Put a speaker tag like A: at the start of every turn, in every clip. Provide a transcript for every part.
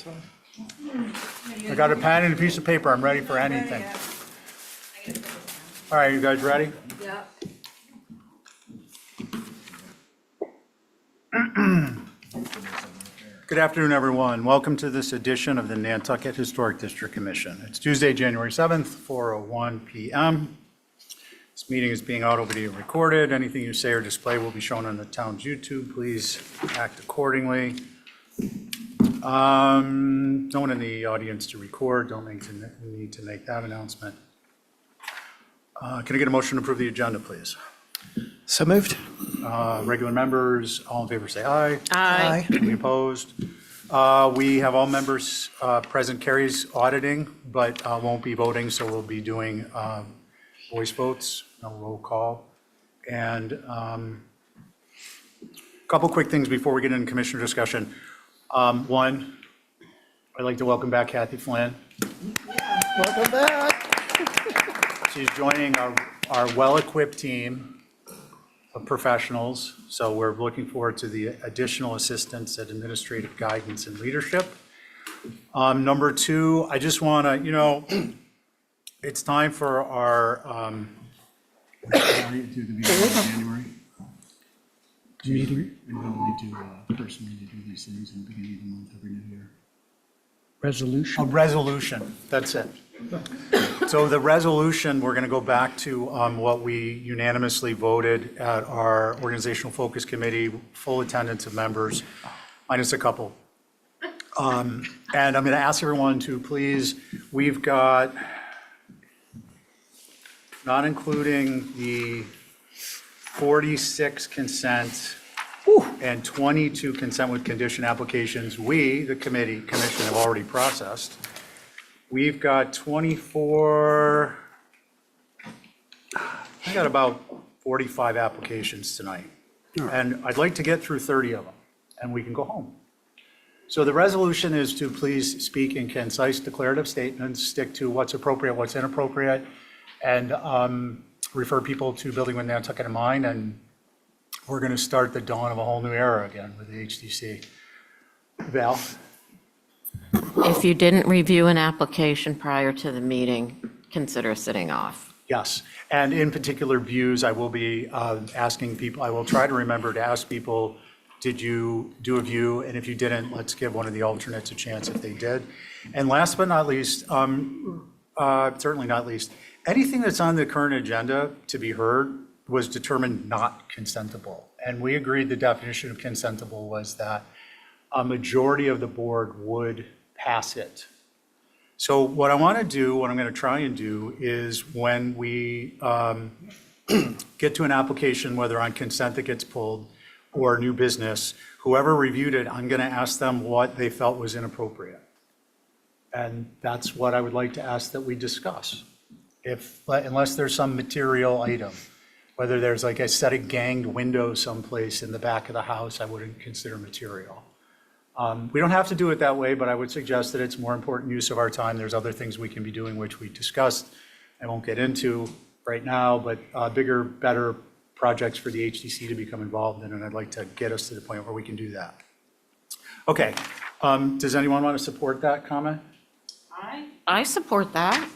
A: I got a pen and a piece of paper. I'm ready for anything. All right, you guys ready?
B: Yeah.
A: Good afternoon, everyone. Welcome to this edition of the Nantucket Historic District Commission. It's Tuesday, January 7th, 4:01 p.m. This meeting is being audio-video recorded. Anything you say or display will be shown on the town's YouTube. Please act accordingly. No one in the audience to record. Don't need to make that announcement. Can I get a motion to approve the agenda, please?
C: So moved.
A: Regular members, all in favor say aye.
B: Aye.
A: Any opposed? We have all members present. Carrie's auditing, but won't be voting, so we'll be doing voice votes, no roll call. And a couple quick things before we get into commissioner discussion. One, I'd like to welcome back Kathy Flynn.
C: Welcome back.
A: She's joining our well-equipped team of professionals, so we're looking forward to the additional assistance at administrative guidance and leadership. Number two, I just want to, it's time for our,
D: Do the beginning of January. We don't need to personally do these things in the beginning of the month every new year.
C: Resolution.
A: a resolution, that's it. So the resolution, we're going to go back to what we unanimously voted at our organizational focus committee, full attendance of members, minus a couple. And I'm going to ask everyone to please, we've got, not including the 46 consent and 22 consent with condition applications we, the commission, have already processed. We've got 24, I got about 45 applications tonight. And I'd like to get through 30 of them, and we can go home. So the resolution is to please speak in concise declarative statements, stick to what's appropriate, what's inappropriate, and refer people to Building with Nantucket in mind. And we're going to start the dawn of a whole new era again with the HDC. Val?
B: If you didn't review an application prior to the meeting, consider sitting off.
A: Yes, and in particular views, I will be asking people, I will try to remember to ask people, did you do a view? And if you didn't, let's give one of the alternates a chance if they did. And last but not least, certainly not least, anything that's on the current agenda to be heard was determined not consentable. And we agreed the definition of consentable was that a majority of the board would pass it. So what I want to do, what I'm going to try and do is when we get to an application, whether on consent that gets pulled or new business, whoever reviewed it, I'm going to ask them what they felt was inappropriate. And that's what I would like to ask that we discuss. Unless there's some material item, whether there's like a set of ganged windows someplace in the back of the house, I wouldn't consider material. We don't have to do it that way, but I would suggest that it's more important use of our time. There's other things we can be doing, which we discussed. I won't get into right now, but bigger, better projects for the HDC to become involved in, and I'd like to get us to the point where we can do that. Okay, does anyone want to support that comment?
B: I support that.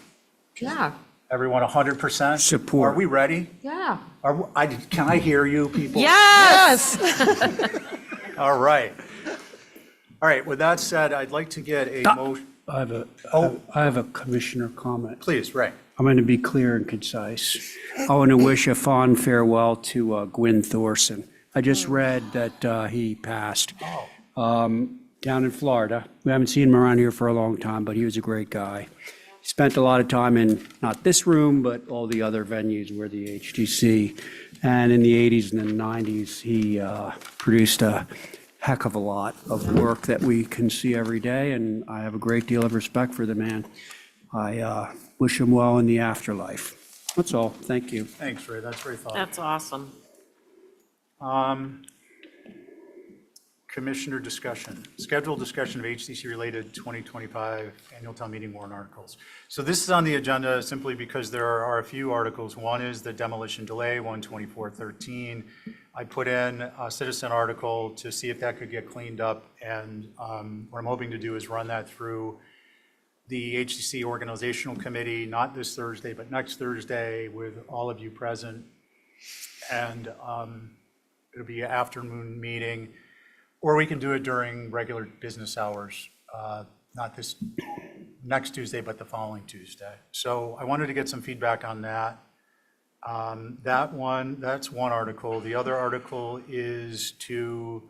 B: Yeah,
A: Everyone 100%?
C: Support.
A: Are we ready?
B: yeah.
A: Can I hear you, people?
B: Yes!
A: All right. All right, with that said, I'd like to get a motion.
C: I have a commissioner comment.
A: Please, Ray.
C: I'm going to be clear and concise. I want to wish a fond farewell to Gwyn Thorson. I just read that he passed down in Florida. We haven't seen him around here for a long time, but he was a great guy. He spent a lot of time in not this room, but all the other venues where the HDC. And in the 80s and the 90s, he produced a heck of a lot of work that we can see every day, and I have a great deal of respect for the man. I wish him well in the afterlife. That's all. Thank you.
A: Thanks, Ray. That's very thoughtful.
B: That's awesome.
A: Commissioner discussion, scheduled discussion of HCC-related 2025 annual town meeting warrant articles. So this is on the agenda simply because there are a few articles. One is the demolition delay, 12413. I put in a citizen article to see if that could get cleaned up, and what I'm hoping to do is run that through the HCC Organizational Committee, not this Thursday, but next Thursday, with all of you present. And it'll be an afternoon meeting, or we can do it during regular business hours, not this next Tuesday, but the following Tuesday. So I wanted to get some feedback on that. That's one article. The other article is to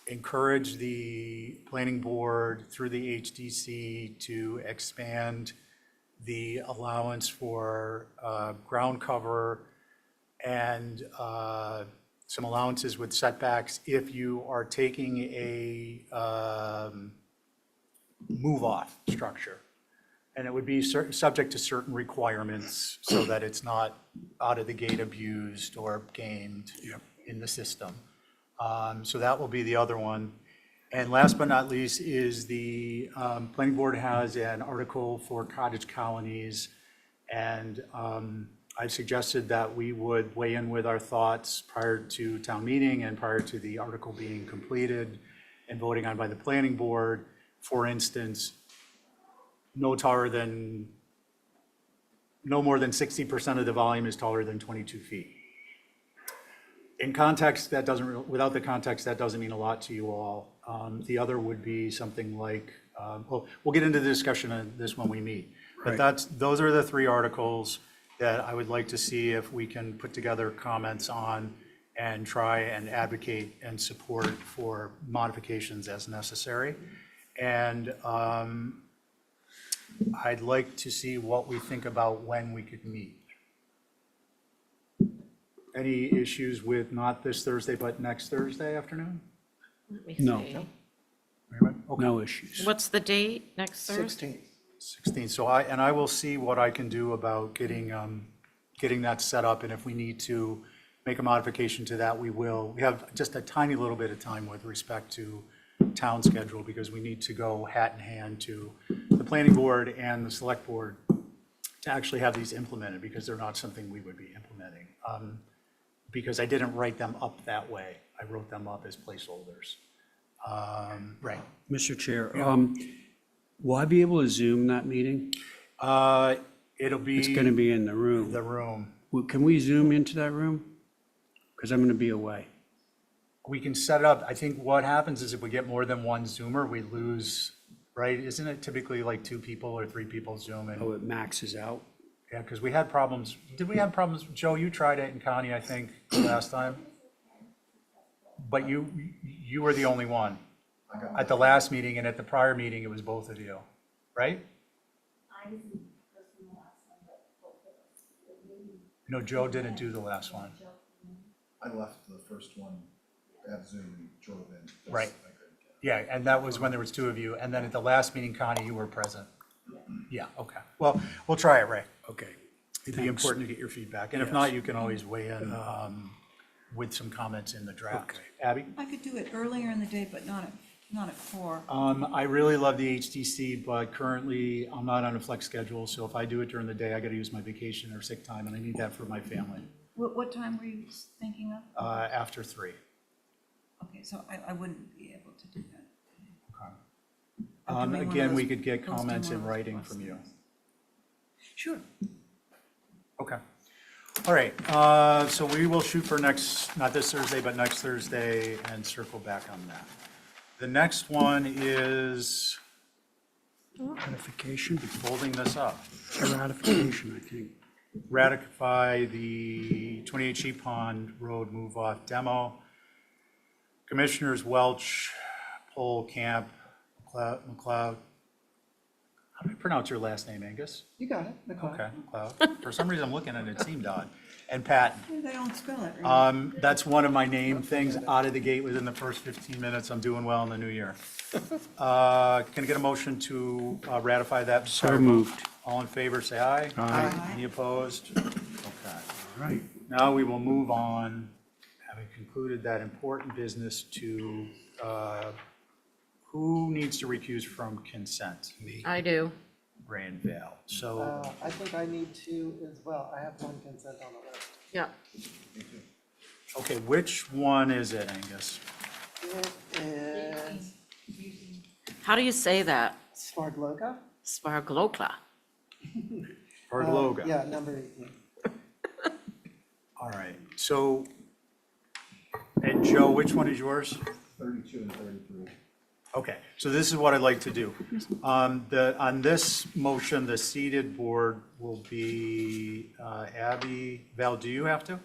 A: encourage the planning board through the HDC to expand the allowance for ground cover and some allowances with setbacks if you are taking a move-off structure. And it would be subject to certain requirements so that it's not out of the gate abused or gamed in the system. So that will be the other one. And last but not least is the planning board has an article for cottage colonies. And I suggested that we would weigh in with our thoughts prior to town meeting and prior to the article being completed and voting on by the planning board. For instance, no more than 60% of the volume is taller than 22 feet. In context, that doesn't, without the context, that doesn't mean a lot to you all. The other would be something like, well, we'll get into the discussion on this when we meet. But those are the three articles that I would like to see if we can put together comments on and try and advocate and support for modifications as necessary. And I'd like to see what we think about when we could meet. Any issues with not this Thursday, but next Thursday afternoon?
B: Let me
C: No.
B: see.
C: No issues.
B: What's the date next Thursday?
A: 16th. So I will see what I can do about getting that set up. And if we need to make a modification to that, we will. We have just a tiny little bit of time with respect to town schedule because we need to go hat in hand to the planning board and the select board to actually have these implemented because they're not something we would be implementing. Because I didn't write them up that way. I wrote them up as placeholders. Right.
C: Mr. Chair, will I be able to Zoom that meeting?
A: It'll be
C: It's going to be in the room.
A: the room.
C: Can we Zoom into that room? Because I'm going to be away.
A: We can set it up. I think what happens is if we get more than one Zoomer, we lose, right? Isn't it typically like 2 people or 3 people Zoom? And
C: Oh, it maxes out?
A: yeah, because we had problems. Did we have problems? Joe, you tried it in Connie, I think, last time. But you were the only one at the last meeting, and at the prior meeting, it was both of you, right?
E: I was in person the last one, but both of us.
A: No, Joe didn't do the last one.
F: I left the first one at Zoom and drove in. because
A: Right.
F: I couldn't get it.
A: Yeah, and that was when there was 2 of you. And then at the last meeting, Connie, you were present. Yeah, okay. Well, we'll try it, Ray.
C: Okay.
A: It'd be important to get your feedback. And if not, you can always weigh in with some comments in the draft.
C: Okay.
A: Abby?
G: I could do it earlier in the day, but not at 4.
A: I really love the HDC, but currently I'm not on a flex schedule. So if I do it during the day, I got to use my vacation or sick time, and I need that for my family
G: What time were you thinking of?
A: after 3.
G: Okay, so I wouldn't be able to do that.
A: Okay.
G: Or do we want
A: Again,
G: those
A: we could get
G: posted
A: comments in
G: ones
A: writing
G: plus
A: from you.
G: those? Sure.
A: Okay. All right, so we will shoot for next, not this Thursday, but next Thursday and circle back on that. The next one is
C: Ratification?
A: folding this up.
C: Ratification, I think.
A: Ratify the 28 Sheep Pond Road move-off demo. Commissioners Welch, Pohl, Camp, McLeod. How do I pronounce your last name, Angus?
G: You got it, McLeod.
A: Okay, McLeod. For some reason, I'm looking at it, it seemed odd. And Patton.
G: They don't spell it right.
A: That's one of my name things out of the gate within the first 15 minutes. I'm doing well in the new year. Can I get a motion to ratify that?
C: So moved.
A: All in favor, say aye.
C: Aye.
A: Any opposed? Okay.
C: All right.
A: Now we will move on, having concluded included that important business to, who needs to recuse from consent?
B: I do.
A: Rain Vale. So,
H: I think I need to as well. I have one consent on the list.
B: Yeah.
A: okay, which one is it, Angus?
H: It is
B: How do you say that?
H: Svardloga.
B: Svarglokla.
A: Ardloga.
H: Yeah, number 18.
A: All right, so, and Joe, which one is yours?
F: 32 and 33.
A: Okay, so this is what I'd like to do. On this motion, the seated board will be Abby, Val, do you have to?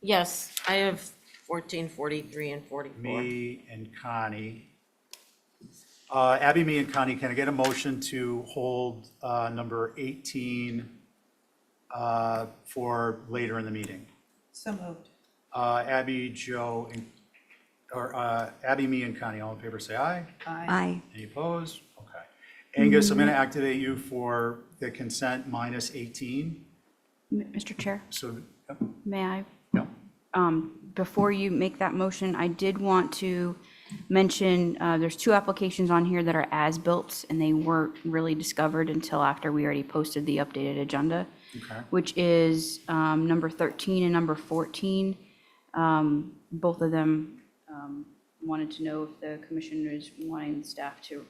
B: Yes, I have 14, 43, and 44.
A: Me and Connie. Abby, me, and Connie, can I get a motion to hold number 18 for later in the meeting?
G: So moved.
A: Abby, Joe, or Abby, me, and Connie, all in favor, say aye.
G: Aye.
A: Any opposed? Okay. Angus, I'm going to activate you for the consent minus 18.
I: Mr. Chair,
A: So,
I: may I?
A: no?
I: Before you make that motion, I did want to mention, there's two applications on here that are as-built, and they weren't really discovered until after we already posted the updated agenda,
A: Okay.
I: which is number 13 and number 14. Both of them wanted to know if the commission is wanting staff to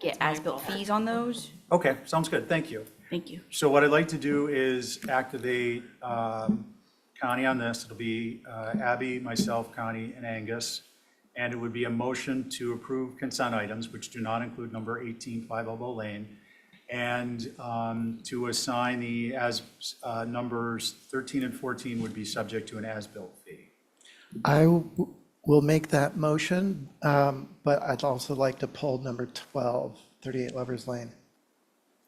I: get as-built fees on those.
A: Okay, sounds good. Thank you.
I: Thank you.
A: So what I'd like to do is activate Connie on this. It'll be Abby, myself, Connie, and Angus. And it would be a motion to approve consent items, which do not include number 18, 5 Elbow Lane, and to assign the numbers 13 and 14 would be subject to an as-built fee.
H: I will make that motion, but I'd also like to pull number 12, 38 Lovers Lane.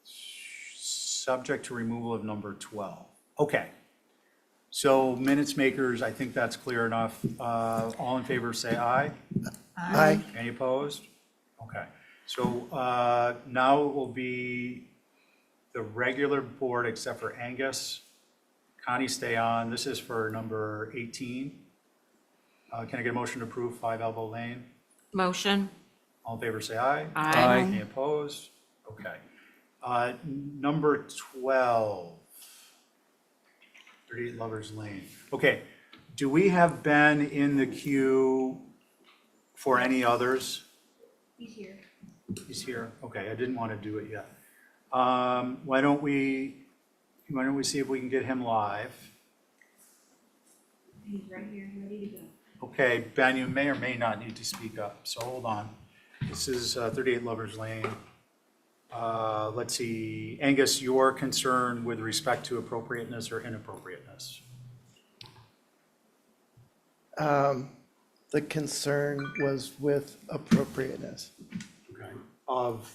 A: Subject to removal of number 12. Okay. So minutes makers, I think that's clear enough. All in favor, say aye.
H: Aye.
A: Any opposed? Okay. So now it will be the regular board except for Angus. Connie, stay on. This is for number 18. Can I get a motion to approve 5 Elbow Lane?
B: Motion?
A: All in favor, say aye.
B: Aye.
A: Any opposed? Okay. Number 12, 38 Lovers Lane. Okay, do we have Ben in the queue for any others?
E: He's here.
A: He's here, okay, I didn't want to do it yet. Why don't we see if we can get him live?
E: He's right here, ready to go.
A: Okay, Ben, you may or may not need to speak up, so hold on. This is 38 Lovers Lane. Let's see, Angus, your concern with respect to appropriateness or inappropriateness?
H: The concern was with appropriateness.
A: Okay. Of,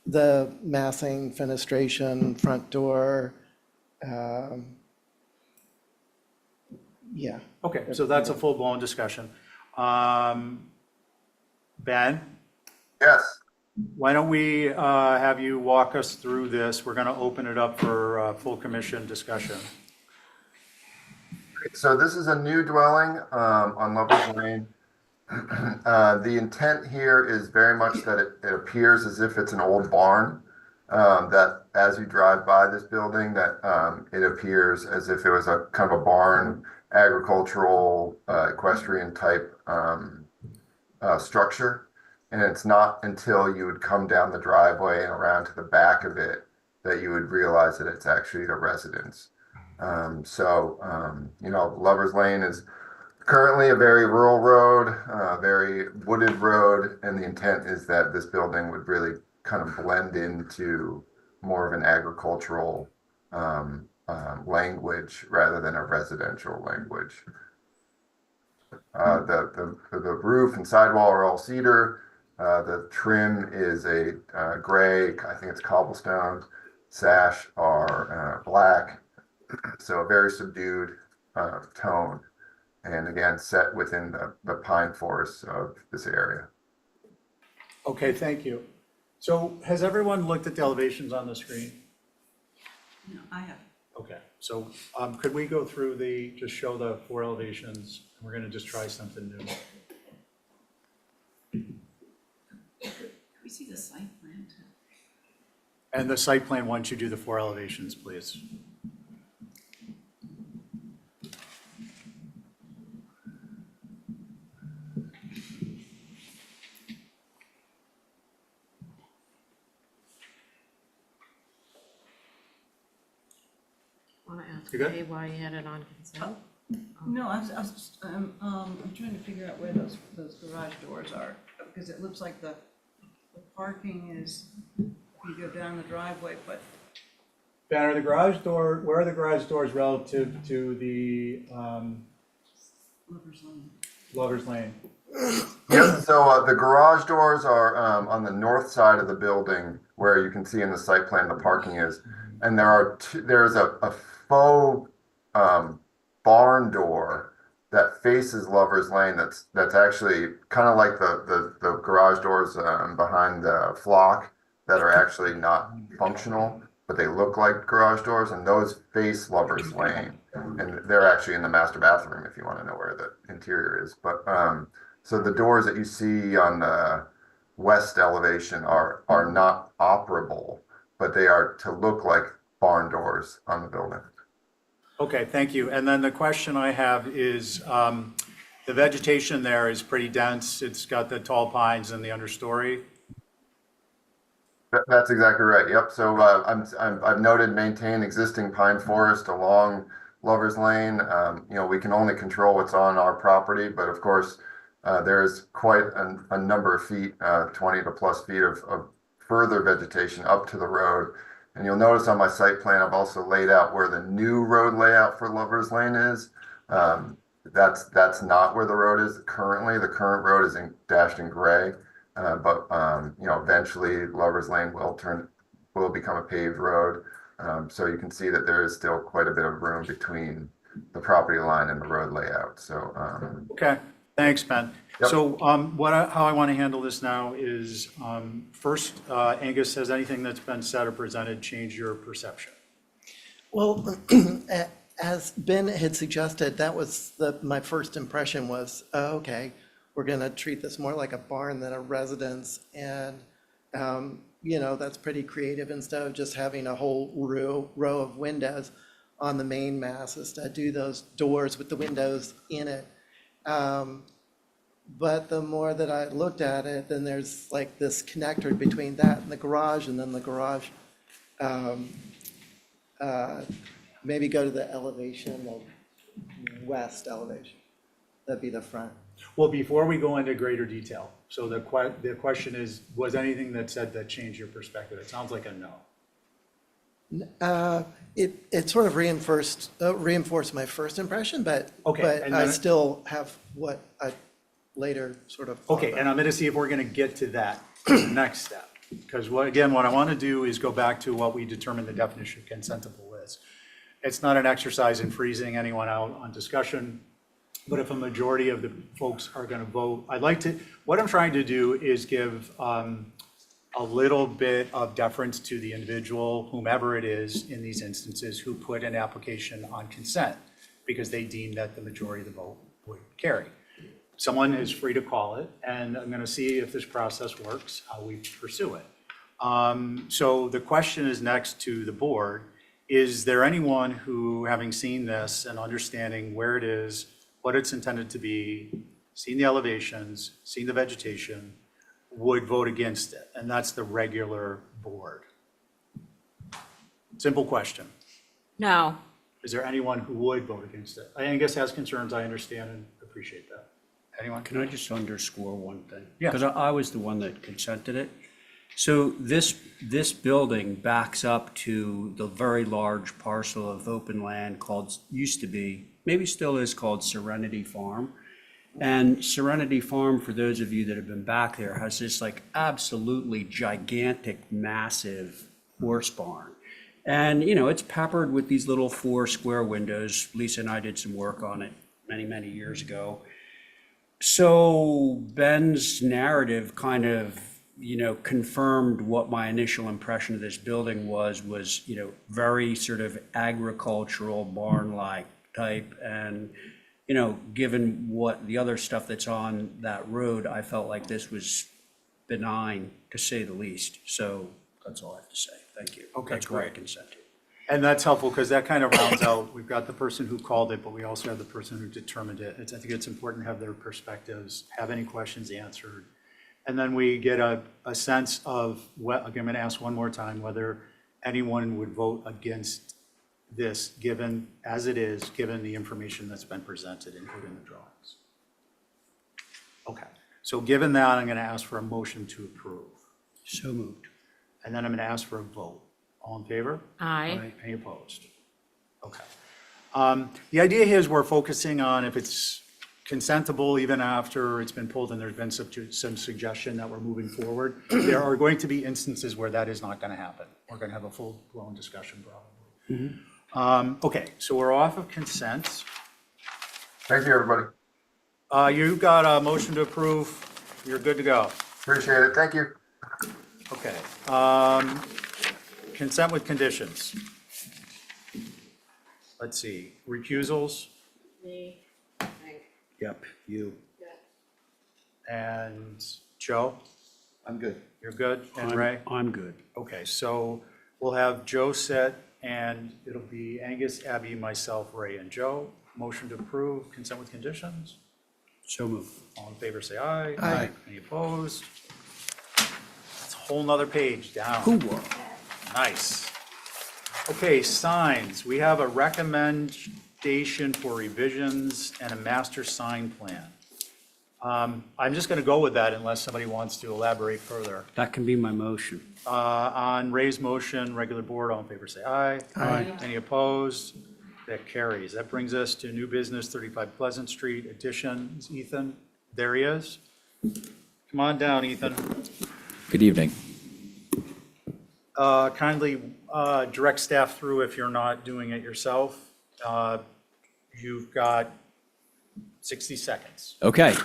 H: The massing, fenestration, front door. Yeah.
A: okay, so that's a full-blown discussion. Ben,
J: Yes,
A: why don't we have you walk us through this? We're going to open it up for full commission discussion.
J: so this is a new dwelling on Lovers Lane. The intent here is very much that it appears as if it's an old barn, that as you drive by this building, that it appears as if it was a kind of a barn, agricultural, equestrian type structure. And it's not until you would come down the driveway and around to the back of it that you would realize that it's actually a residence. Lovers Lane is currently a very rural road, very wooded road, and the intent is that this building would really kind of blend into more of an agricultural language rather than a residential language. The roof and sidewall are all cedar. The trim is a gray, I think it's cobblestone. Sash are black, so a very subdued tone. And again, set within the pine forests of this area.
A: Okay, thank you. So has everyone looked at the elevations on the screen?
G: No, I have.
A: Okay, so could we go through just show the 4 elevations? We're going to just try something new.
G: We see the site plan too.
A: And the site plan, once you do the 4 elevations, please.
B: Want to ask
A: You good?
B: Ray why he had it on consent?
G: No, I was just, I'm trying to figure out where those garage doors are, because it looks like the parking is, you go down the driveway, but
A: Ben, where are the garage doors relative to the
G: Lover's Lane.
A: Lover's Lane?
J: Yep, so the garage doors are on the north side of the building where you can see in the site plan the parking is. And there's a faux barn door that faces Lover's Lane that's actually kind of like the garage doors behind the Flock that are actually not functional, but they look like garage doors, and those face Lover's Lane. And they're actually in the master bathroom if you want to know where the interior is. But so the doors that you see on the west elevation are not operable, but they are to look like barn doors on the building.
A: Okay, thank you. And then the question I have is, the vegetation there is pretty dense. It's got the tall pines and the understory.
J: That's exactly right. Yep. So I've noted maintain existing pine forest along Lover's Lane. We can only control what's on our property, but of course, there's quite a number of feet, 20 to plus feet of further vegetation up to the road. And you'll notice on my site plan, I've also laid out where the new road layout for Lover's Lane is. That's not where the road is currently. The current road is dashed in gray. But eventually Lover's Lane will become a paved road. So you can see that there is still quite a bit of room between the property line and the road layout. So
A: Okay, thanks, Ben.
J: Yep.
A: So how I want to handle this now is, first, Angus, has anything that's been said or presented changed your perception?
H: Well, as Ben had suggested, that was my first impression was, oh, okay, we're going to treat this more like a barn than a residence. And, that's pretty creative. Instead of just having a whole row of windows on the main mass, is to do those doors with the windows in it. But the more that I looked at it, then there's like this connector between that and the garage, and then the garage, maybe go to the elevation, the west elevation. That'd be the front.
A: Well, before we go into greater detail, so the question is, was anything that said that changed your perspective? It sounds like a no.
H: It sort of reinforced my first impression, but
A: Okay, and
H: I
A: then-
H: still have what I later sort of thought
A: Okay,
H: about.
A: and I'm going to see if we're going to get to that next step. Because what I want to do is go back to what we determined the definition of consentable is. It's not an exercise in freezing anyone out on discussion, but if a majority of the folks are going to vote, what I'm trying to do is give a little bit of deference to the individual, whomever it is in these instances, who put an application on consent because they deem that the majority of the vote would carry. Someone is free to call it, and I'm going to see if this process works, how we pursue it. So the question is next to the board. Is there anyone who, having seen this and understanding where it is, what it's intended to be, seen the elevations, seen the vegetation, would vote against it? And that's the regular board. Simple question.
B: No.
A: Is there anyone who would vote against it? Angus has concerns, I understand and appreciate that. Anyone?
C: Can I just underscore one thing?
A: Yeah.
C: Because I was the one that consented it. So this building backs up to the very large parcel of open land used to be, maybe still is, called Serenity Farm. And Serenity Farm, for those of you that have been back there, has this like absolutely gigantic, massive horse barn. And, it's peppered with these little 4 square windows. Lisa and I did some work on it many, many years ago. So Ben's narrative kind of confirmed what my initial impression of this building was, very sort of agricultural barn-like type. And, given what the other stuff that's on that road, I felt like this was benign, to say the least. So that's all I have to say. Thank you.
A: Okay,
C: That's where I
A: great.
C: consented.
A: And that's helpful because that kind of rounds out, we've got the person who called it, but we also have the person who determined it. I think it's important to have their perspectives, have any questions answered. And then we get a sense of what, again, I'm going to ask one more time, whether anyone would vote against this, given, as it is, given the information that's been presented, including the drawings. Okay, so given that, I'm going to ask for a motion to approve.
C: So moved.
A: And then I'm going to ask for a vote. All in favor?
B: Aye.
A: Any opposed? Okay. The idea here is we're focusing on if it's consentable even after it's been pulled and there's been some suggestion that we're moving forward. There are going to be instances where that is not going to happen. We're going to have a full-blown discussion probably. Okay, so we're off of consent.
J: Thank you, everybody.
A: You got a motion to approve. You're good to go.
J: Appreciate it. Thank you.
A: Okay. Consent with conditions. Let's see, recusals,
B: Me.
C: Yep, you.
A: and Joe,
F: I'm good.
A: you're good, and Ray?
C: I'm good.
A: Okay, so we'll have Joe set, and it'll be Angus, Abby, myself, Ray, and Joe. Motion to approve, consent with conditions.
C: So moved.
A: All in favor, say aye.
H: Aye.
A: Any opposed? That's a whole nother page down.
C: Hoorah.
A: Nice. Okay, signs. We have a recommendation for revisions and a master sign plan. I'm just going to go with that unless somebody wants to elaborate further.
C: That can be my motion.
A: On Ray's motion, regular board, all in favor, say aye.
C: Aye.
A: Any opposed? That carries. That brings us to new business, 35 Pleasant Street, additions. Ethan, there he is. Come on down, Ethan.
K: Good evening.
A: Kindly direct staff through if you're not doing it yourself. You've got 60 seconds.
K: Okay,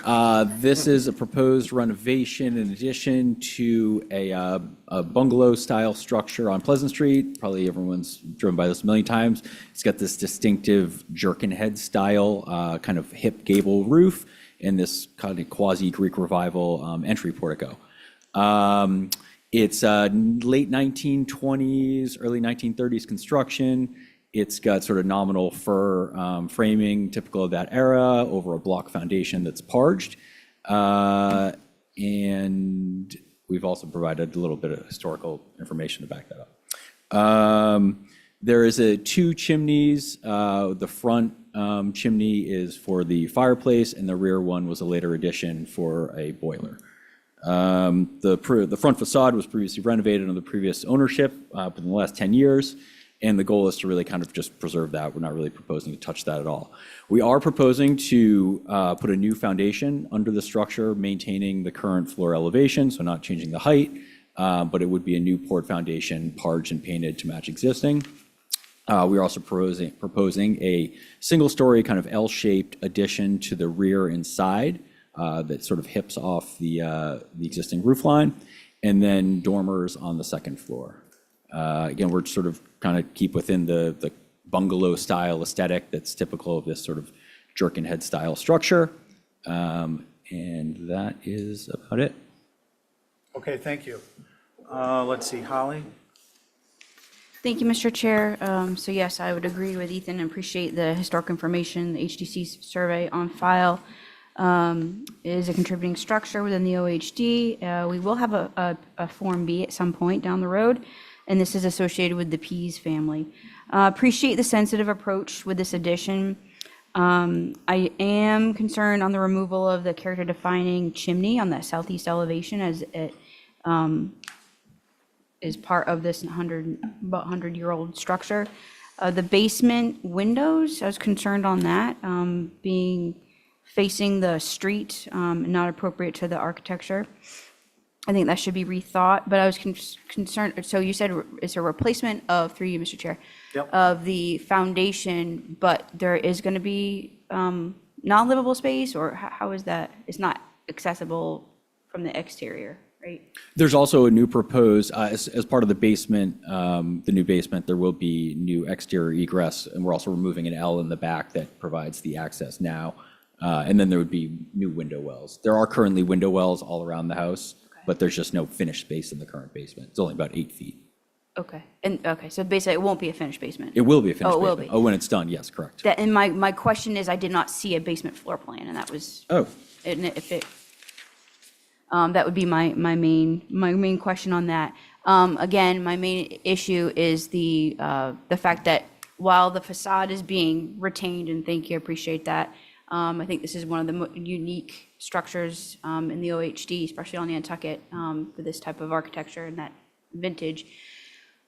K: this is a proposed renovation in addition to a bungalow-style structure on Pleasant Street. Probably everyone's driven by this a million times. It's got this distinctive jerkin head style, kind of hip gable roof, and this kind of quasi-Greek revival entry portico. It's late 1920s, early 1930s construction. It's got sort of nominal fir framing, typical of that era, over a block foundation that's parged. And we've also provided a little bit of historical information to back that up. There is two chimneys. The front chimney is for the fireplace, and the rear one was a later addition for a boiler. The front facade was previously renovated under the previous ownership within the last 10 years. And the goal is to really kind of just preserve that. We're not really proposing to touch that at all. We are proposing to put a new foundation under the structure, maintaining the current floor elevation, so not changing the height, but it would be a new poured foundation, parged and painted to match existing. We are also proposing a single-story kind of L-shaped addition to the rear and side that sort of hips off the existing roof line, and then dormers on the second floor. Again, we're sort of kind of keep within the bungalow style aesthetic that's typical of this sort of jerkin head style structure. And that is about it.
A: Okay, thank you. Let's see, Holly?
I: Thank you, Mr. Chair. So yes, I would agree with Ethan and appreciate the historic information. The HDC survey on file is a contributing structure within the OHD. We will have a Form B at some point down the road, and this is associated with the Pease family. Appreciate the sensitive approach with this addition. I am concerned on the removal of the character-defining chimney on that southeast elevation, as it is part of this about 100-year-old structure. The basement windows, I was concerned on that, being facing the street, not appropriate to the architecture. I think that should be rethought, but I was concerned, so you said it's a replacement of, through you, Mr. Chair,
A: Yep.
I: of the foundation, but there is going to be non-livable space, or how is that? It's not accessible from the exterior, Great.
K: There's also a new proposed, as part of the basement, the new basement, there will be new exterior egress, and we're also removing an L in the back that provides the access now. And then there would be new window wells. There are currently window wells all around the house, but there's just no finished space in the current basement. It's only about 8 feet.
I: Okay, so basically, it won't be a finished basement?
K: It will be a finished
I: Oh, it will
K: basement.
I: be.
K: Oh, when it's done, yes, correct.
I: That, and my question is, I did not see a basement floor plan, and that was,
K: Oh,
I: and if it, that would be my main question on that. Again, my main issue is the fact that while the facade is being retained, and thank you, I appreciate that, I think this is one of the unique structures in the OHD, especially on Nantucket, for this type of architecture and that vintage.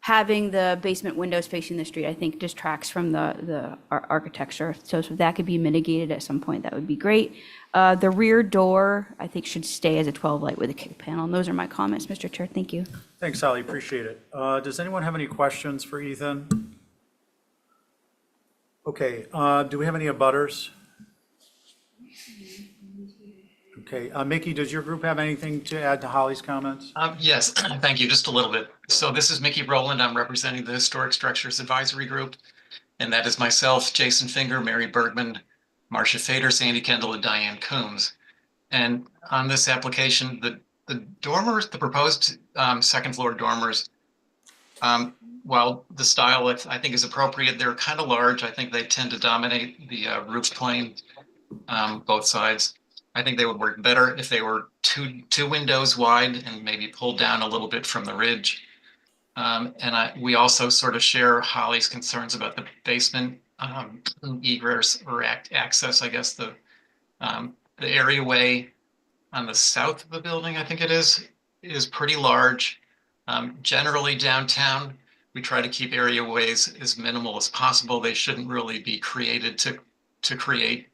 I: Having the basement windows facing the street, I think, distracts from the architecture. So if that could be mitigated at some point, that would be great. The rear door, I think, should stay as a 12 light with a kick panel. And those are my comments, Mr. Chair. Thank you.
A: Thanks, Sally, appreciate it. Does anyone have any questions for Ethan? Okay, do we have any abutters? Okay, Mickey, does your group have anything to add to Holly's comments?
L: Yes, thank you, just a little bit. So this is Mickey Rowland. I'm representing the Historic Structures Advisory Group. And that is myself, Jason Finger, Mary Bergman, Marcia Fader, Sandy Kendall, and Diane Coombs. And on this application, the dormers, the proposed second floor dormers, while the style I think is appropriate, they're kind of large. I think they tend to dominate the roof plane, both sides. I think they would work better if they were two windows wide and maybe pulled down a little bit from the ridge. We also sort of share Holly's concerns about the basement egress or access. I guess the areaway on the south of the building, I think it is pretty large. Generally downtown, we try to keep areaways as minimal as possible. They shouldn't really be created to create,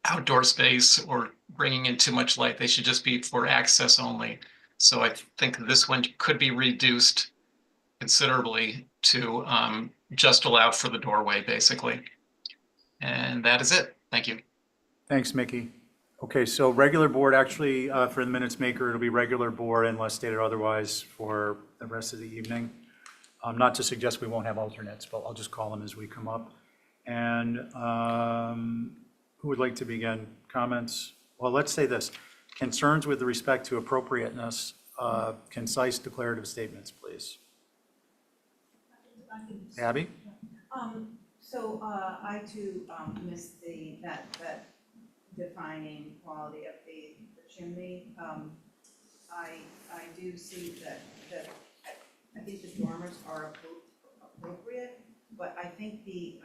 L: outdoor space or bringing in too much light. They should just be for access only. So I think this one could be reduced considerably to just allow for the doorway, basically. And that is it. Thank you.
A: Thanks, Mickey. Okay, so regular board, actually, for the minutes maker, it'll be regular board unless stated otherwise for the rest of the evening. Not to suggest we won't have alternates, but I'll just call them as we come up. And who would like to begin? Comments? Well, let's say this. Concerns with respect to appropriateness, concise declarative statements, please. Abby?
M: So I too missed that defining quality of the chimney. I do see that I think the dormers are appropriate, but I think the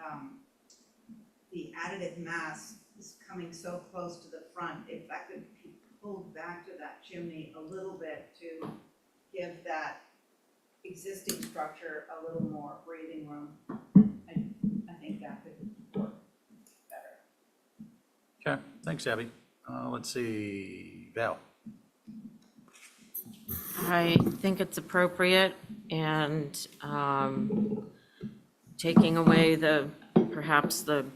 M: additive mass is coming so close to the front. If that could be pulled back to that chimney a little bit to give that existing structure a little more breathing room, I think that could work better.
A: Okay, thanks, Abby. Let's see, Val.
B: I think it's appropriate, and taking away perhaps the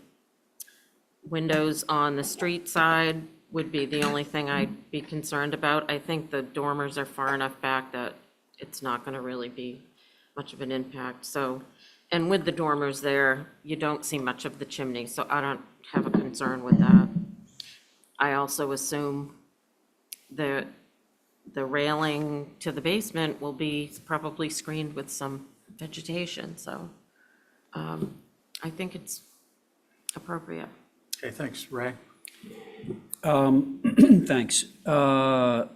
B: windows on the street side would be the only thing I'd be concerned about. I think the dormers are far enough back that it's not going to really be much of an impact. So, and with the dormers there, you don't see much of the chimney, so I don't have a concern with that. I also assume that the railing to the basement will be probably screened with some vegetation, so I think it's appropriate.
A: Okay, thanks. Ray?
C: Thanks. I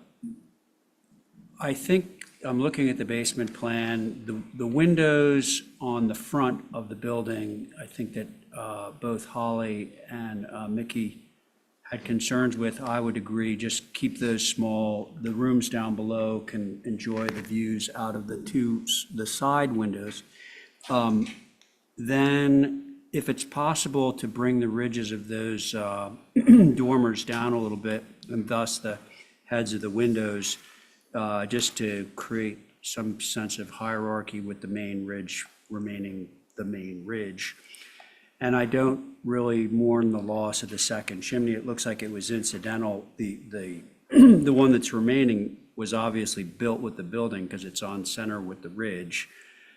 C: think I'm looking at the basement plan. The windows on the front of the building, I think that both Holly and Mickey had concerns with. I would agree, just keep those small. The rooms down below can enjoy the views out of the side windows. Then if it's possible to bring the ridges of those dormers down a little bit, and thus the heads of the windows, just to create some sense of hierarchy with the main ridge remaining the main ridge. And I don't really mourn the loss of the second chimney. It looks like it was incidental. The the one that's remaining was obviously built with the building because it's on center with the ridge.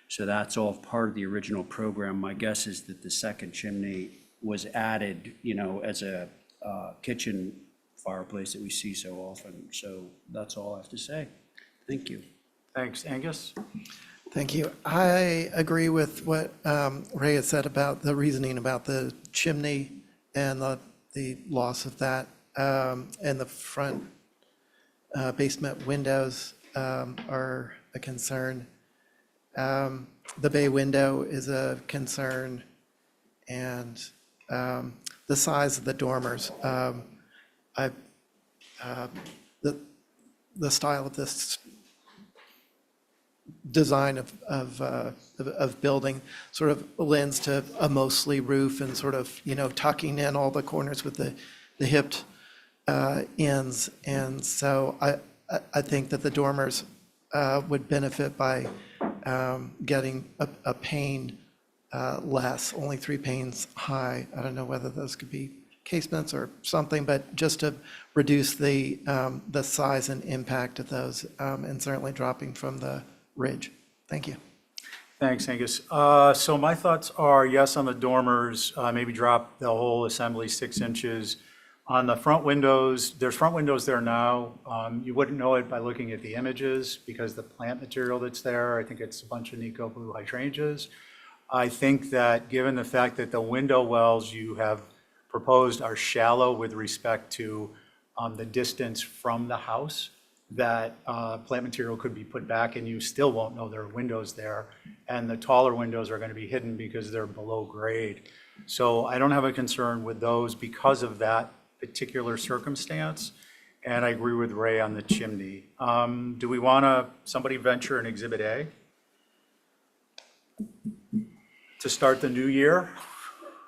C: So that's all part of the original program. My guess is that the second chimney was added, as a kitchen fireplace that we see so often. So that's all I have to say. Thank you.
A: Thanks. Angus?
H: Thank you. I agree with what Ray had said about the reasoning about the chimney and the loss of that, and the front basement windows are a concern. The bay window is a concern, and the size of the dormers. The style of this design of building sort of lends to a mostly roof and sort of, tucking in all the corners with the hipped ends. And so I think that the dormers would benefit by getting a pane less, only 3 panes high. I don't know whether those could be casements or something, but just to reduce the size and impact of those, and certainly dropping from the ridge. Thank you.
A: Thanks, Angus. So my thoughts are yes on the dormers, maybe drop the whole assembly 6 inches. On the front windows, there's front windows there now. You wouldn't know it by looking at the images because the plant material that's there, I think it's a bunch of Nico blue hydrangeas. I think that given the fact that the window wells you have proposed are shallow with respect to the distance from the house, that plant material could be put back and you still won't know there are windows there. And the taller windows are going to be hidden because they're below grade. So I don't have a concern with those because of that particular circumstance. And I agree with Ray on the chimney. Do we want somebody venture an Exhibit A to start the new year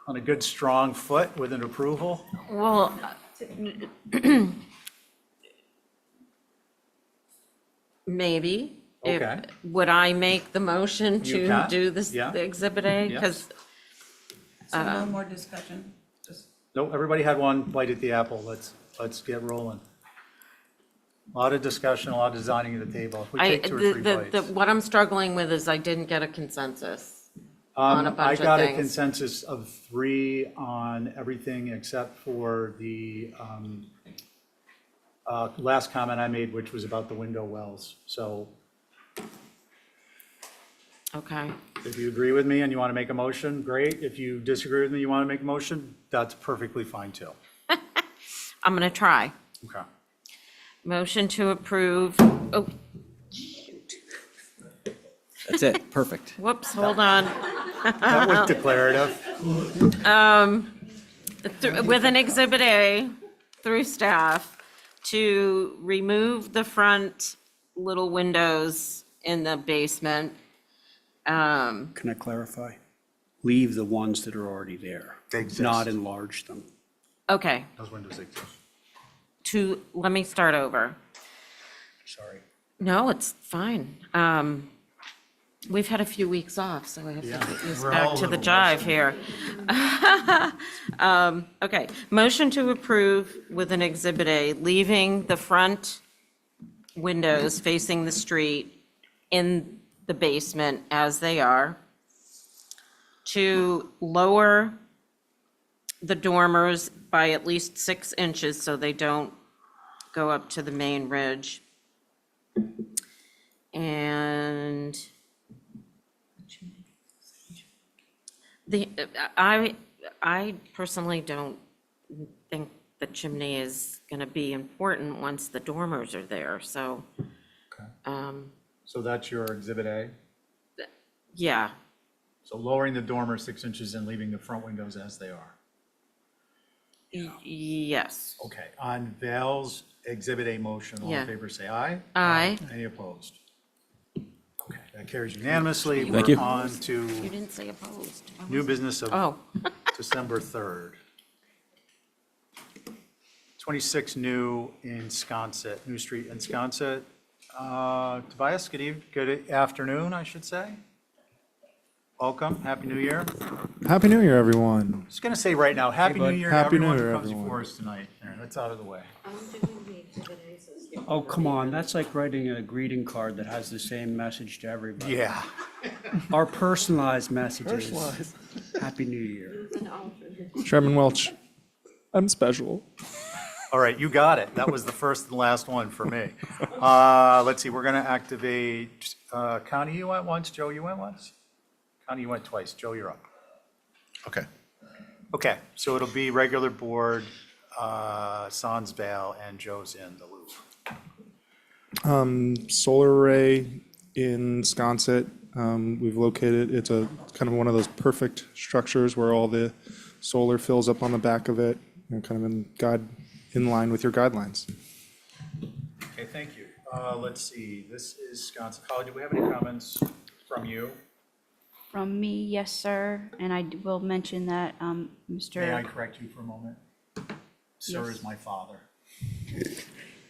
A: on a good, strong foot with an approval?
B: Well, maybe.
A: Okay.
B: Would I make the motion
A: You
B: to
A: can,
B: do this,
A: yeah.
B: the Exhibit A?
A: Yes.
B: Because,
G: So no more discussion, just,
A: Nope, everybody had one bite at the apple. Let's get rolling. A lot of discussion, a lot of designing at the table. If we take 2 or 3 bites.
B: what I'm struggling with is I didn't get a consensus on a bunch of
A: I got a
B: things.
A: consensus of 3 on everything except for the last comment I made, which was about the window wells. So
B: Okay.
A: if you agree with me and you want to make a motion, great. If you disagree with me, you want to make a motion, that's perfectly fine too.
B: I'm going to try.
A: Okay.
B: Motion to approve, oh,
K: That's it, perfect.
B: whoops, hold on.
A: That was declarative.
B: With an Exhibit A through staff to remove the front little windows in the basement.
C: Can I clarify? Leave the ones that are already there,
A: They exist.
C: not enlarge them.
B: Okay,
A: Those windows exist.
B: let me start over.
A: Sorry.
B: No, it's fine. We've had a few weeks off, so I have to get used
A: We're all
B: back
A: a
B: to the
A: little
B: jive here. Okay, motion to approve with an Exhibit A, leaving the front windows facing the street in the basement as they are, to lower the dormers by at least 6 inches so they don't go up to the main ridge. And I personally don't think the chimney is gonna be important once the dormers are there, so,
A: So that's your Exhibit A?
B: yeah.
A: So lowering the dormer 6 inches and leaving the front windows as they are.
B: Yes.
A: Okay, on Val's Exhibit A motion, all
B: Yeah.
A: in favor, say aye.
B: Aye.
A: Any opposed? Okay, that carries unanimously.
K: Thank
A: We're
K: you.
A: on
B: You
A: to
B: didn't say opposed.
A: new business of
B: Oh,
A: December 3rd. 26 New in Sconset, New Street in Sconset. Tobias, good afternoon, I should say. welcome, Happy New Year.
N: Happy New Year, everyone.
A: Just gonna say right now, Happy New
C: bud.
A: Year to
N: Happy New
A: everyone who
N: Year,
A: comes
N: everyone.
A: before us tonight. There, that's out of the way.
C: Oh, come on, that's like writing a greeting card that has the same message to everybody.
A: Yeah.
C: Our personalized messages.
H: Personalized.
C: Happy New Year.
N: Chairman Welch, I'm special.
A: All right, you got it. That was the first and last one for me. Let's see, we're gonna activate, Connie, you went once, Joe, you went once? Connie, you went twice. Joe, you're up.
F: Okay.
A: Okay, so it'll be regular board, Sans Vale, and Joe's in the loop.
N: Solar array in Sconset. We've located, it's a kind of one of those perfect structures where all the solar fills up on the back of it and kind of in line with your guidelines.
A: Okay, thank you. Let's see, this is Wisconsin College. Do we have any comments from you?
I: From me, yes, sir. And I will mention that Mr.
A: May I correct you for a moment? Sir
I: Yes.
A: is my father.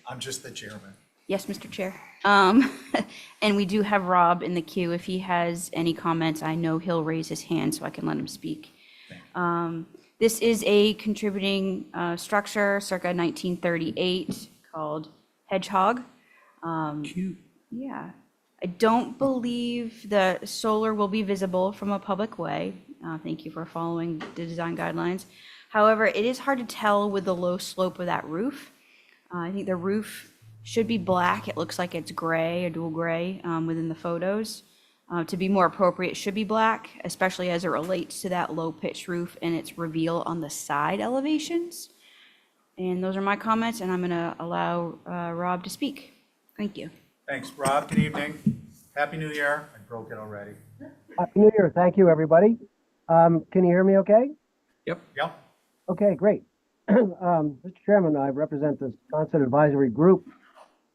A: I'm just the chairman.
I: Yes, Mr. Chair. And we do have Rob in the queue. If he has any comments, I know he'll raise his hand so I can let him speak. This is a contributing structure circa 1938 called Hedgehog.
C: Cute.
I: Yeah. I don't believe the solar will be visible from a public way. Thank you for following the design guidelines. However, it is hard to tell with the low slope of that roof. I think the roof should be black. It looks like it's gray, a dual gray within the photos. To be more appropriate, it should be black, especially as it relates to that low pitch roof and its reveal on the side elevations. And those are my comments, and I'm going to allow Rob to speak. Thank you.
A: Thanks, Rob. Good evening. Happy New Year. I broke it already.
O: Happy New Year. Thank you, everybody. Can you hear me okay?
A: Yep.
O: Okay, great. Mr. Chairman, I represent the Wisconsin Advisory Group,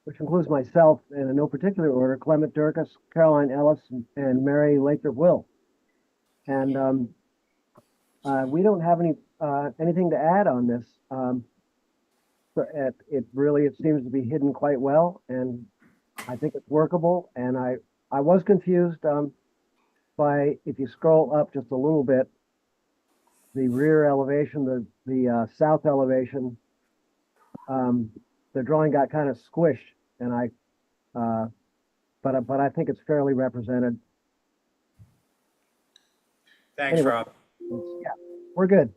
O: which includes myself and in no particular order, Clement Durkis, Caroline Ellis, and Mary Lathrop Will. And we don't have anything to add on this. It seems to be hidden quite well, and I think it's workable. And I was confused by, if you scroll up just a little bit, the rear elevation, the south elevation, the drawing got kind of squished, and but I think it's fairly represented.
A: Thanks,
O: Anyway.
A: Rob.
O: Yeah, we're good.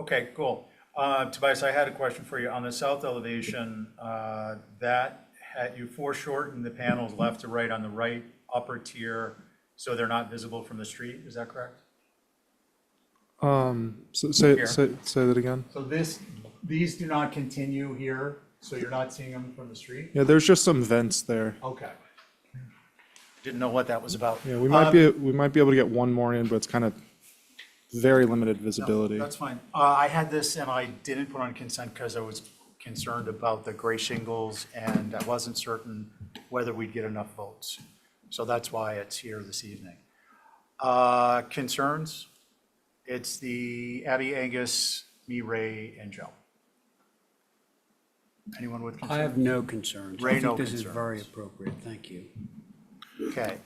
A: Okay, cool. Tobias, I had a question for you. On the south elevation, you foreshortened the panels left to right on the right upper tier, so they're not visible from the street. Is that correct?
N: So say that again.
A: So these do not continue here, so you're not seeing them from the street?
N: Yeah, there's just some vents there.
A: Okay. Didn't know what that was about.
N: Yeah, we might be able to get one more in, but it's kind of very limited visibility.
A: No, that's fine. I had this and I didn't put on consent because I was concerned about the gray shingles and I wasn't certain whether we'd get enough votes. So that's why it's here this evening. Concerns? It's the Abby, Angus, me, Ray, and Joe. Anyone with concerns?
C: I have no concerns.
A: Ray,
C: I
A: no
C: think this is
A: concerns.
C: very appropriate. Thank you.
A: Okay.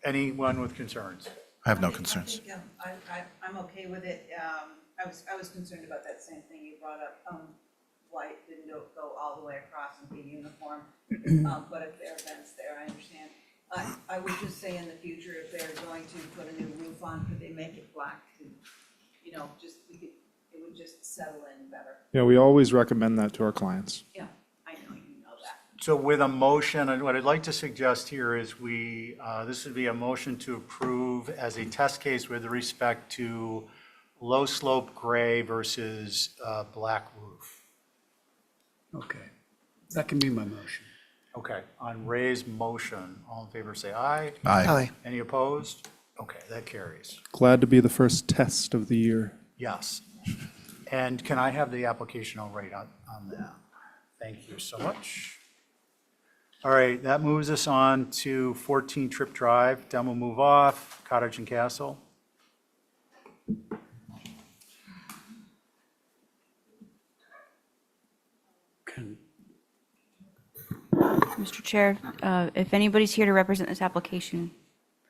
A: Anyone with concerns?
F: I have no concerns.
M: I'm okay with it. I was concerned about that same thing you brought up, why it didn't go all the way across and be uniform. But if there are events there, I understand. I would just say in the future, if they're going to put a new roof on, could they make it black? You know, it would just settle in better.
N: Yeah, we always recommend that to our clients.
M: Yeah, I know you know that.
A: So with a motion, and what I'd like to suggest here is this would be a motion to approve as a test case with respect to low slope gray versus black roof.
C: Okay. That can be my motion.
A: Okay, on Ray's motion, all in favor say aye.
F: Aye.
A: Any opposed? Okay, that carries.
N: Glad to be the first test of the year.
A: Yes. And can I have the application all right on that? Thank you so much. All right, that moves us on to 14 Trip Drive. Then we'll move off, Cottage and Castle.
I: Mr. Chair, if anybody's here to represent this application,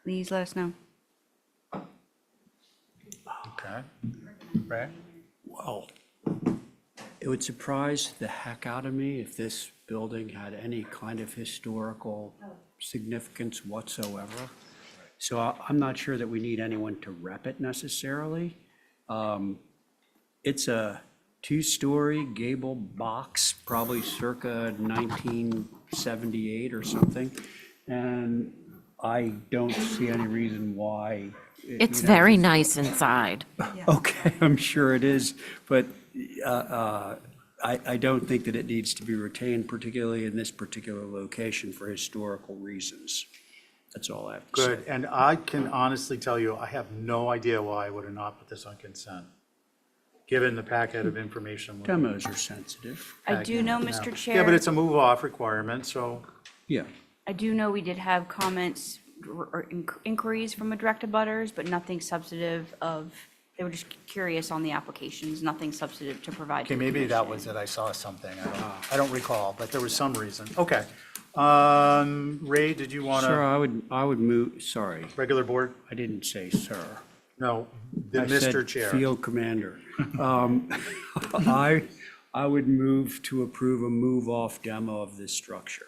I: please let us know.
A: Okay. Ray?
C: Well, it would surprise the heck out of me if this building had any kind of historical significance whatsoever. So I'm not sure that we need anyone to rep it necessarily. It's a two-story gable box, probably circa 1978 or something. And I don't see any reason why.
B: It's very nice inside.
C: Okay, I'm sure it is, but I don't think that it needs to be retained, particularly in this particular location for historical reasons. That's all I have to say.
A: Good, and I can honestly tell you, I have no idea why I would have not put this on consent, given the packet of information.
C: Demos are sensitive.
I: I do know,
A: Yeah.
I: Mr. Chair.
A: Yeah, but it's a move-off requirement, so,
C: Yeah.
I: I do know we did have comments or inquiries from a direct abutters, but nothing substantive of, they were just curious on the applications, nothing substantive to provide.
A: okay,
I: to the
A: maybe that
I: commission.
A: was it, I saw something, I don't recall, but there was some reason. Okay. Ray, did you want
C: Sir,
A: to,
C: I would move, sorry,
A: regular board?
C: I didn't say sir.
A: No, the
C: I said
A: Mr. Chair.
C: Field Commander. I would move to approve a move-off demo of this structure.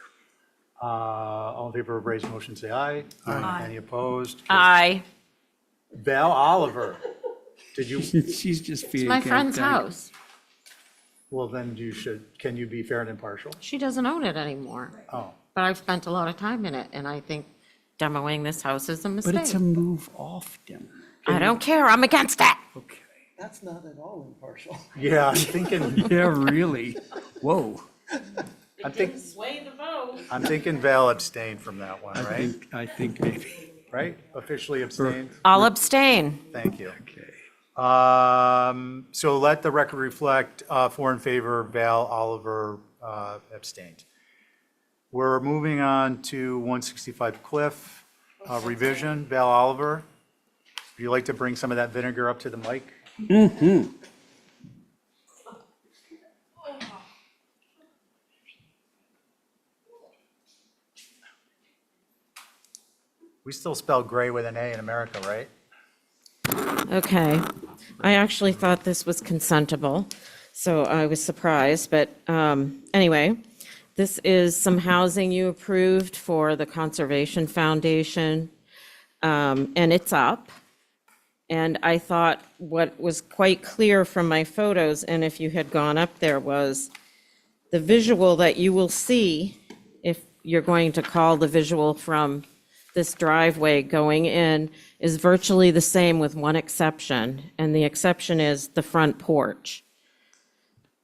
A: All in favor of Ray's motion, say aye. Aye. Any opposed?
B: Aye.
A: Val Oliver, did you,
C: She's just
B: It's
C: being.
B: my friend's
C: campaign.
B: house.
A: well, then you should, can you be fair and impartial?
B: She doesn't own it anymore.
A: Oh,
B: But I've spent a lot of time in it, and I think demoing this house is a
C: But it's a
B: mistake.
C: move-off demo.
B: I don't care, I'm against it.
C: Okay.
H: That's not at all impartial.
A: yeah, I'm thinking,
C: Yeah, really. Whoa.
A: I'm think-
B: Sway the vote.
A: I'm thinking Val abstained from that one, right?
C: I think maybe.
A: Right? Officially abstained?
B: I'll abstain.
A: Thank you.
C: Okay.
A: So let the record reflect, 4 in favor, Val Oliver abstained. We're moving on to 165 Cliff, revision. Val Oliver, would you like to bring some of that vinegar up to the mic? We still spell gray with an A in America, right?
B: Okay. I actually thought this was consentable, so I was surprised, but anyway, this is some housing you approved for the Conservation Foundation, and it's up. And I thought what was quite clear from my photos, and if you had gone up there, was the visual that you will see, if you're going to call the visual from this driveway going in, is virtually the same with one exception, and the exception is the front porch.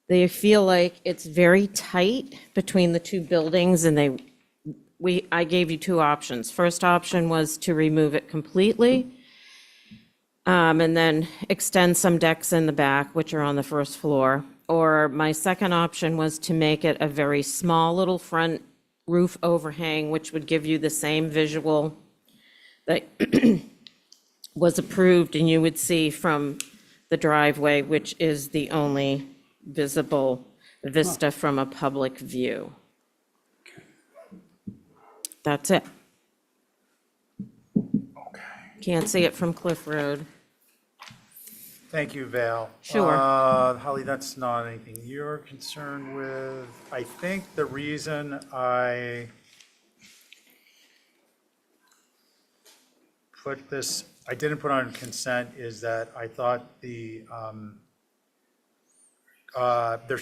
B: They feel like it's very tight between the two buildings, and I gave you two options. First option was to remove it completely, and then extend some decks in the back, which are on the first floor. Or my second option was to make it a very small little front roof overhang, which would give you the same visual that was approved and you would see from the driveway, which is the only visible vista from a public view. That's it. Can't see it from Cliff Road.
A: Thank you, Val.
B: Sure.
A: Holly, that's not anything you're concerned with. I think the reason I didn't put on consent is that I thought there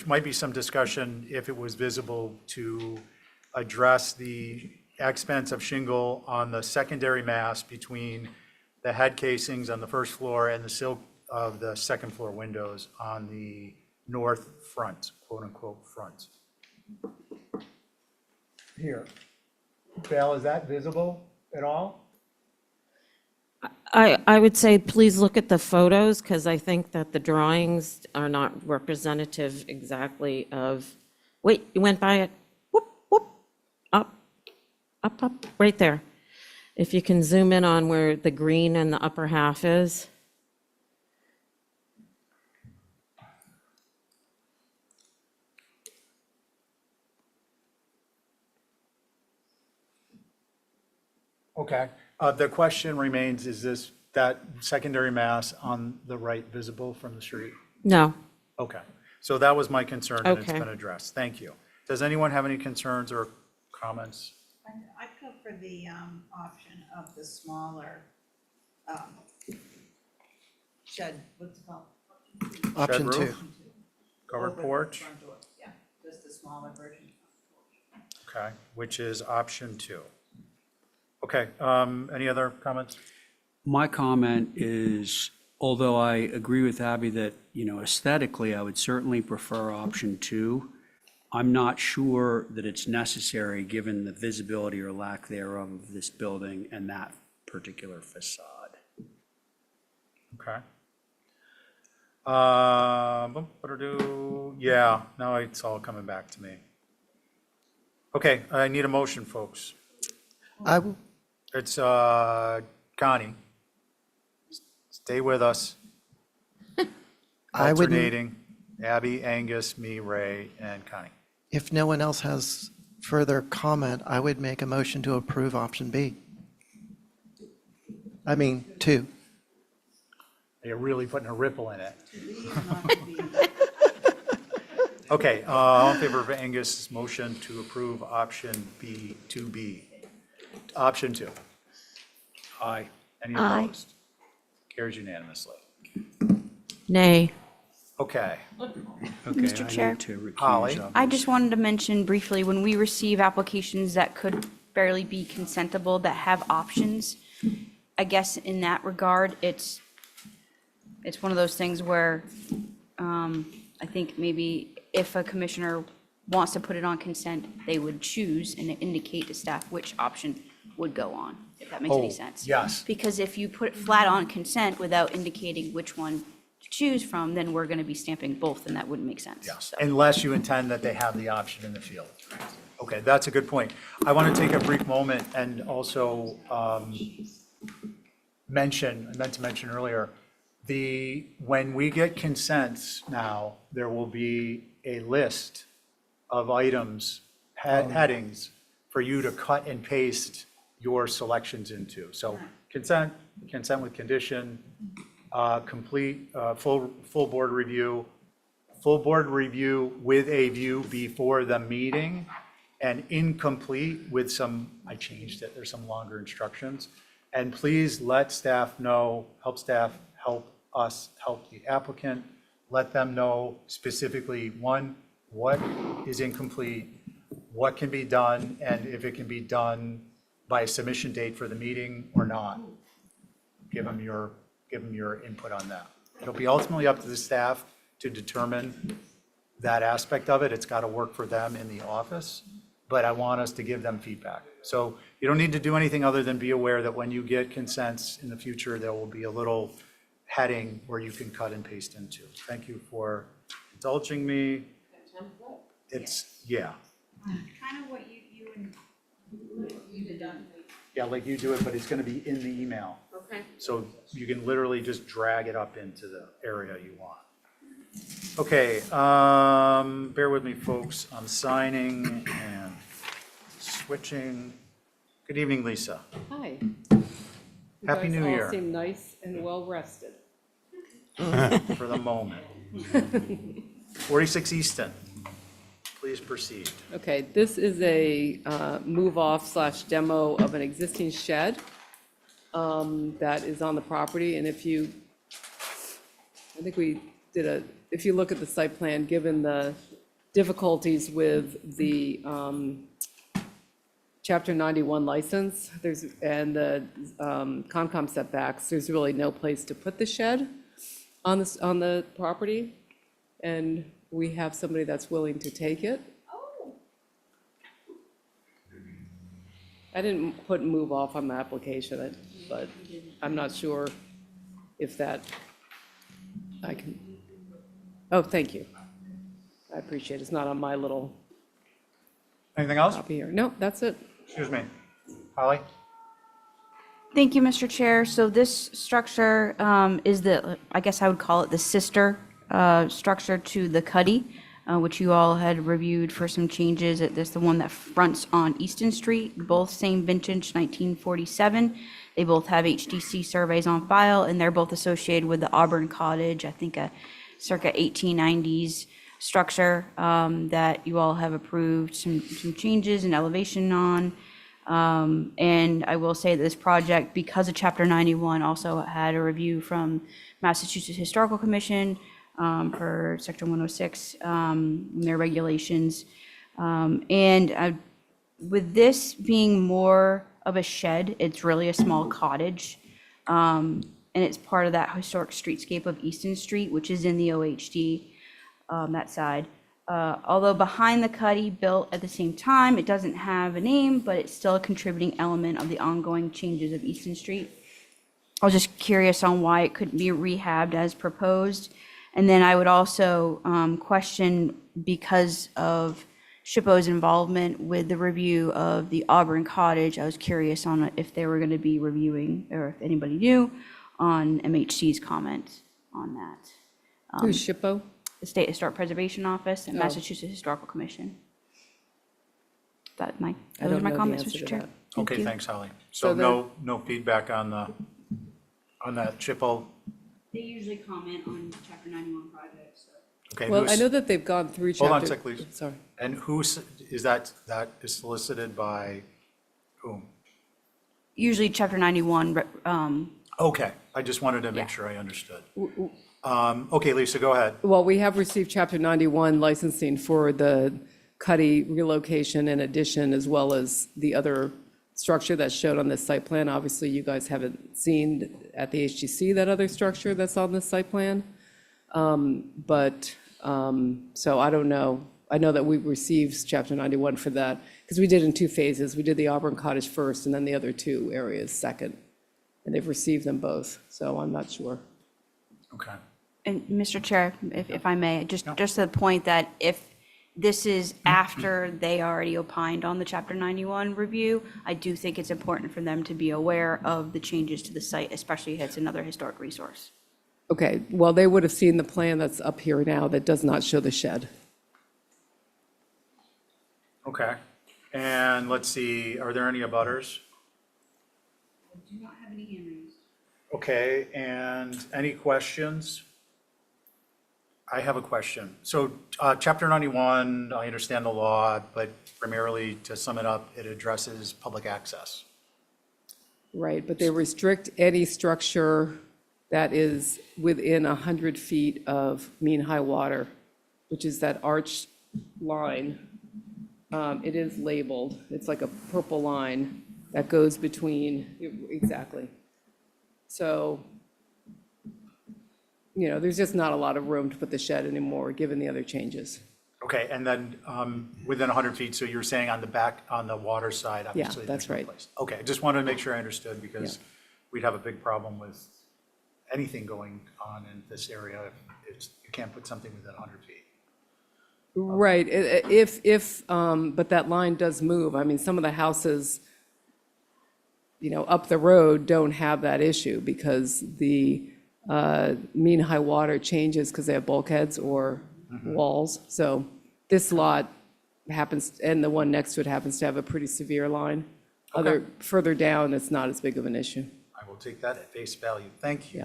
A: might be some discussion if it was visible to address the expense of shingle on the secondary mass between the head casings on the first floor and the sill of the second floor windows on the north front, quote unquote, front. Here. Val, is that visible at all?
B: I would say, please look at the photos, because I think that the drawings are not representative exactly of, wait, you went by it, whoop, whoop, up, right there. If you can zoom in on where the green in the upper half is.
A: Okay. The question remains, is this that secondary mass on the right visible from the street?
B: No.
A: Okay, so that was my concern, and it's
B: Okay.
A: been addressed. Thank you. Does anyone have any concerns or comments?
M: I'd go for the, option of the smaller, shed, what's it called?
H: Option
A: Shed
H: two.
A: roof? Covered
M: Over the
A: porch?
M: front door, yeah, just the smaller version.
A: Okay, which is option 2. Okay, any other comments?
C: My comment is, although I agree with Abby that, aesthetically, I would certainly prefer option 2, I'm not sure that it's necessary, given the visibility or lack thereof of this building and that particular facade.
A: Okay. Yeah, now it's all coming back to me. Okay, I need a motion, folks.
H: I, w-
A: It's Connie. Stay with us.
H: I would,
A: Alternating. Abby, Angus, me, Ray, and Connie.
H: if no one else has further comment, I would make a motion to approve option B. I mean, 2.
A: You're really putting a ripple in it.
M: Leave not to be.
A: Okay, all in favor of Angus' motion to approve option B, 2B? Option 2.
C: Aye.
A: Any
B: Aye.
A: opposed? Carries unanimously.
B: Nay.
A: Okay,
C: Okay,
I: Mr.
C: I
I: Chair?
C: need to recuse
A: Holly?
C: of
I: I
C: this.
I: just wanted to mention briefly, when we receive applications that could barely be consentable, that have options, I guess in that regard, it's one of those things where I think maybe if a commissioner wants to put it on consent, they would choose and indicate to staff which option would go on, if that makes any
A: Oh,
I: sense.
A: yes.
I: Because if you put it flat on consent without indicating which one to choose from, then we're going to be stamping both, and that wouldn't make sense.
A: yes,
I: So-
A: unless you intend that they have the option in the field. Okay, that's a good point. I want to take a brief moment and also I meant to mention earlier, when we get consents now, there will be a list of items, headings, for you to cut and paste your selections into. So consent with condition, complete, full board review with a view before the meeting, and incomplete with some, I changed it, there's some longer instructions. And please let staff know, help us help the applicant, let them know specifically, one, what is incomplete, what can be done, and if it can be done by a submission date for the meeting or not. Give them your input on that. It'll be ultimately up to the staff to determine that aspect of it. It's got to work for them in the office, but I want us to give them feedback. So you don't need to do anything other than be aware that when you get consents in the future, there will be a little heading where you can cut and paste into. Thank you for indulging me. It's, yeah,
M: Kind of what you did done.
A: yeah, like you do it, but it's going to be in the email.
B: Okay.
A: So you can literally just drag it up into the area you want. Okay, bear with me, folks. I'm signing and switching. Good evening, Lisa.
P: Hi.
A: Happy New
P: You
A: Year.
P: guys all seem nice and well-rested.
A: For the moment. 46 Easton, please proceed.
P: Okay, this is a move-off / demo of an existing shed that is on the property, and if you look at the site plan, given the difficulties with the Chapter 91 license, and the Concom setbacks, there's really no place to put the shed on the property, and we have somebody that's willing to take it. I didn't put move off on the application, but I'm not sure if that, I can, oh, thank you. I appreciate it. It's not on my little
A: Anything else?
P: copy here. No, that's it.
A: Excuse me. Holly?
I: Thank you, Mr. Chair. So this structure is I guess I would call it the sister structure to the cuddy. which you all had reviewed for some changes. That's the one that fronts on Easton Street, both same vintage, 1947. They both have HDC surveys on file, and they're both associated with the Auburn Cottage, I think a circa 1890s structure that you all have approved some changes in elevation on. And I will say that this project, because of Chapter 91, also had a review from Massachusetts Historical Commission per Section 106, their regulations. And with this being more of a shed, it's really a small cottage. And it's part of that historic streetscape of Easton Street, which is in the OHD, that side. Although behind the cuddy, built at the same time, it doesn't have a name, but it's still a contributing element of the ongoing changes of Easton Street. I was just curious on why it couldn't be rehabbed as proposed. And then I would also question, because of SHPO's involvement with the review of the Auburn Cottage, I was curious on if they were going to be reviewing, or if anybody knew, on MHC's comments on that.
P: Who's SHPO?
I: The State Historic Preservation Office and
P: Oh.
I: Massachusetts Historical Commission. Those
P: I
I: are
P: don't
I: my
P: know the
I: comments,
P: answer
I: Mr.
P: to
I: Chair.
P: that.
I: Thank
A: Okay,
I: you.
A: thanks, Holly.
P: So
A: So no feedback on that Chippo?
I: They usually comment on Chapter 91 projects, so.
A: Okay,
P: Well, I
A: who's-
P: know that they've gone through chapter.
A: Hold on a sec, please.
P: Sorry.
A: And is that is solicited by whom?
I: Usually Chapter 91,
A: Okay, I just wanted to make sure I understood. Okay, Lisa, go ahead.
P: Well, we have received Chapter 91 licensing for the Cuddy relocation and addition, as well as the other structure that's shown on this site plan. Obviously, you guys haven't seen at the HGC that other structure that's on this site plan. So I don't know. I know that we received Chapter 91 for that, because we did in two phases. We did the Auburn Cottage first, and then the other two areas second. And they've received them both, so I'm not sure.
A: Okay.
I: and Mr. Chair, if I may, just to the point that if this is after they already opined on the Chapter 91 review, I do think it's important for them to be aware of the changes to the site, especially if it's another historic resource.
P: Okay, well, they would have seen the plan that's up here now that does not show the shed.
A: Okay. And let's see, are there any abutters?
I: I do not have any hand raised.
A: Okay, and any questions? I have a question. So Chapter 91, I understand the law, but primarily, to sum it up, it addresses public access.
P: Right, but they restrict any structure that is within 100 feet of mean high water, which is that arch line. It is labeled, it's like a purple line that goes between, exactly. So, there's just not a lot of room to put the shed anymore, given the other changes.
A: Okay, and then within 100 feet, so you're saying on the back, on the water side, obviously?
P: that's
A: there's no
P: right.
A: place. Okay, I just wanted to make sure I understood, because we'd have a big problem with anything going on in this area if you can't put something within 100 feet.
P: Right, but that line does move. I mean, some of the houses, up the road don't have that issue, because the mean high water changes because they have bulkheads or walls. So this lot happens, and the one next to it happens to have a pretty severe line. Further down, it's not as big of an issue.
A: I will take that at face value. Thank you.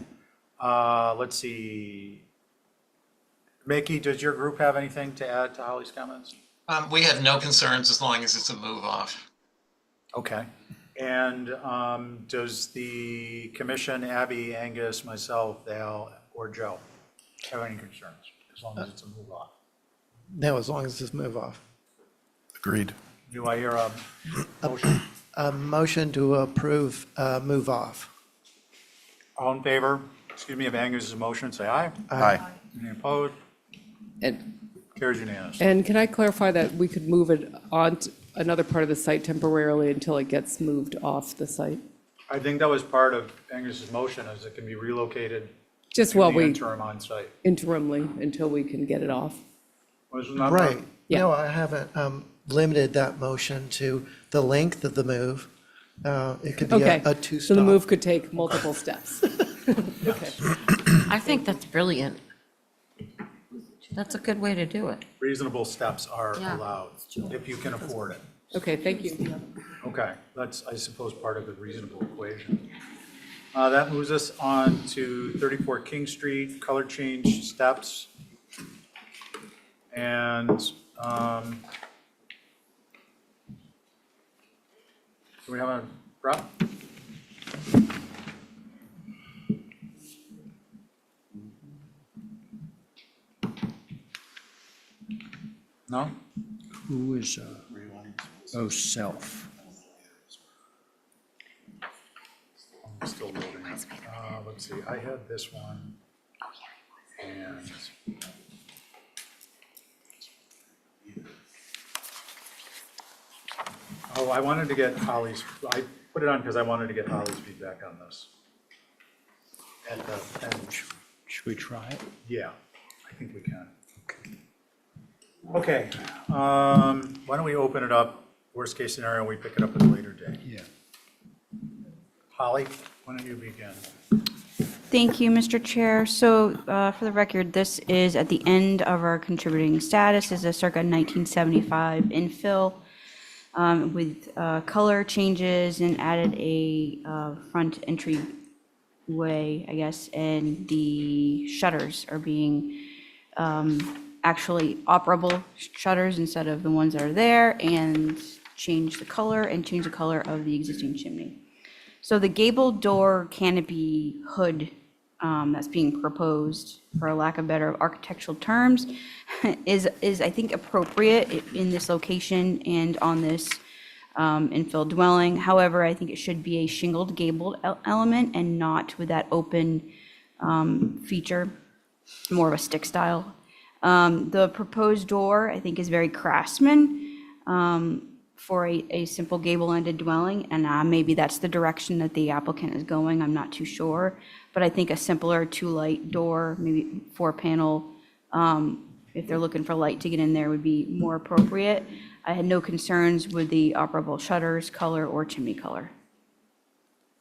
P: Yeah.
A: Let's see. Mickey, does your group have anything to add to Holly's comments?
L: We have no concerns as long as it's a move off.
A: Okay. And does the commission, Abby, Angus, myself, Val, or Joe, have any concerns as long as it's a move off?
H: No, as long as it's move off.
F: Agreed.
A: Do I hear a motion?
H: A motion to approve, move off.
A: All in favor, of Angus's motion, say aye.
F: Aye.
A: Any opposed?
P: And
A: Carries unanimous.
P: And can I clarify that we could move it on to another part of the site temporarily until it gets moved off the site?
A: I think that was part of Angus's motion, is it can be relocated
P: Just
A: to
P: while
A: the
P: we,
A: interim on site.
P: interimly, until we can get it off.
A: Wasn't that
H: Right.
P: Yeah.
H: No, I haven't limited that motion to the length of the move. It could be
P: Okay,
H: a
P: so
H: two-stop.
P: the move could take multiple steps. Okay.
B: I think that's brilliant. That's a good way to do it.
A: Reasonable steps are
B: Yeah.
A: allowed, if you can afford it.
P: Okay, thank you.
A: Okay, that's, I suppose, part of the reasonable equation. That moves us on to 34 King Street, color change steps. And do we have a, Rob? No?
C: Who is, oh, Self.
A: I'm still loading up. Let's see, I had this one. And oh, I wanted to get Holly's, I put it on because I wanted to get Holly's feedback on this. And
C: Should we try it?
A: yeah, I think we can. Okay, why don't we open it up, worst case scenario, we pick it up at a later date.
C: Yeah.
A: Holly, why don't you begin?
I: Thank you, Mr. Chair. So for the record, this is at the end of our contributing status. This is a circa 1975 infill with color changes and added a front entryway, I guess, and the shutters are being actually operable shutters instead of the ones that are there, and change the color of the existing chimney. So the gable door canopy hood that's being proposed, for lack of better architectural terms, is I think appropriate in this location and on this infill dwelling. However, I think it should be a shingled gabled element and not with that open feature, more of a stick style. The proposed door, I think, is very craftsman for a simple gable-ended dwelling, and maybe that's the direction that the applicant is going, I'm not too sure. But I think a simpler two-light door, maybe four-panel, if they're looking for light to get in there, would be more appropriate. I had no concerns with the operable shutters, color, or chimney color.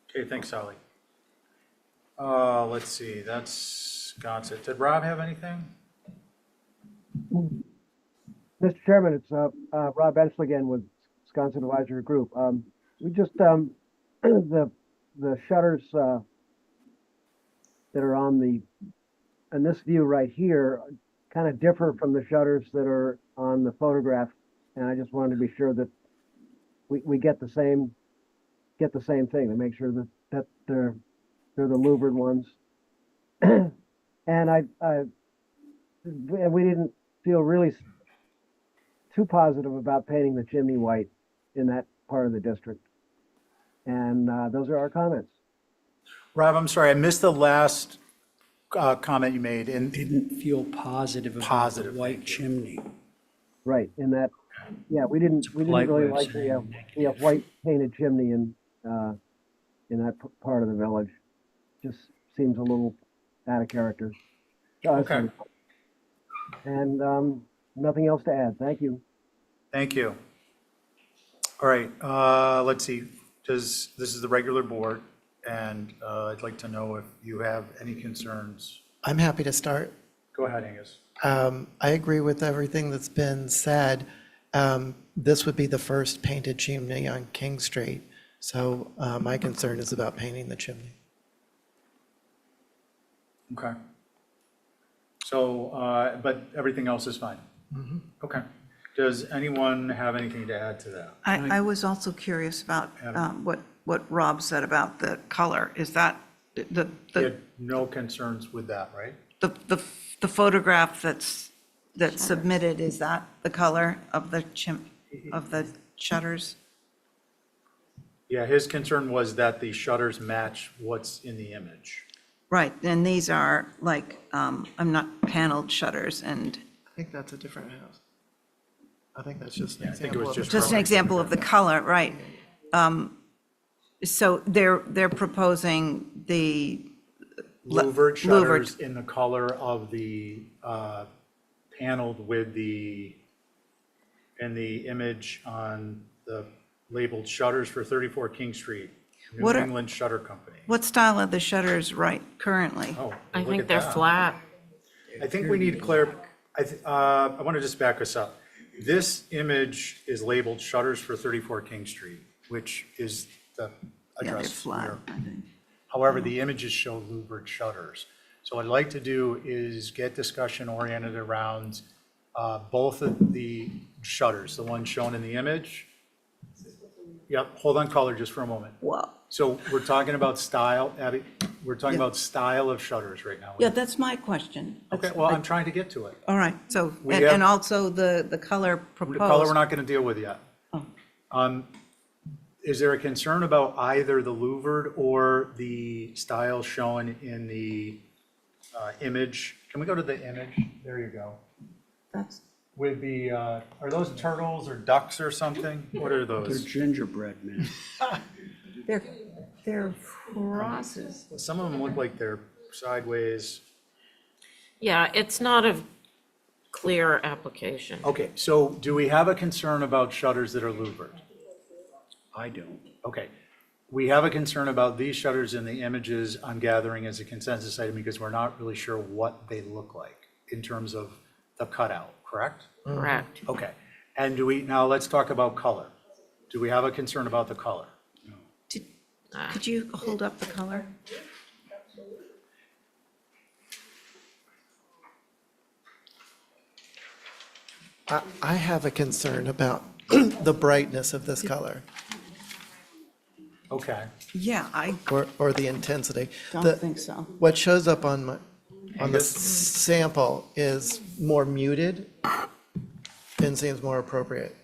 A: Okay, thanks, Holly. Let's see, that's got it. Did Rob have anything?
O: Mr. Chairman, it's Rob Enschel again with Wisconsin Advisory Group. We just, the shutters that are in this view right here kind of differ from the shutters that are on the photograph. And I just wanted to be sure that we get the same thing, to make sure that they're the louvered ones. And we didn't feel really too positive about painting the chimney white in that part of the district. And those are our comments.
A: Rob, I'm sorry, I missed the last comment you made.
C: Didn't feel positive about the white chimney.
O: Right, in that, yeah, we didn't
C: polite way
O: really
C: of
O: like
C: saying
O: the white painted chimney in that part of the village. Just seems a little out of character.
A: Okay.
O: And nothing else to add. Thank you.
A: Thank you. All right, let's see, this is the regular board, and I'd like to know if you have any concerns.
H: I'm happy to start.
A: Go ahead, Angus.
H: I agree with everything that's been said. This would be the first painted chimney on King Street, so my concern is about painting the chimney.
A: Okay. So, but everything else is fine? Okay. Does anyone have anything to add to that?
G: I was also curious about what Rob said about the color. Is that
A: You had no concerns with that, right?
G: the photograph that's submitted, is that the color of the shutters?
A: Yeah, his concern was that the shutters match what's in the image.
G: Right, and these are like, I'm not paneled shutters, and
H: I think that's a different house. I think that's just an
A: Yeah, I think it was
H: example of.
A: just
G: just an example of the color, right? So they're proposing the
A: Louvered shutters in the color of the paneled with in the image on the labeled shutters for 34 King Street, New
G: What are-
A: England Shutter Company.
G: What style are the shutters right currently?
A: Oh,
B: I
A: look
B: think
A: at
B: they're
A: that.
B: flat.
A: I think we need I want to just back us up. This image is labeled Shutters for 34 King Street, which is the
G: Yeah, they're
A: address
G: flat,
A: here.
G: I think.
A: However, the images show louvered shutters. So what I'd like to do is get discussion oriented around both of the shutters, the one shown in the image. Yep, hold on color just for a moment.
G: Wow.
A: So we're talking about style, Abby, we're talking about style of shutters right now.
G: Yeah, that's my question.
A: Okay, well, I'm trying to get to it.
G: All right, so,
A: We
G: and
A: have-
G: also the color proposed.
A: The color we're not going to deal with yet.
G: Oh.
A: Is there a concern about either the louvered or the style shown in the image? Can we go to the image? There you go.
G: That's,
A: With the, are those turtles or ducks or something? What are
C: They're
A: those?
C: gingerbread men.
G: they're crosses.
A: Some of them look like they're sideways.
B: Yeah, it's not a clear application.
A: Okay, so do we have a concern about shutters that are louvered?
C: I don't.
A: Okay. We have a concern about these shutters in the images I'm gathering as a consensus item because we're not really sure what they look like in terms of the cutout, correct?
B: Correct.
A: Okay. And now let's talk about color. Do we have a concern about the color?
G: Could you hold up the color?
H: I have a concern about the brightness of this color,
A: Okay.
G: Yeah, I
H: or the intensity.
G: don't
H: The-
G: think so.
H: What shows up on the
A: Angus?
H: sample is more muted and seems more appropriate.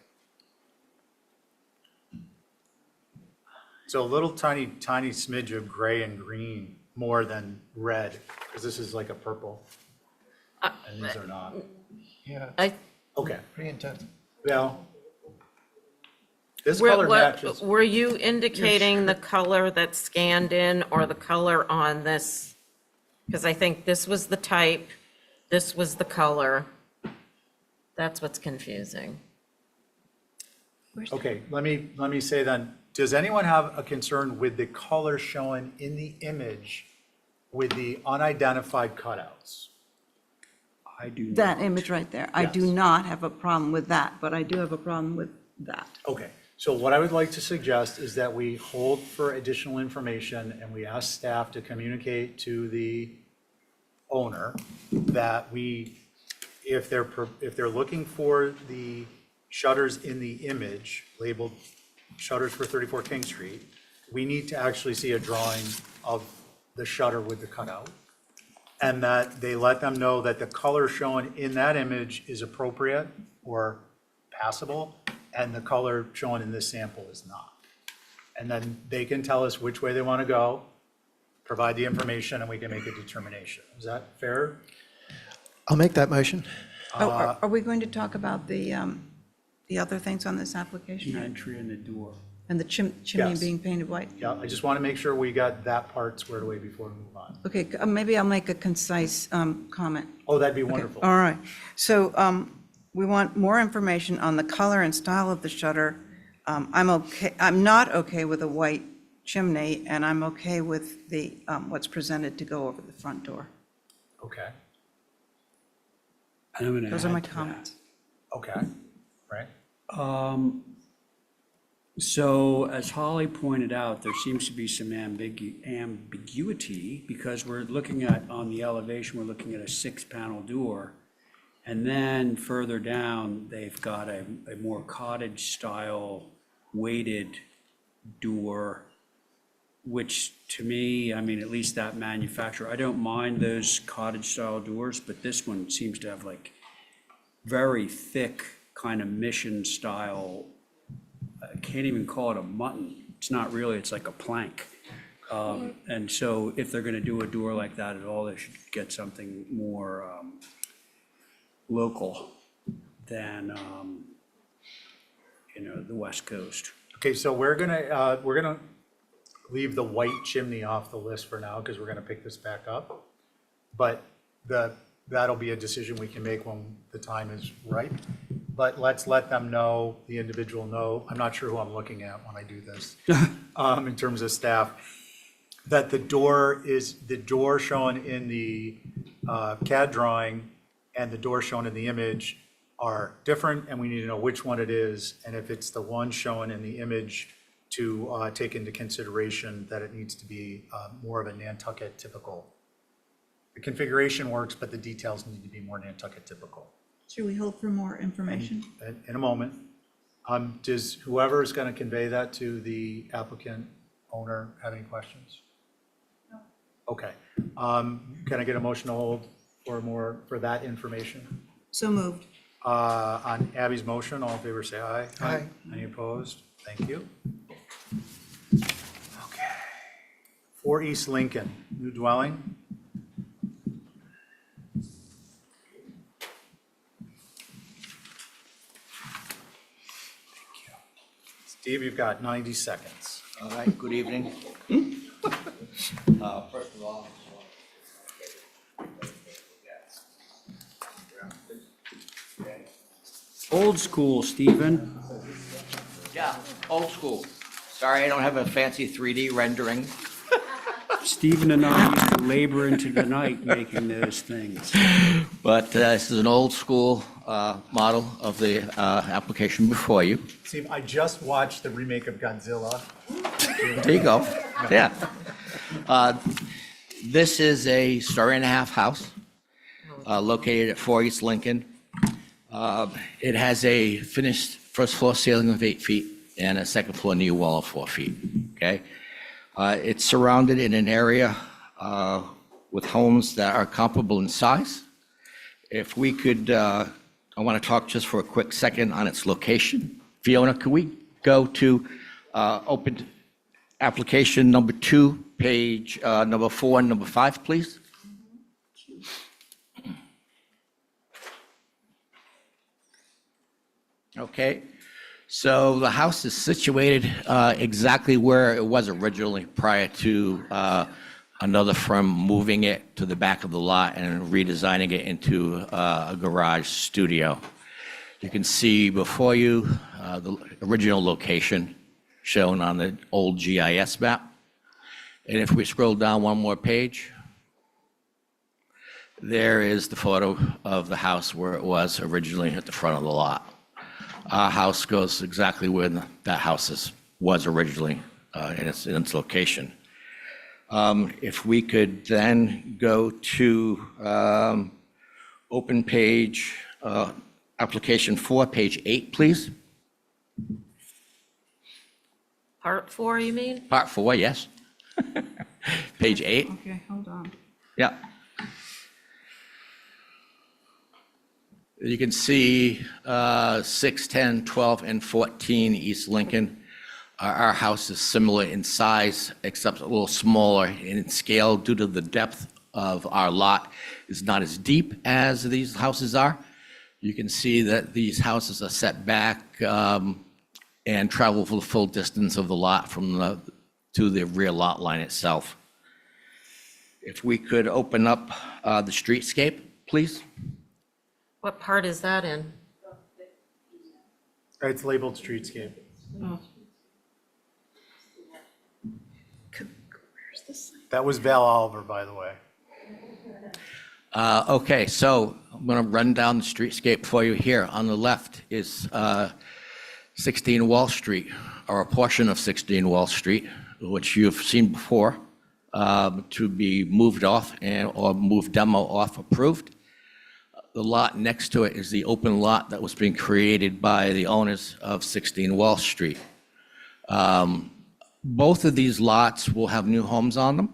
A: So a little tiny smidge of gray and green more than red, because this is like a purple. And these are not.
H: Yeah,
A: Okay.
H: pretty intense.
A: Well, this color matches.
B: Were you indicating the color that's scanned in or the color on this? Because I think this was the type, this was the color. That's what's confusing.
A: Okay, let me say then, does anyone have a concern with the color shown in the image with the unidentified cutouts?
C: I do not.
G: That image right there. I do
A: Yes.
G: not have a problem with that, but I do have a problem with that.
A: Okay, so what I would like to suggest is that we hold for additional information and we ask staff to communicate to the owner that if they're looking for the shutters in the image labeled Shutters for 34 King Street, we need to actually see a drawing of the shutter with the cutout. And that they let them know that the color shown in that image is appropriate or passable, and the color shown in this sample is not. And then they can tell us which way they want to go, provide the information, and we can make a determination. Is that fair?
H: I'll make that motion.
G: Are we going to talk about the other things on this application?
C: Entry in the door.
G: And the chimney
A: Yes.
G: being painted white?
A: Yeah, I just want to make sure we got that part squared away before we move on.
G: Okay, maybe I'll make a concise comment.
A: Oh, that'd be
G: Okay,
A: wonderful.
G: all right. So we want more information on the color and style of the shutter. I'm not okay with a white chimney, and I'm okay with the, what's presented to go over the front door.
A: Okay,
C: And I'm going to
G: Those are my
C: add to that.
G: comments.
A: okay, right?
C: So as Holly pointed out, there seems to be some ambiguity because we're looking at, on the elevation, we're looking at a 6-panel door. And then further down, they've got a more cottage-style weighted door, which to me, I mean, at least that manufacturer, I don't mind those cottage-style doors, but this one seems to have like very thick kind of mission-style, I can't even call it a mutton. It's not really, it's like a plank. And so if they're going to do a door like that at all, they should get something more local than, the West Coast.
A: Okay, so we're gonna leave the white chimney off the list for now, because we're gonna pick this back up. But that'll be a decision we can make when the time is ripe. But let's let them know, the individual know, I'm not sure who I'm looking at when I do this, in terms of staff, that the door shown in the CAD drawing and the door shown in the image are different, and we need to know which one it is, and if it's the one shown in the image, to take into consideration that it needs to be more of a Nantucket typical. The configuration works, but the details need to be more Nantucket typical.
E: Should we hold for more information?
A: In a moment. Does whoever is going to convey that to the applicant owner have any questions?
E: No.
A: Okay. Can I get a motion to hold for that information?
E: So moved.
A: On Abby's motion, all in favor say aye.
H: Aye.
A: Any opposed? Thank you. Okay. 4 East Lincoln, new dwelling. Steve, you've got 90 seconds.
Q: All right, good evening. First of all,
C: Old school, Stephen.
Q: yeah, old school. Sorry, I don't have a fancy 3D rendering.
C: Stephen and I used to labor into the night making those things.
Q: But this is an old school model of the application before you.
A: Steve, I just watched the remake of Godzilla.
Q: There you go. Yeah. This is a story and a half house located at 4 East Lincoln. It has a finished first floor ceiling of 8 feet and a second floor knee wall of 4 feet. Okay. It's surrounded in an area with homes that are comparable in size. If we could, I want to talk just for a quick second on its location. Fiona, could we go to open application number 2, page number 4 and number 5, please? Okay. So the house is situated exactly where it was originally prior to another firm moving it to the back of the lot and redesigning it into a garage studio. You can see before you the original location shown on the old GIS map. And if we scroll down one more page, there is the photo of the house where it was originally at the front of the lot. Our house goes exactly where that house was originally in its location. If we could then go to open page, application 4, page 8, please.
B: Part 4, you mean?
Q: Part 4, yes. Page 8.
E: Okay, hold on.
Q: Yeah. You can see 6, 10, 12, and 14 East Lincoln. Our house is similar in size, except a little smaller in scale due to the depth of our lot is not as deep as these houses are. You can see that these houses are set back and travel for the full distance of the lot from to the rear lot line itself. If we could open up the streetscape, please.
B: What part is that in?
A: It's labeled streetscape.
B: Oh.
A: That was Val Oliver, by the way.
Q: Okay, so I'm going to run down the streetscape for you here. On the left is 16 Wall Street, or a portion of 16 Wall Street, which you've seen before, to be moved off or moved demo off approved. The lot next to it is the open lot that was being created by the owners of 16 Wall Street. Both of these lots will have new homes on them,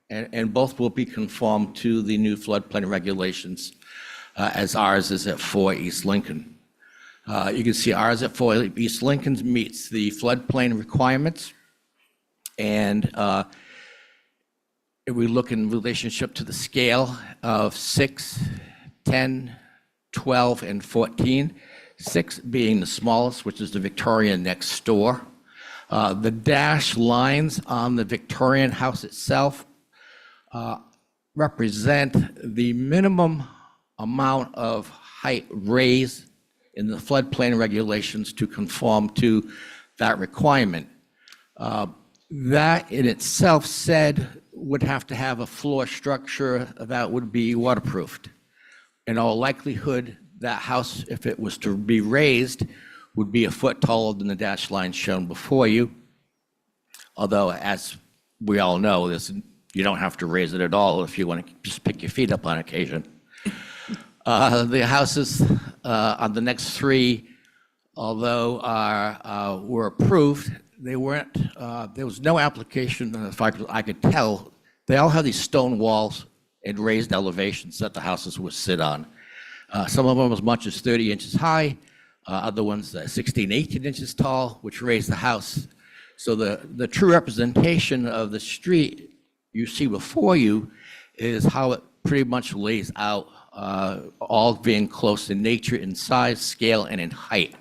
Q: and both will be conformed to the new floodplain regulations, as ours is at 4 East Lincoln. You can see ours at 4 East Lincoln meets the floodplain requirements, and if we look in relationship to the scale of 6, 10, 12, and 14, 6 being the smallest, which is the Victorian next door. The dashed lines on the Victorian house itself represent the minimum amount of height raised in the floodplain regulations to conform to that requirement. That in itself said would have to have a floor structure that would be waterproofed. In all likelihood, that house, if it was to be raised, would be a foot taller than the dash line shown before you. Although, as we all know, you don't have to raise it at all if you want to just pick your feet up on occasion. The houses on the next three, although were approved, they weren't, there was no application, if I could tell. They all have these stone walls and raised elevations that the houses would sit on. Some of them as much as 30 inches high, other ones 16, 18 inches tall, which raised the house. So the true representation of the street you see before you is how it pretty much lays out, all being close in nature, in size, scale, and in height.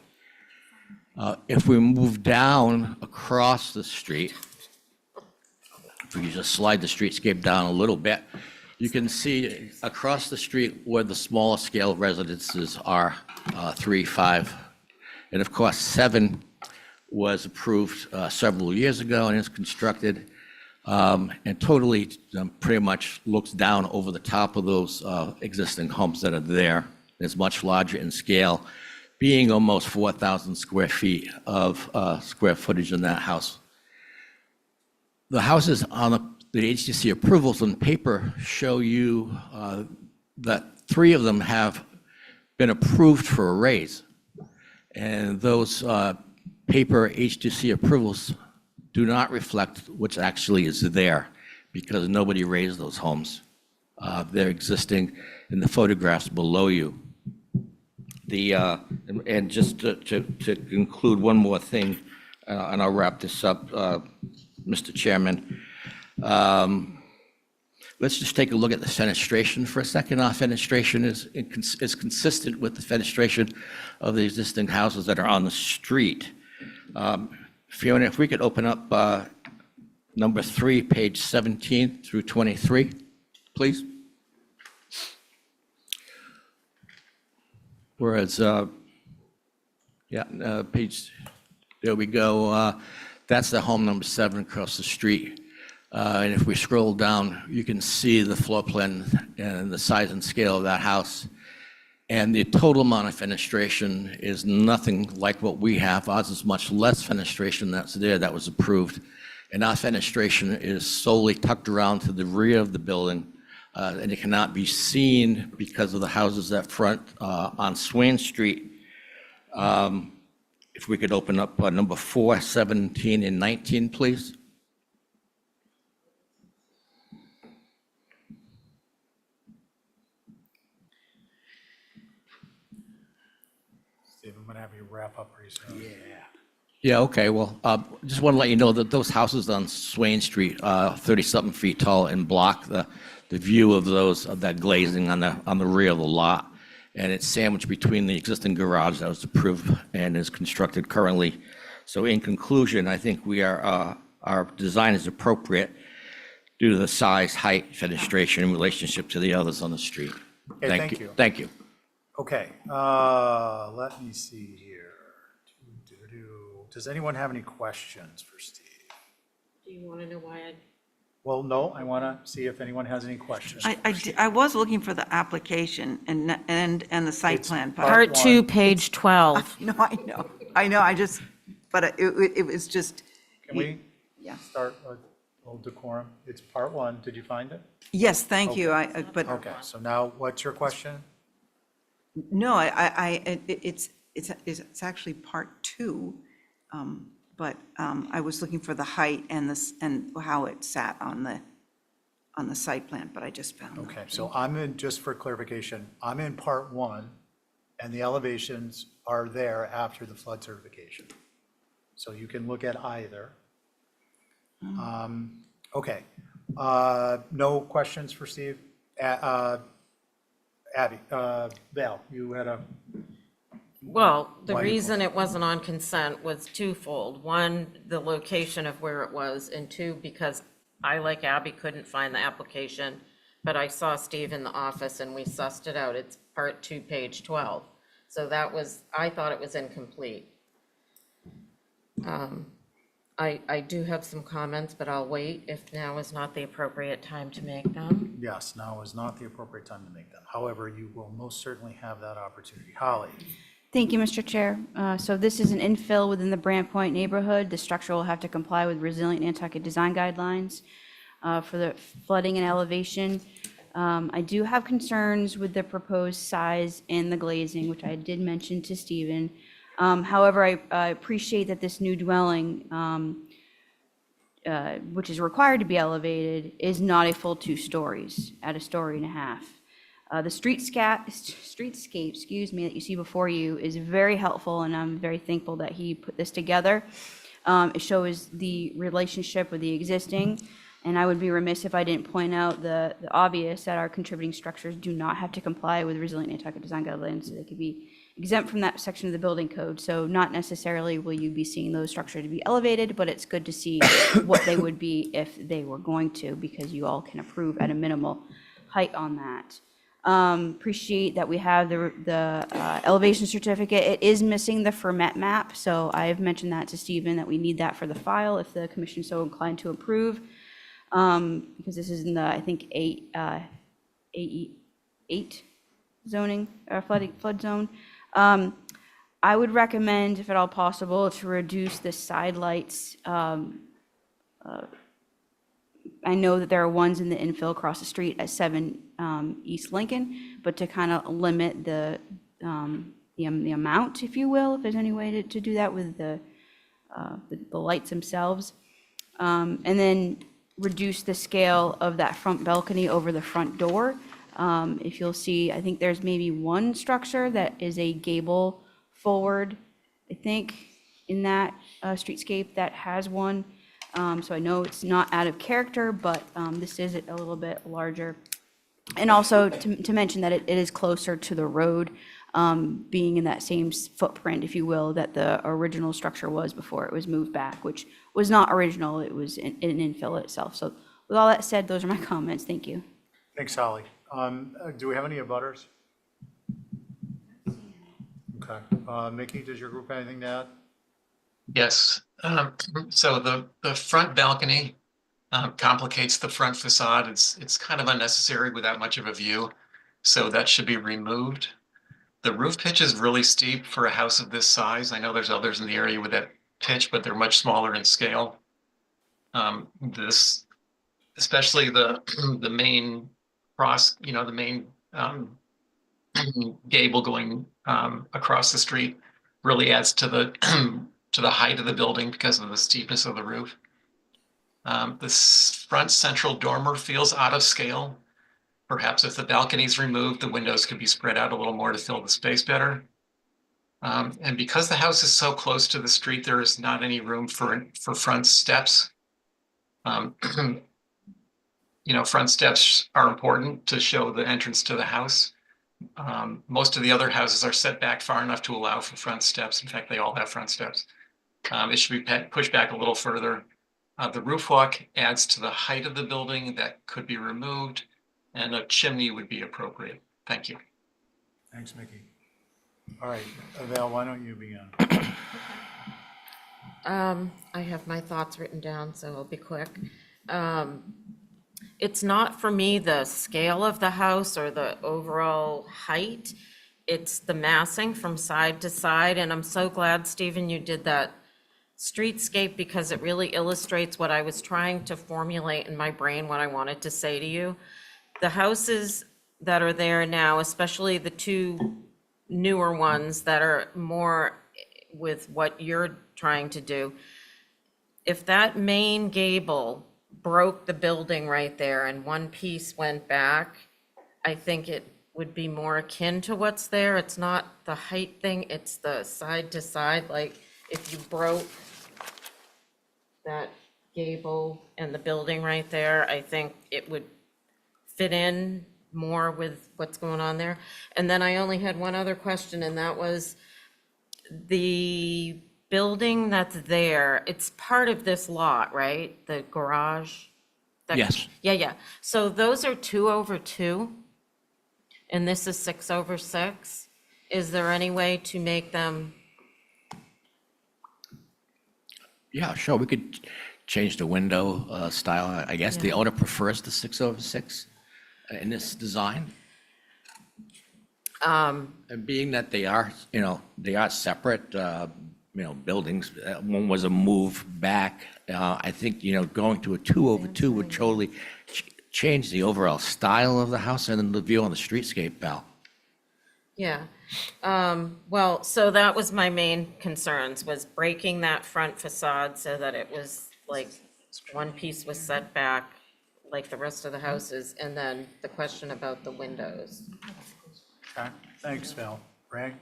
Q: If we move down across the street, if we just slide the streetscape down a little bit, you can see across the street where the smaller scale residences are, 3, 5, and of course 7 was approved several years ago and is constructed, and totally pretty much looks down over the top of those existing homes that are there. It's much larger in scale, being almost 4,000 square feet of square footage in that house. The houses on the HDC approvals on paper show you that 3 of them have been approved for a raise. And those paper HDC approvals do not reflect what's actually is there, because nobody raised those homes. They're existing in the photographs below you. And just to conclude one more thing, and I'll wrap this up, Mr. Chairman. Let's just take a look at the fenestration for a second. Our fenestration is consistent with the fenestration of the existing houses that are on the street. Fiona, if we could open up number 3, page 17 through 23, please. Whereas, page, there we go. That's the home number 7 across the street. And if we scroll down, you can see the floor plan and the size and scale of that house. And the total amount of fenestration is nothing like what we have. Ours is much less fenestration that's there that was approved. And our fenestration is solely tucked around to the rear of the building. And it cannot be seen because of the houses that front on Swain Street. If we could open up number 4, 17, and 19, please.
A: Steve, I'm going to have you wrap up pretty soon.
Q: Yeah, okay, well, just want to let you know that those houses on Swain Street, 30-something feet tall, and block the view of that glazing on the rear of the lot. And it's sandwiched between the existing garage that was approved and is constructed currently. So in conclusion, I think our design is appropriate due to the size, height, fenestration, in relationship to the others on the street.
A: Okay, thank you.
Q: Thank you.
A: Okay, let me see here. Does anyone have any questions for Steve?
B: Do you want to know why I?
A: Well, no, I want to see if anyone has any questions.
G: I was looking for the application and the site
A: It's
G: plan.
B: Part 2, page 12.
G: No, I know, but it was just.
A: Can we
G: Yeah.
A: start a little decorum? It's part 1. Did you find it?
G: Yes, thank you, but.
A: Okay, so now what's your question?
G: No, it's actually part 2, but I was looking for the height and how it sat on the site plan, but I just found it.
A: Okay, so I'm in, just for clarification, I'm in part 1, and the elevations are there after the flood certification. So you can look at either. Okay, no questions for Steve? Abby, Val, you had a.
B: Well, the
A: Why you
B: reason it wasn't on consent was twofold. 1, the location of where it was, and 2, because I, like Abby, couldn't find the application, but I saw Steve in the office and we sussed it out. It's part 2, page 12. So I thought it was incomplete. I do have some comments, but I'll wait if now is not the appropriate time to make them.
A: Yes, now is not the appropriate time to make them. However, you will most certainly have that opportunity. Holly?
I: Thank you, Mr. Chair. So this is an infill within the Brant Point neighborhood. The structure will have to comply with resilient Nantucket design guidelines for the flooding and elevation. I do have concerns with the proposed size and the glazing, which I did mention to Stephen. However, I appreciate that this new dwelling, which is required to be elevated, is not a full 2 stories, at a story and a half. The streetscape, excuse me, that you see before you is very helpful, and I'm very thankful that he put this together. It shows the relationship with the existing, and I would be remiss if I didn't point out the obvious, that our contributing structures do not have to comply with resilient Nantucket design guidelines, so they could be exempt from that section of the building code. So not necessarily will you be seeing those structures to be elevated, but it's good to see what they would be if they were going to, because you all can approve at a minimal height on that. Appreciate that we have the elevation certificate. It is missing the ferment map, so I've mentioned that to Stephen, that we need that for the file if the commission is so inclined to approve. Because this is in the, I think, 8 zoning, flood zone. I would recommend, if at all possible, to reduce the side lights. I know that there are ones in the infill across the street at 7 East Lincoln, but to kind of limit the amount, if you will, if there's any way to do that with the lights themselves. And then reduce the scale of that front balcony over the front door. If you'll see, I think there's maybe one structure that is a gable forward, I think, in that streetscape that has one. So I know it's not out of character, but this is a little bit larger. And also to mention that it is closer to the road, being in that same footprint, if you will, that the original structure was before it was moved back, which was not original, it was an infill itself. So with all that said, those are my comments. Thank you.
A: Thanks, Holly. Do we have any abutters? Okay. Mickey, does your group have anything to add?
L: Yes. So the front balcony complicates the front facade. It's kind of unnecessary without much of a view. So that should be removed. The roof pitch is really steep for a house of this size. I know there's others in the area with that pitch, but they're much smaller in scale. This, especially the main cross, the main gable going across the street, really adds to the to the height of the building because of the steepness of the roof. This front central dormer feels out of scale. Perhaps if the balcony is removed, the windows could be spread out a little more to fill the space better. And because the house is so close to the street, there is not any room for front steps. Front steps are important to show the entrance to the house. Most of the other houses are set back far enough to allow for front steps. In fact, they all have front steps. It should be pushed back a little further. The roof walk adds to the height of the building that could be removed, and a chimney would be appropriate. Thank you.
A: Thanks, Mickey. All right, Val, why don't you begin?
B: I have my thoughts written down, so I'll be quick. It's not for me the scale of the house or the overall height. It's the massing from side to side, and I'm so glad, Stephen, you did that streetscape because it really illustrates what I was trying to formulate in my brain, what I wanted to say to you. The houses that are there now, especially the 2 newer ones that are more with what you're trying to do, if that main gable broke the building right there and one piece went back, I think it would be more akin to what's there. It's not the height thing, it's the side to side. Like if you broke that gable and the building right there, I think it would fit in more with what's going on there. And then I only had one other question, and that was the building that's there, it's part of this lot, right? The garage?
Q: Yes.
B: Yeah. So those are 2 over 2, and this is 6 over 6. Is there any way to make them
Q: Yeah, sure, we could change the window style. I guess the
B: Yeah.
Q: owner prefers the 6/6 in this design. And being that they are, they are separate, buildings, one was a move back. I think, going to a 2/2 would totally change the overall style of the house and then the view on the streetscape, Val.
B: Yeah. Well, so that was my main concerns, was breaking that front facade so that it was like one piece was set back like the rest of the houses, and then the question about the windows.
A: Okay, thanks, Val. Ray?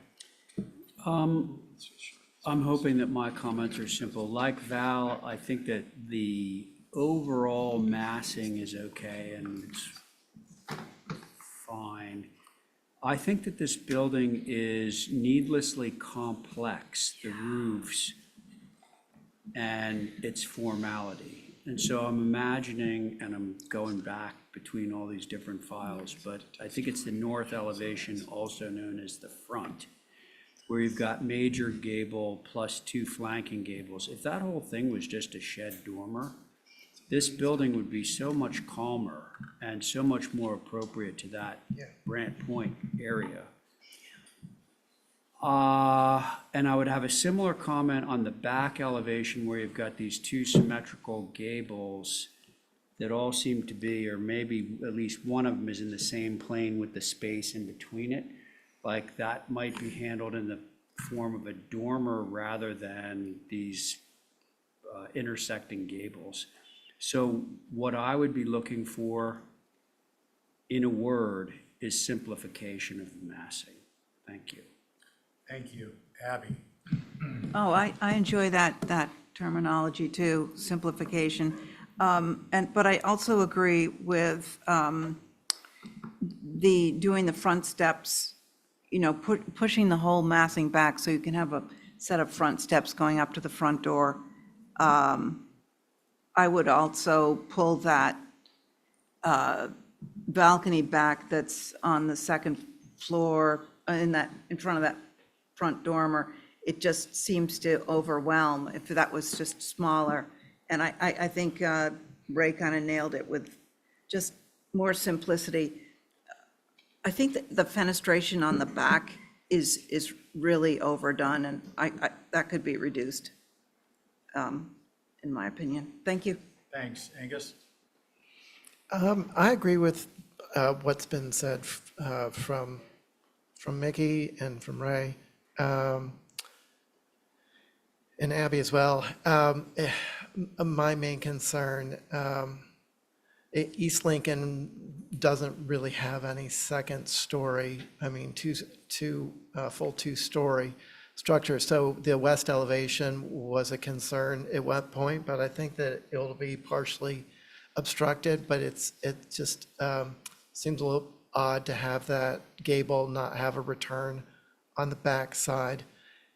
C: I'm hoping that my comments are simple. Like Val, I think that the overall massing is okay and it's fine. I think that this building is needlessly complex, the roofs and its formality. And so I'm imagining, and I'm going back between all these different files, but I think it's the north elevation, also known as the front, where you've got major gable plus 2 flanking gables. If that whole thing was just a shed dormer, this building would be so much calmer and so much more appropriate to that Brant Point area. And I would have a similar comment on the back elevation where you've got these 2 symmetrical gables that all seem to be, or maybe at least one of them is in the same plane with the space in between it. Like that might be handled in the form of a dormer rather than these intersecting gables. So what I would be looking for, in a word, is simplification of the massing. Thank you.
A: Thank you. Abby?
G: Oh, I enjoy that terminology too, simplification. But I also agree with doing the front steps, pushing the whole massing back so you can have a set of front steps going up to the front door. I would also pull that balcony back that's on the second floor, in front of that front dormer. It just seems to overwhelm if that was just smaller. And I think Ray kind of nailed it with just more simplicity. I think that the fenestration on the back is really overdone, and that could be reduced, in my opinion. Thank you.
A: Thanks. Angus?
H: I agree with what's been said from Mickey and from Ray, and Abby as well. My main concern, East Lincoln doesn't really have any second story, full 2-story structure. So the west elevation was a concern at one point, but I think that it'll be partially obstructed, but it just seems a little odd to have that gable not have a return on the back side.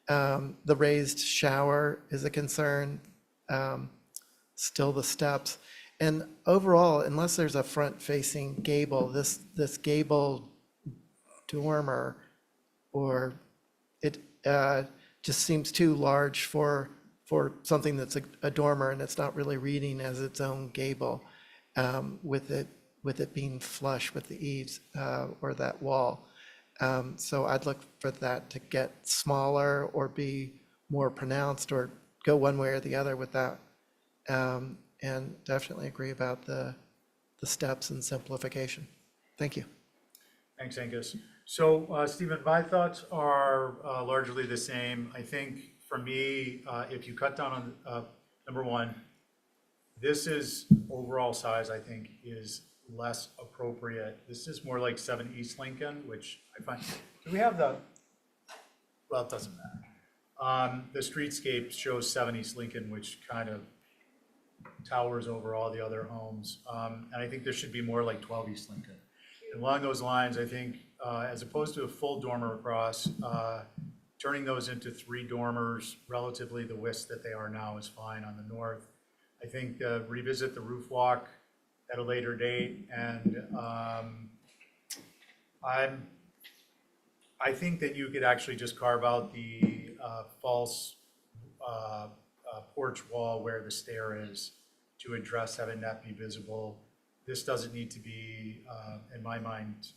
H: The raised shower is a concern, still the steps. And overall, unless there's a front-facing gable, this gable dormer, or it just seems too large for something that's a dormer, and it's not really reading as its own gable, with it being flush with the eaves or that wall. So I'd look for that to get smaller or be more pronounced or go one way or the other with that. And definitely agree about the steps and simplification. Thank you.
A: Thanks, Angus. So, Stephen, my thoughts are largely the same. I think for me, if you cut down on number one, this is overall size, I think, is less appropriate. This is more like 7 East Lincoln, which I find, do we have well, it doesn't matter. The streetscape shows 7 East Lincoln, which kind of towers over all the other homes. And I think there should be more like 12 East Lincoln. And along those lines, I think, as opposed to a full dormer across, turning those into 3 dormers, relatively the width that they are now, is fine on the north. I think revisit the roof walk at a later date, and I think that you could actually just carve out the false porch wall where the stair is to address having that be visible. This doesn't need to be, in my mind,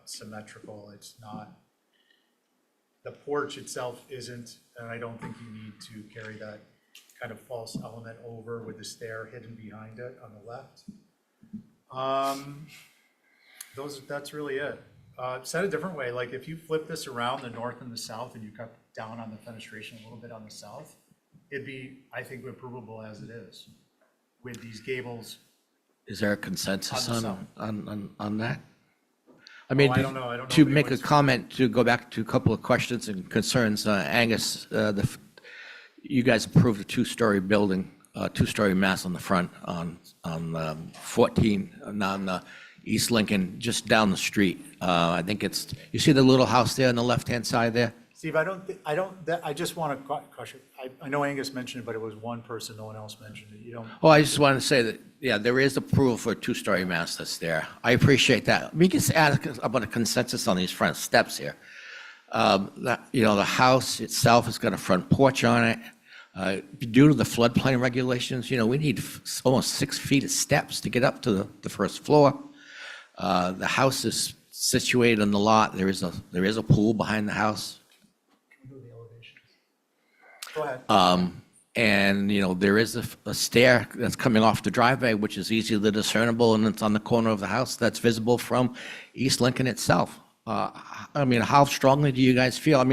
A: symmetrical. It's not. The porch itself isn't, and I don't think you need to carry that kind of false element over with the stair hidden behind it on the left. That's really it. Said a different way, like if you flip this around the north and the south and you cut down on the fenestration a little bit on the south, it'd be, I think, approvable as it is with these gables.
Q: Is there a consensus
A: On the
Q: on that? I mean,
A: I don't know. I don't know
Q: to
A: if
Q: make a
A: anyone's-
Q: comment, to go back to a couple of questions and concerns, Angus, you guys approved a two-story building, two-story mass on the front on 14, on East Lincoln, just down the street. I think it's, you see the little house there on the left-hand side there?
A: Steve, I just want to caution, I know Angus mentioned it, but it was one person, no one else mentioned it. You don't.
Q: Oh, I just wanted to say that, yeah, there is approval for a two-story mass that's there. I appreciate that. We can add about a consensus on these front steps here. The house itself has got a front porch on it. Due to the floodplain regulations, we need almost 6 feet of steps to get up to the first floor. The house is situated on the lot. There is a pool behind the house.
A: Go ahead.
Q: And, there is a stair that's coming off the driveway, which is easily discernible, and it's on the corner of the house that's visible from East Lincoln itself. How strongly do you guys feel?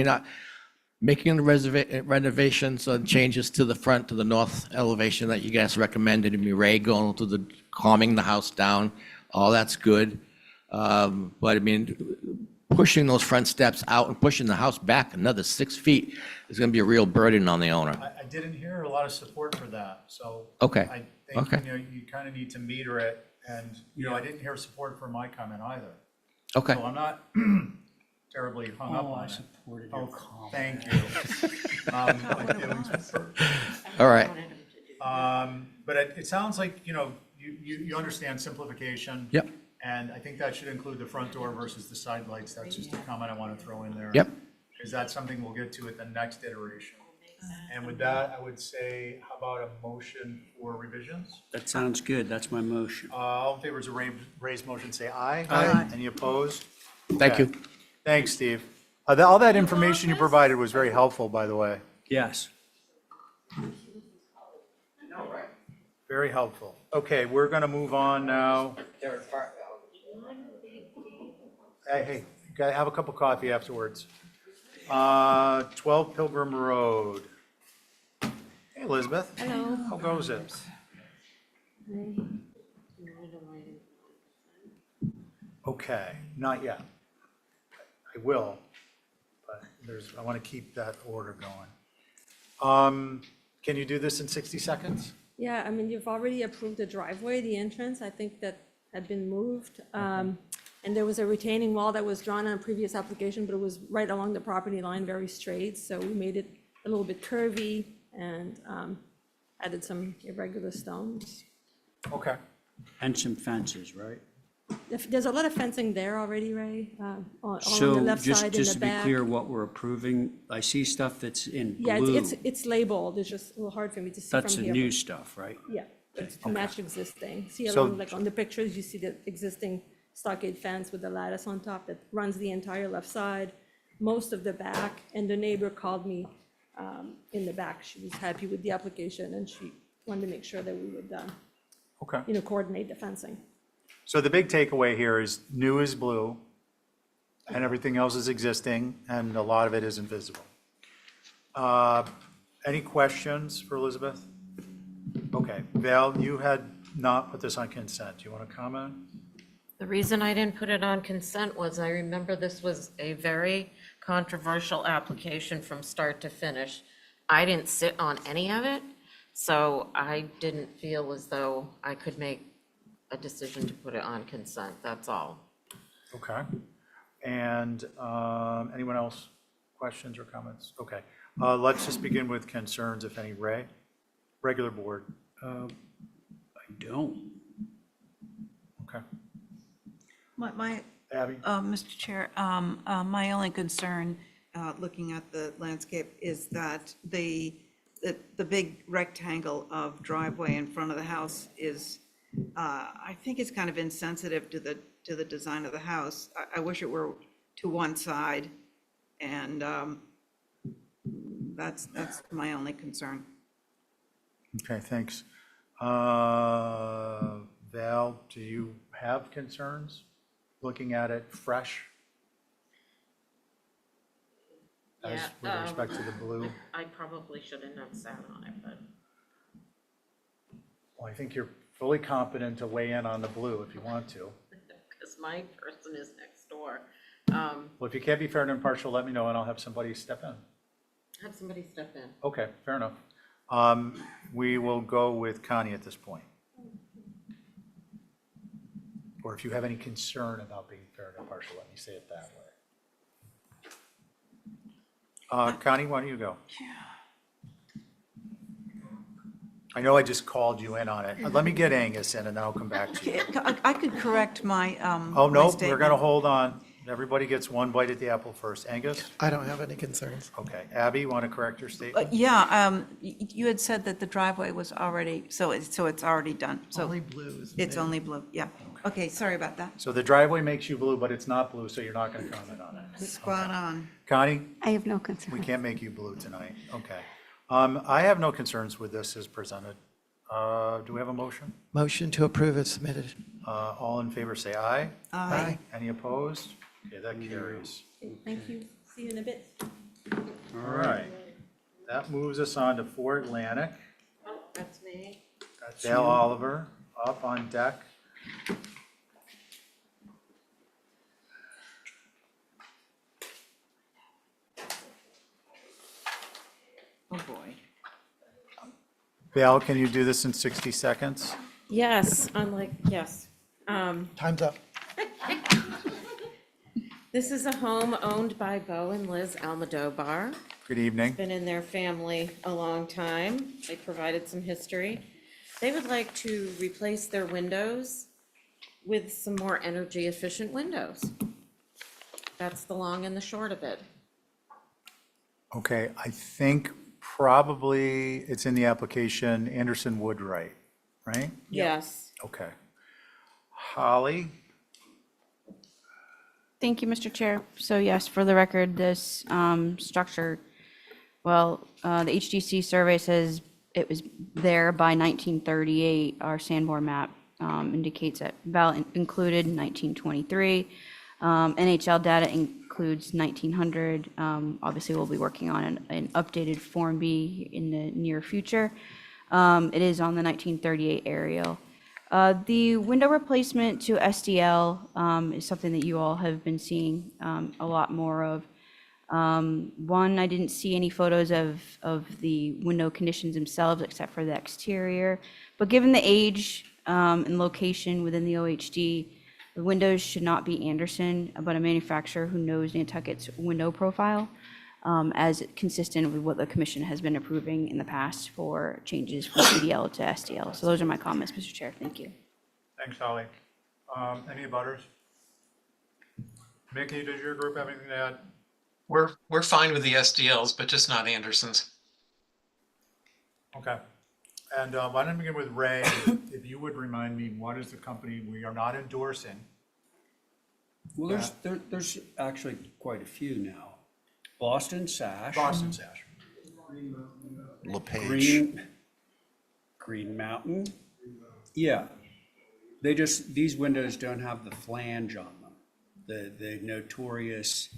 Q: Making the renovations and changes to the front, to the north elevation that you guys recommended, Ray, going to calming the house down, all that's good. But pushing those front steps out and pushing the house back another 6 feet is going to be a real burden on the owner.
A: I didn't hear a lot of support for that, so.
Q: Okay.
A: I think,
Q: Okay.
A: You kind of need to meter it, and, I didn't hear support for my comment either.
Q: Okay.
A: So I'm not terribly hung up on it.
C: supported your comment.
A: Thank you. My feelings were hurt.
Q: All right.
A: But it sounds like, you understand simplification.
Q: Yep.
A: And I think that should include the front door versus the side lights. That's just a comment I want to throw in there.
Q: Yep.
A: Because that's something we'll get to at the next iteration. And with that, I would say, how about a motion for revisions?
C: That sounds good. That's my motion.
A: All in favor of a raised motion, say aye.
G: Aye.
A: Any opposed?
Q: Thank
A: Okay.
Q: you.
A: Thanks, Steve. All that information you provided was very helpful, by the way.
C: Yes.
A: Very helpful. Okay, we're going to move on now. Hey, you gotta have a cup of coffee afterwards. 12 Pilgrim Road. Hey, Elizabeth.
B: Hello.
A: How goes it? Okay, not yet. I will, but I want to keep that order going. Can you do this in 60 seconds?
E: Yeah, you've already approved the driveway, the entrance, I think that had been moved. And there was a retaining wall that was drawn on a previous application, but it was right along the property line, very straight. So we made it a little bit curvy and added some irregular stones.
A: Okay.
C: And some fences, right?
E: There's a lot of fencing there already, Ray, on the
C: So
E: left
C: just,
E: side and
C: just
E: the
C: to be
E: back.
C: clear, what we're approving, I see stuff that's in
E: Yeah,
C: blue.
E: it's labeled, it's just a little hard for me to see from
C: That's
E: here.
C: the new
E: but-
C: stuff, right?
E: Yeah, it's to match existing. See
A: So-
E: along, like on the pictures, you see the existing stockade fence with the lattice on top that runs the entire left side, most of the back, and the neighbor called me in the back. She was happy with the application, and she wanted to make sure that we would,
A: Okay.
E: coordinate the fencing.
A: So the big takeaway here is new is blue and everything else is existing and a lot of it isn't visible. Any questions for Elizabeth? Okay, Val, you had not put this on consent. Do you want to comment?
B: The reason I didn't put it on consent was I remember this was a very controversial application from start to finish. I didn't sit on any of it, so I didn't feel as though I could make a decision to put it on consent, that's all.
A: Okay. And anyone else? Questions or comments? Okay. Let's just begin with concerns, if any. Ray? Regular board.
C: I don't.
A: Okay.
G: My,
A: Abby?
G: Mr. Chair, my only concern, looking at the landscape, is that the the big rectangle of driveway in front of the house is, I think it's kind of insensitive to the design of the house. I wish it were to one side, and that's my only concern.
A: Okay, thanks. Val, do you have concerns looking at it fresh? As
B: Yeah,
A: with respect to the blue?
B: I probably shouldn't have sat on it, but
A: Well, I think you're fully competent to weigh in on the blue if you want to.
B: because my person is next door.
A: Well, if you can't be fair and impartial, let me know and I'll have somebody step in.
B: Have somebody step in.
A: Okay, fair enough. We will go with Connie at this point. Or if you have any concern about being fair and impartial, let me say it that way. Connie, why don't you go? I know I just called you in on it. Let me get Angus in and then I'll come back to you.
G: I could correct my,
A: Oh,
G: my
A: no, we're
G: statement.
A: gonna hold on. Everybody gets one bite at the apple first. Angus?
H: I don't have any concerns.
A: Okay. Abby, you want to correct your statement?
G: Yeah, you had said that the driveway was already, so it's already done, so.
H: Only blues.
G: It's only blue, yeah. Okay, sorry about that.
A: So the driveway makes you blue, but it's not blue, so you're not gonna comment on it.
G: Spot on.
A: Connie?
R: I have no concern.
A: We can't make you blue tonight. Okay. I have no concerns with this as presented. Do we have a motion?
H: Motion to approve is submitted.
A: All in favor, say aye.
G: Aye.
A: Any opposed? Okay, that carries.
E: Okay, thank you. See you in a bit.
A: All right. That moves us on to 4 Atlantic.
B: Oh, that's me.
A: Got Dale Oliver up on deck.
G: Oh, boy.
A: Val, can you do this in 60 seconds?
B: Yes, yes.
H: Time's up.
B: This is a home owned by Bo and Liz Almodovar.
A: Good evening.
B: Been in their family a long time. They provided some history. They would like to replace their windows with some more energy efficient windows. That's the long and the short of it.
A: Okay, I think probably it's in the application, Anderson Woodwright, right?
B: Yes.
A: Okay. Holly?
I: Thank you, Mr. Chair. So yes, for the record, this structure, well, the HDC survey says it was there by 1938. Our Sanborn map indicates that Val included 1923. NHL data includes 1900. Obviously, we'll be working on an updated Form B in the near future. It is on the 1938 aerial. The window replacement to SDL is something that you all have been seeing a lot more of. One, I didn't see any photos of the window conditions themselves except for the exterior. But given the age and location within the OHD, the windows should not be Anderson, but a manufacturer who knows Nantucket's window profile, as consistent with what the commission has been approving in the past for changes from CDL to SDL. So those are my comments, Mr. Chair. Thank you.
A: Thanks, Holly. Any butters? Mickey, does your group have anything to add?
L: We're fine with the SDLs, but just not Andersons.
A: Okay. And why don't we begin with Ray? If you would remind me, what is the company we are not endorsing?
C: Well, there's actually quite a few now. Boston Sash.
A: Boston Sash.
F: LePage.
C: Green Mountain. Yeah. These windows don't have the flange on them. The notorious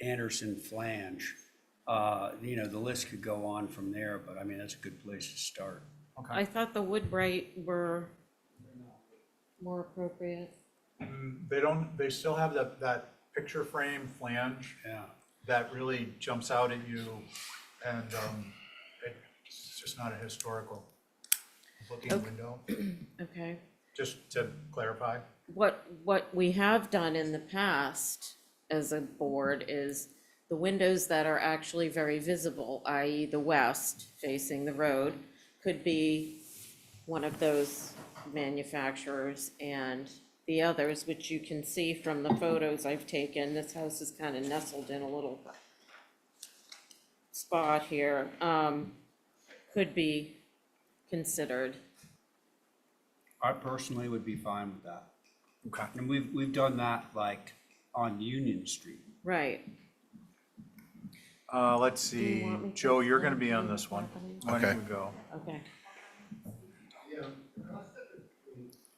C: Anderson flange. The list could go on from there, but I mean, that's a good place to start.
A: Okay.
B: I thought the Woodbright were more appropriate.
A: They still have that picture frame flange.
C: Yeah.
A: That really jumps out at you, and it's just not a historical looking window.
B: Okay.
A: Just to clarify.
B: What we have done in the past as a board is the windows that are actually very visible, i.e. the west facing the road, could be one of those manufacturers, and the others, which you can see from the photos I've taken, this house is kind of nestled in a little spot here, could be considered.
C: I personally would be fine with that.
A: Okay.
C: And we've done that like on Union Street.
B: Right.
A: Let's
B: Do you
A: see,
B: want me to
A: Joe, you're gonna
B: explain
A: be on
B: to
A: this one.
B: you
A: Why don't
F: Okay.
A: you go?
B: Okay.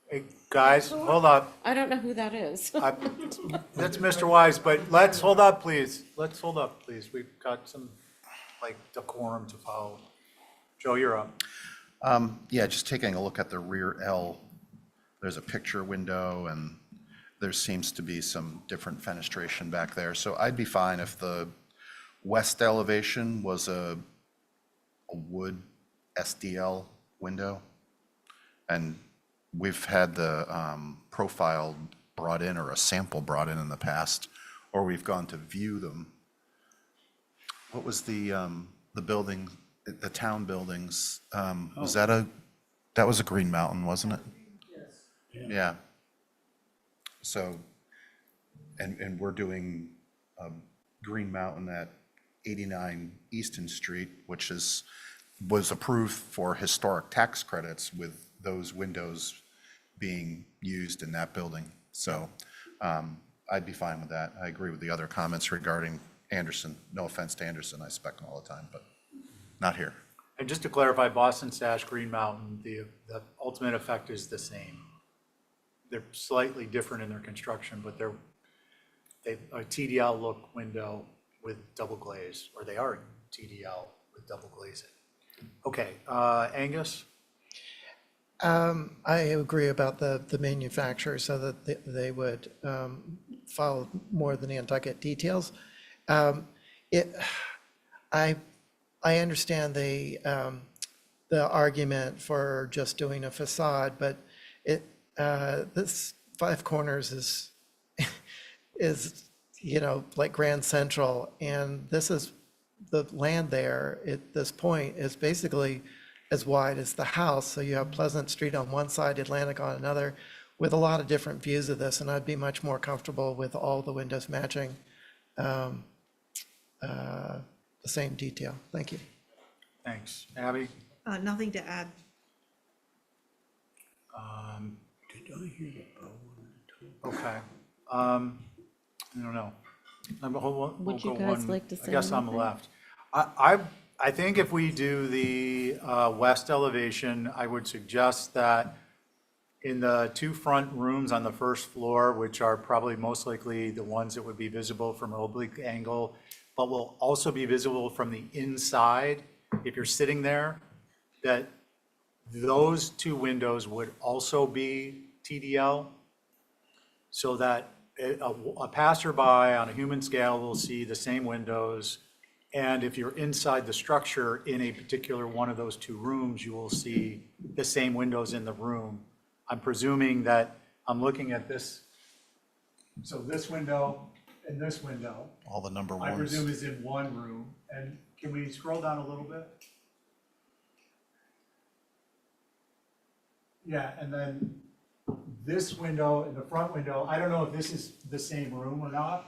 A: Hey, guys, hold up.
B: I don't know who that is.
A: That's Mr. Wise, but let's hold up, please. Let's hold up, please. We've got some, like, decorum to follow. Joe, you're up.
F: Yeah, just taking a look at the rear L, there's a picture window and there seems to be some different fenestration back there. So I'd be fine if the west elevation was a wood SDL window. And we've had the profile brought in or a sample brought in the past, or we've gone to view them. What was the building, the town buildings? Was that was a Green Mountain, wasn't it? Yes. Yeah. So, and we're doing Green Mountain at 89 Easton Street, which was approved for historic tax credits with those windows being used in that building. So I'd be fine with that. I agree with the other comments regarding Anderson. No offense to Anderson, I spec them all the time, but not here.
A: And just to clarify, Boston Sash, Green Mountain, the ultimate effect is the same. They're slightly different in their construction, but they a TDL look window with double glaze, or they are TDL with double glazing. Okay, Angus?
H: I agree about the manufacturer so that they would follow more the Nantucket details. I understand the argument for just doing a facade, but this Five Corners is like Grand Central, and this is the land there at this point is basically as wide as the house. So you have Pleasant Street on one side, Atlantic on another, with a lot of different views of this, and I'd be much more comfortable with all the windows matching the same detail. Thank you.
A: Thanks. Abby?
M: Nothing to add.
C: Did I hear the bow on the top?
A: Okay. I don't know.
B: Would you guys like to say
A: I guess I'm
B: anything?
A: left. I think if we do the west elevation, I would suggest that in the two front rooms on the first floor, which are probably most likely the ones that would be visible from an oblique angle, but will also be visible from the inside, if you're sitting there, that those two windows would also be TDL, so that a passerby on a human scale will see the same windows. And if you're inside the structure in a particular one of those two rooms, you will see the same windows in the room. I'm presuming that I'm looking at this. So this window and this window,
F: All the number
A: I
F: ones.
A: presume is in one room. And can we scroll down a little bit? Yeah, and then this window and the front window, I don't know if this is the same room or not,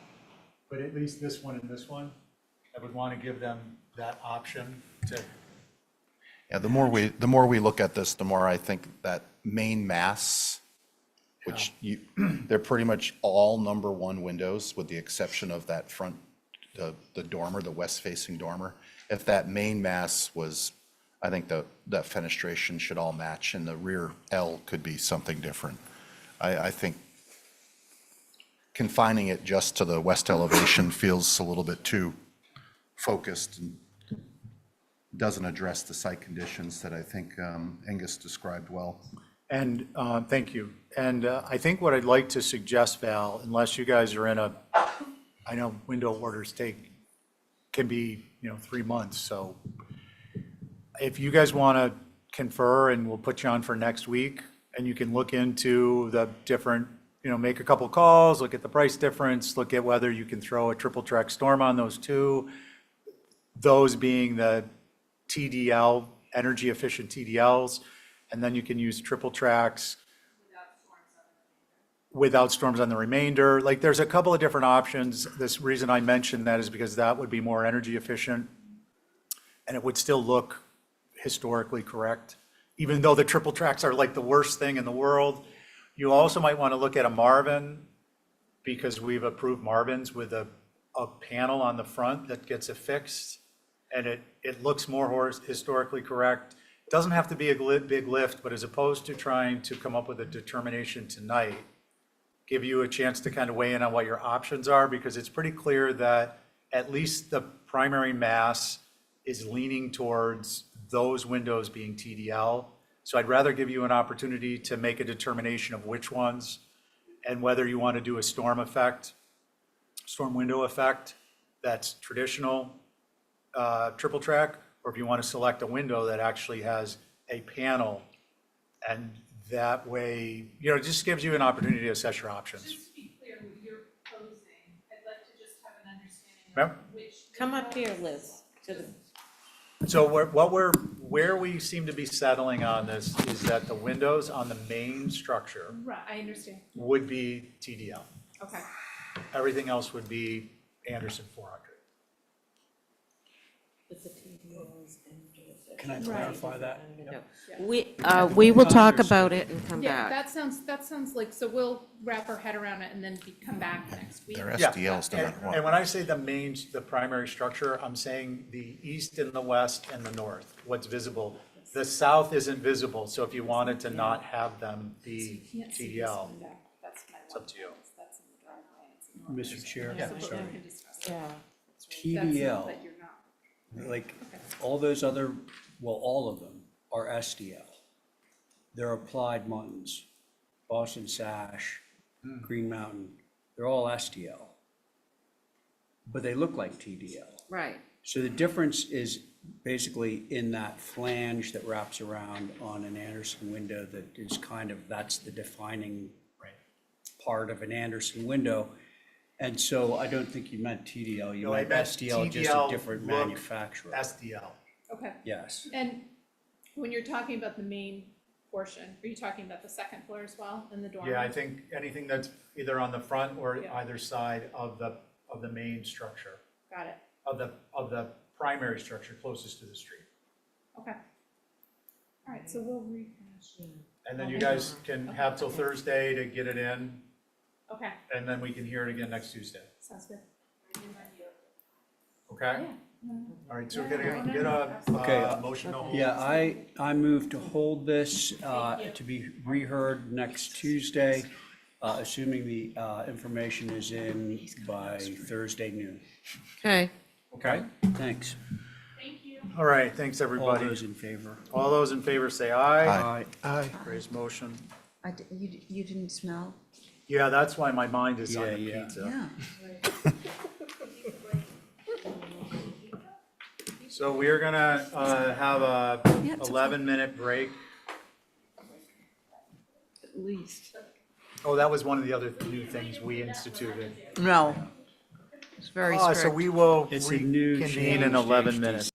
A: but at least this one and this one, I would want to give them that option to,
F: Yeah, the more we look at this, the more I think that main mass, which they're pretty much all number one windows with the exception of that front, the dormer, the west-facing dormer. If that main mass was, I think that fenestration should all match, and the rear L could be something different. I think confining it just to the west elevation feels a little bit too focused and doesn't address the site conditions that I think Angus described well.
A: and thank you. And I think what I'd like to suggest, Val, unless you guys are in I know window orders can be, 3 months, so if you guys want to confer, and we'll put you on for next week, and you can look into the different, make a couple calls, look at the price difference, look at whether you can throw a triple track storm on those two, those being the TDL, energy efficient TDLs, and then you can use triple tracks without storms on the remainder. Like, there's a couple of different options. This reason I mentioned that is because that would be more energy efficient, and it would still look historically correct, even though the triple tracks are like the worst thing in the world. You also might want to look at a Marvin, because we've approved Marvins with a panel on the front that gets affixed, and it looks more historically correct. It doesn't have to be a big lift, but as opposed to trying to come up with a determination tonight, give you a chance to kind of weigh in on what your options are, because it's pretty clear that at least the primary mass is leaning towards those windows being TDL. So I'd rather give you an opportunity to make a determination of which ones, and whether you want to do a storm window effect that's traditional triple track, or if you want to select a window that actually has a panel. And that way, it just gives you an opportunity to assess your options.
R: Just to be clear, what you're proposing, I'd like to just have an understanding
A: Yep.
R: of which.
B: Come up here, Liz, to the.
A: So where we seem to be settling on this is that the windows on the main structure
R: Right, I understand.
A: would be TDL.
R: Okay.
A: Everything else would be Anderson 400.
C: Can I clarify that?
B: We will talk about it and come
R: Yeah,
B: back.
R: that sounds like, so we'll wrap our head around it and then come back next week.
F: They're
A: Yeah,
F: SDLs no matter
A: and
F: what.
A: when I say the primary structure, I'm saying the east and the west and the north, what's visible. The south isn't visible, so if you wanted to not have them be TDL, it's up to you.
C: Mr. Chair, sorry.
B: Yeah.
C: TDL, like all those other, well, all of them are SDL. They're applied muntins, Boston Sash, Green Mountain, they're all SDL. But they look like TDL.
B: Right.
C: So the difference is basically in that flange that wraps around on an Anderson window that is that's the defining part of an Anderson window. And so I don't think you meant TDL, you
A: No, I
C: meant
A: meant
C: SDL, just a
A: TDL
C: different
A: look
C: manufacturer.
A: SDL.
R: Okay.
C: Yes.
R: And when you're talking about the main portion, are you talking about the second floor as well and the dormer?
A: Yeah, I think anything that's either on the front or
R: Yeah.
A: either side of the main structure,
R: Got it.
A: of the primary structure closest to the street.
R: Okay. All right, so we'll rehash.
A: And then you guys can have till Thursday to get it in,
R: Okay,
A: and then we can hear it again next Tuesday.
R: sounds good.
A: Okay?
R: Yeah.
A: All right, so
R: Yeah.
A: get a
C: Okay.
A: motion to hold.
C: Yeah, I move to hold this to be reheard next Tuesday, assuming the information is in by Thursday noon.
B: Okay.
A: Okay?
C: Thanks.
R: Thank you.
A: All right, thanks,
C: All
A: everybody.
C: those in favor?
A: All those in favor say aye.
C: Aye.
H: Aye.
A: Raise motion.
G: You didn't smell?
A: Yeah, that's why my mind is on the
C: Yeah,
A: pizza.
G: Yeah.
A: So we're gonna have a
G: Yeah, it's
A: 11-minute break.
G: At least.
A: Oh, that was one of the other new things we instituted.
G: No. It's very strict.
A: So we will
C: It's a new
A: reconvene in
C: change,
A: 11 minutes.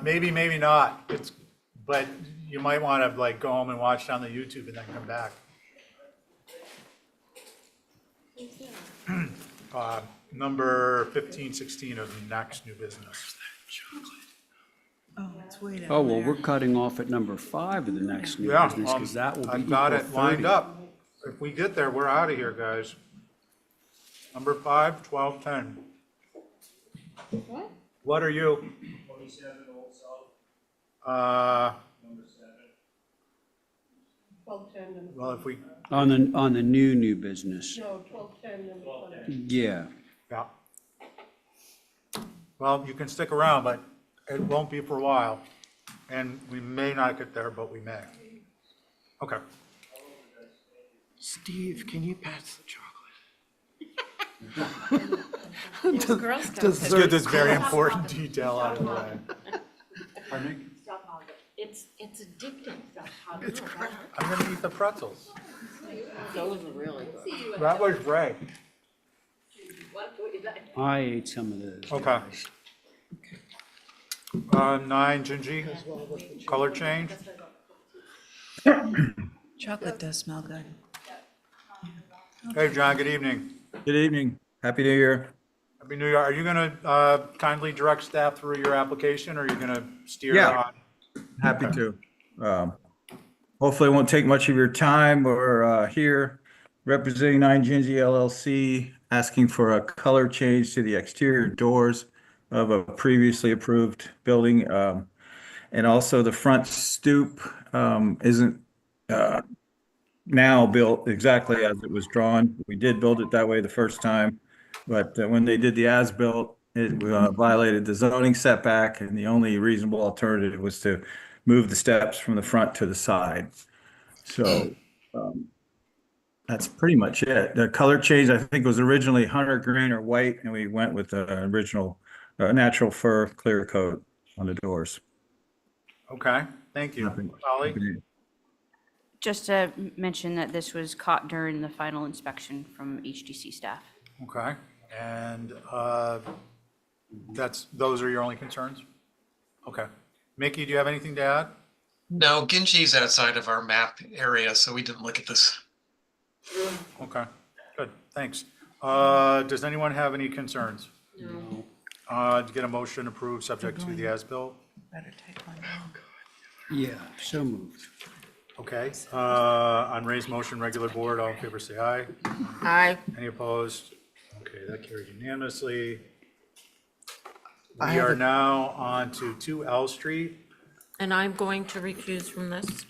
A: Maybe, maybe not. But you might want to like go home and watch it on the YouTube and then come back. Number 15, 16 of next new business.
G: Oh, it's way down
C: Oh, well,
G: there.
C: we're cutting off at number 5 of the next new
A: Yeah,
C: business, because that will be
A: I've got
C: equal
A: it lined
C: 30.
A: up. If we get there, we're out of here, guys. Number 5, 12, 10.
R: What?
A: What are you?
D: 27 Old South,
A: Number
D: 7.
R: 1210 and.
A: well, if we,
C: On the new business.
R: No, 1210 and 20.
C: Yeah.
A: yeah. Well, you can stick around, but it won't be for a while. And we may not get there, but we may. Okay.
H: Steve, can you pass the
R: It's Girl Scouts.
A: Let's get this very important detail out of the way.
B: It's addicting.
A: It's crap. I'm gonna eat the pretzels.
B: Those are really good.
A: That was great.
C: I ate some of those.
A: Okay. 9, Gingy, color change.
G: Chocolate does smell good.
A: Hey, John, good evening.
S: Good evening. Happy New Year.
A: Happy New Year. Are you gonna kindly direct staff through your application, or are you gonna steer
S: Yeah.
A: on?
S: Happy to. Hopefully it won't take much of your time. We're here representing 9 Gingy LLC, asking for a color change to the exterior doors of a previously approved building. And also the front stoop isn't now built exactly as it was drawn. We did build it that way the first time, but when they did the as-built, it violated the zoning setback, and the only reasonable alternative was to move the steps from the front to the side. So that's pretty much it. The color change, I think, was originally hunter green or white, and we went with the original natural fur clear coat on the doors.
A: Okay, thank you. Holly?
I: Just to mention that this was caught during the final inspection from HDC staff.
A: Okay, and those are your only concerns? Okay. Mickey, do you have anything to add?
L: No, Gingy's outside of our map area, so we didn't look at this.
A: Okay, good, thanks. Does anyone have any concerns?
B: No.
A: To get a motion approved, subject to the as-built?
G: Better take one.
C: Yeah, so moved.
A: Okay, on raised motion, regular board, all in favor, say aye.
B: Aye.
A: Any opposed? Okay, that carried unanimously.
H: I
A: We
H: have
A: are
H: a-
A: now on to 2L Street.
B: And I'm going to recuse from this.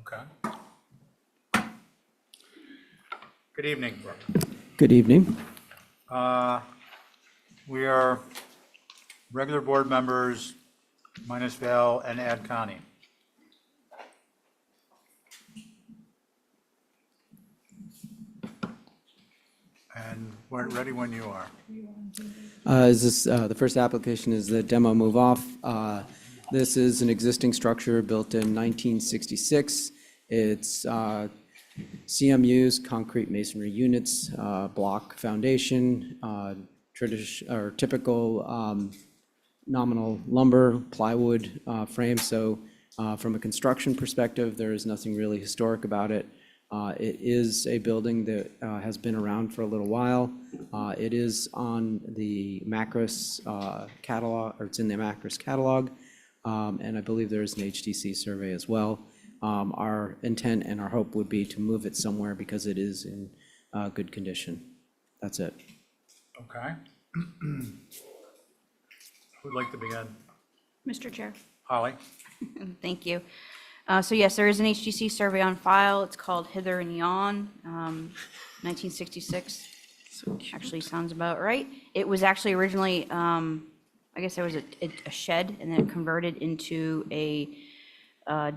A: Okay. Good evening.
T: Good evening.
A: We are regular board members minus Val and Ad Connie. And we're ready when you are.
T: Is this, the first application is the demo move off. This is an existing structure built in 1966. It's CMUs, concrete masonry units, block foundation, or typical nominal lumber, plywood frame. So from a construction perspective, there is nothing really historic about it. It is a building that has been around for a little while. It is on the Macris catalog, or it's in the Macris catalog, and I believe there is an HDC survey as well. Our intent and our hope would be to move it somewhere because it is in good condition. That's it.
A: Okay. Who would like to begin?
I: Mr. Chair.
A: Holly?
I: Thank you. So yes, there is an HGC survey on file. It's called Hither and Yon, 1966. Actually sounds about right. It was actually originally, I guess there was a shed and then it converted into a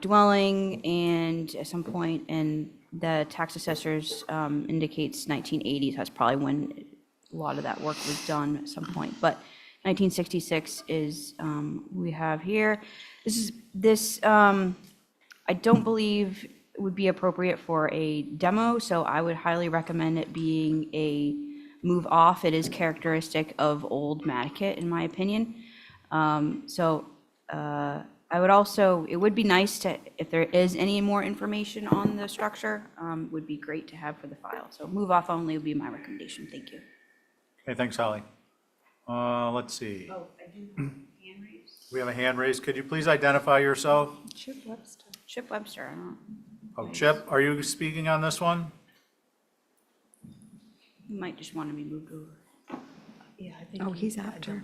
I: dwelling, and at some point, and the tax assessors indicates 1980s. That's probably when a lot of that work was done at some point. But 1966 is, we have here. This I don't believe it would be appropriate for a demo, so I would highly recommend it being a move off. It is characteristic of old Nantucket, in my opinion. So I would also, it would be nice to, if there is any more information on the structure, would be great to have for the file. So move off only would be my recommendation. Thank you.
A: Okay, thanks, Holly. Let's see.
I: Oh, I do have hand raised.
A: We have a hand raised. Could you please identify yourself?
I: Chip Webster. Chip Webster, I don't know.
A: Oh, Chip, are you speaking on this one?
I: You might just want to be moved over. Yeah, I think.
E: Oh, he's after.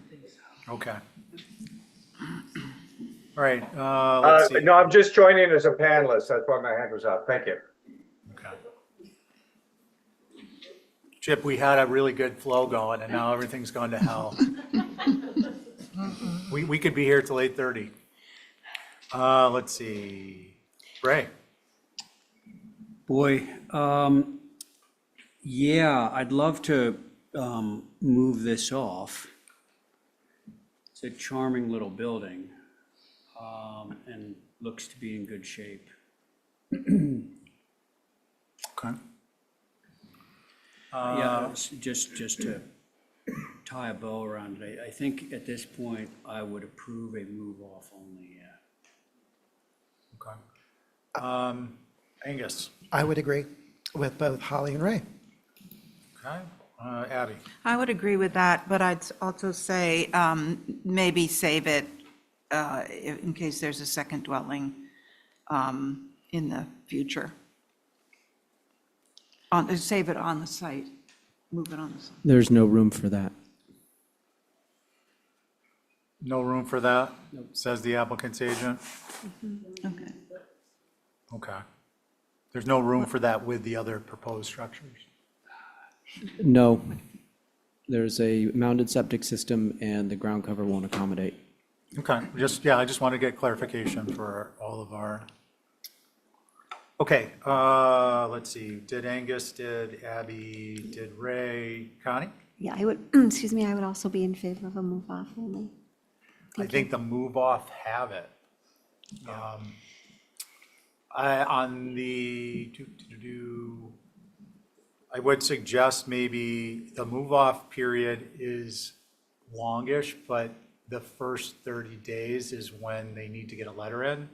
A: Okay. All right, let's see.
S: No, I'm just joining as a panelist. That's why my hand was up. Thank you.
A: Okay. Chip, we had a really good flow going, and now everything's gone to hell. We could be here till 8:30. Let's see. Ray?
C: Boy, yeah, I'd love to move this off. It's a charming little building, and looks to be in good shape.
A: Okay.
C: Yeah, it's just to tie a bow around it, I think at this point, I would approve a move off only, yeah.
A: Okay. Angus?
H: I would agree with both Holly and Ray.
A: Okay. Abby?
M: I would agree with that, but I'd also say maybe save it in case there's a second dwelling in the future. Save it on the site, move it on the site.
T: There's no room for that.
A: No room for that, says the applicant's agent?
M: Okay.
A: Okay. There's no room for that with the other proposed structures?
T: No, there's a mounted septic system and the ground cover won't accommodate.
A: Okay, I just want to get clarification for all of our. Okay, let's see, did Angus, did Abby, did Ray, Connie?
U: Yeah, I would, excuse me, I would also be in favor of a move off only.
A: I think the move off have it. On the, I would suggest maybe the move off period is longish, but the first 30 days is when they need to get a letter in.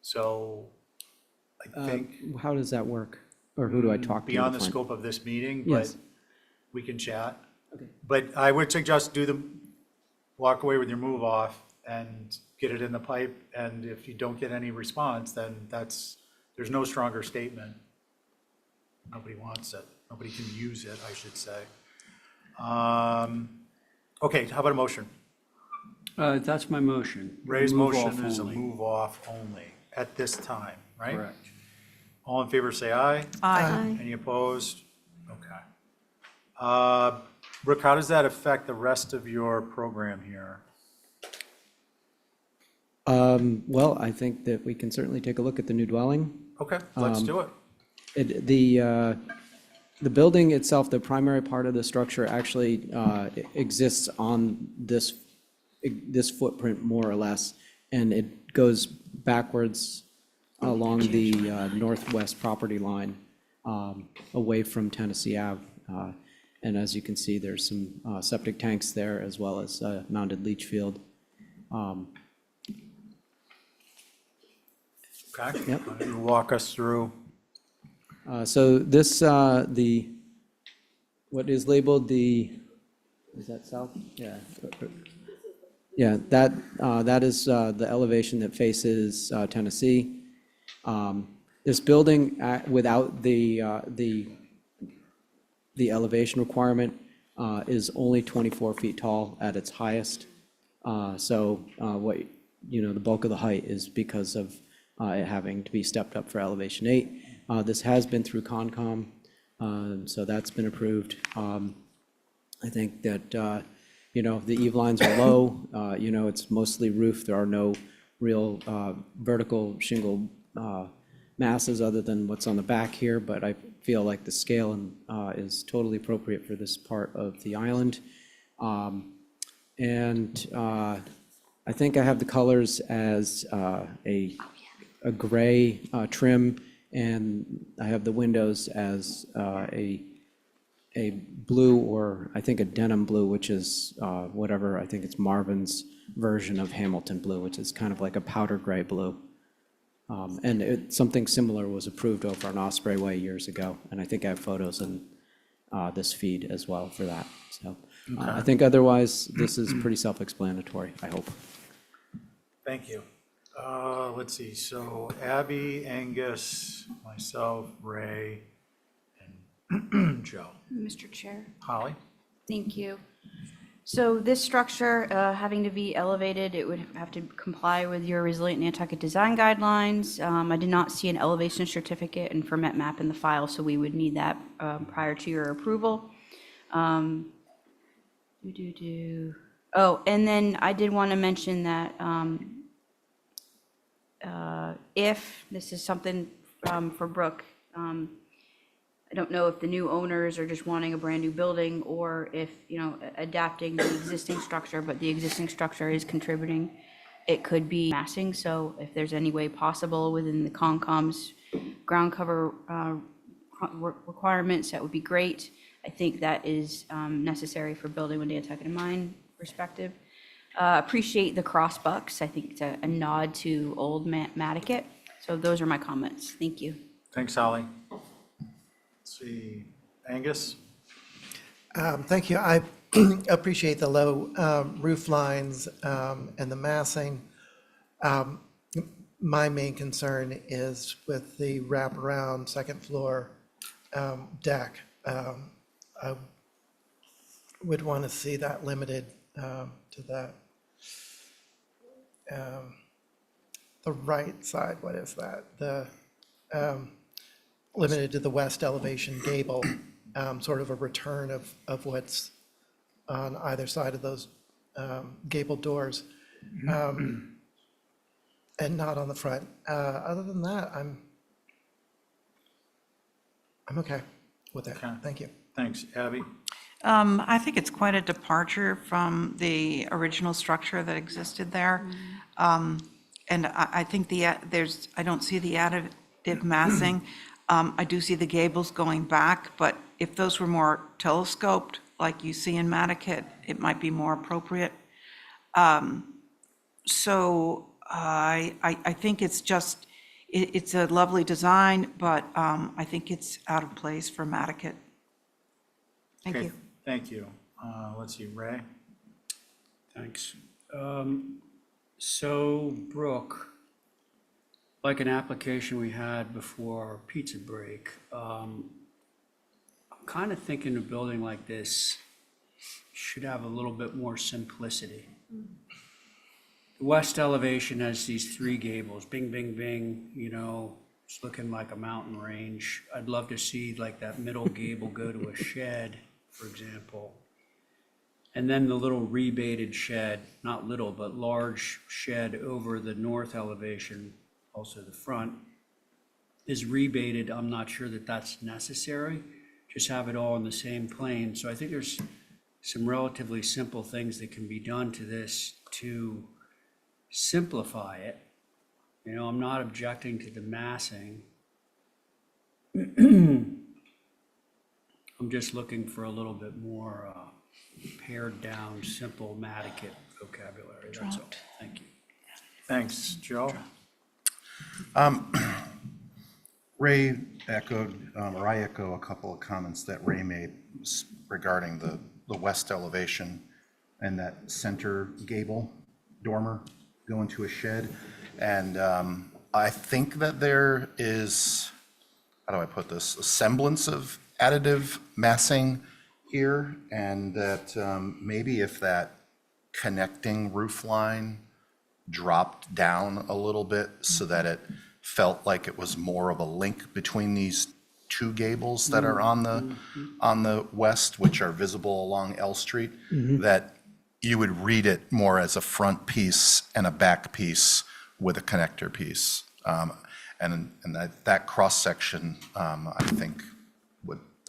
A: So I think.
T: How does that work? Or who do I talk to?
A: Beyond the scope of this meeting, but
T: Yes.
A: we can chat.
T: Okay.
A: But I would suggest walk away with your move off and get it in the pipe. And if you don't get any response, then there's no stronger statement. Nobody wants it. Nobody can use it, I should say. Okay, how about a motion?
C: That's my motion.
A: Ray's
C: Move
A: motion
C: off
A: is a
C: only.
A: move off only at this time, right?
C: Correct.
A: All in favor, say aye.
E: Aye.
A: Any opposed? Okay. Brooke, how does that affect the rest of your program here?
T: Well, I think that we can certainly take a look at the new dwelling.
A: Okay, let's do it.
T: The building itself, the primary part of the structure actually exists on this footprint more or less, and it goes backwards along the northwest property line away from Tennessee Ave. And as you can see, there's some septic tanks there as well as a mounted leach field.
A: Okay.
T: Yep.
A: Why don't you walk us through?
T: So this, what is labeled is that south? Yeah. Yeah, that is the elevation that faces Tennessee. This building, without the elevation requirement, is only 24 feet tall at its highest. So the bulk of the height is because of it having to be stepped up for elevation 8. This has been through Concom, so that's been approved. I think that, the eave lines are low, it's mostly roof. There are no real vertical shingle masses other than what's on the back here, but I feel like the scale is totally appropriate for this part of the island. And I think I have the colors as a gray trim, and I have the windows as a a blue, or I think a denim blue, which is whatever, I think it's Marvin's version of Hamilton blue, which is kind of like a powder gray blue. And something similar was approved over on Osprey Way years ago, and I think I have photos in this feed as well for that. So I think otherwise, this is pretty self-explanatory, I hope.
A: Thank you. Let's see, so Abby, Angus, myself, Ray, and Joe.
I: Mr. Chair,
A: Holly?
I: thank you. So this structure, having to be elevated, it would have to comply with your resilient Nantucket design guidelines. I did not see an elevation certificate and ferment map in the file, so we would need that prior to your approval. Oh, and then I did want to mention that if this is something for Brooke, I don't know if the new owners are just wanting a brand-new building or if, adapting the existing structure, but the existing structure is contributing. It could be massing, so if there's any way possible within the Concom's ground cover requirements, that would be great. I think that is necessary for building with Nantucket in mind perspective. Appreciate the cross bucks. I think it's a nod to old Nantucket. So those are my comments. Thank you.
A: Thanks, Holly. Let's see, Angus?
H: Thank you. I appreciate the low roof lines and the massing. My main concern is with the wraparound second floor deck. I would want to see that limited to the right side. What is that? The limited to the west elevation gable, sort of a return of what's on either side of those gable doors, and not on the front. Other than that, I'm okay with it.
A: Okay.
H: Thank you.
A: Thanks, Abby?
G: I think it's quite a departure from the original structure that existed there. And I think I don't see the additive massing. I do see the gables going back, but if those were more telescoped, like you see in Nantucket, it might be more appropriate. So I think it's a lovely design, but I think it's out of place for Nantucket. Thank
A: Okay,
G: you.
A: Thank you. Let's see, Ray?
C: Thanks. So Brooke, like an application we had before pizza break, I'm kind of thinking a building like this should have a little bit more simplicity. The west elevation has these three gables, bing, bing, bing, it's looking like a mountain range. I'd love to see like that middle gable go to a shed, for example. And then the little rebated shed, not little, but large shed over the north elevation, also the front, is rebated. I'm not sure that that's necessary. Just have it all in the same plane. So I think there's some relatively simple things that can be done to this to simplify it. I'm not objecting to the massing. I'm just looking for a little bit more pared down, simple Nantucket vocabulary. That's all. Thank you.
A: Thanks, Joe?
F: Ray echoed, or I echo a couple of comments that Ray made regarding the west elevation and that center gable dormer going to a shed. And I think that there is, how do I put this, a semblance of additive massing here, and that maybe if that connecting roof line dropped down a little bit so that it felt like it was more of a link between these two gables that are on the west, which are visible along L Street, that you would read it more as a front piece and a back piece with a connector piece. And that cross-section, I think,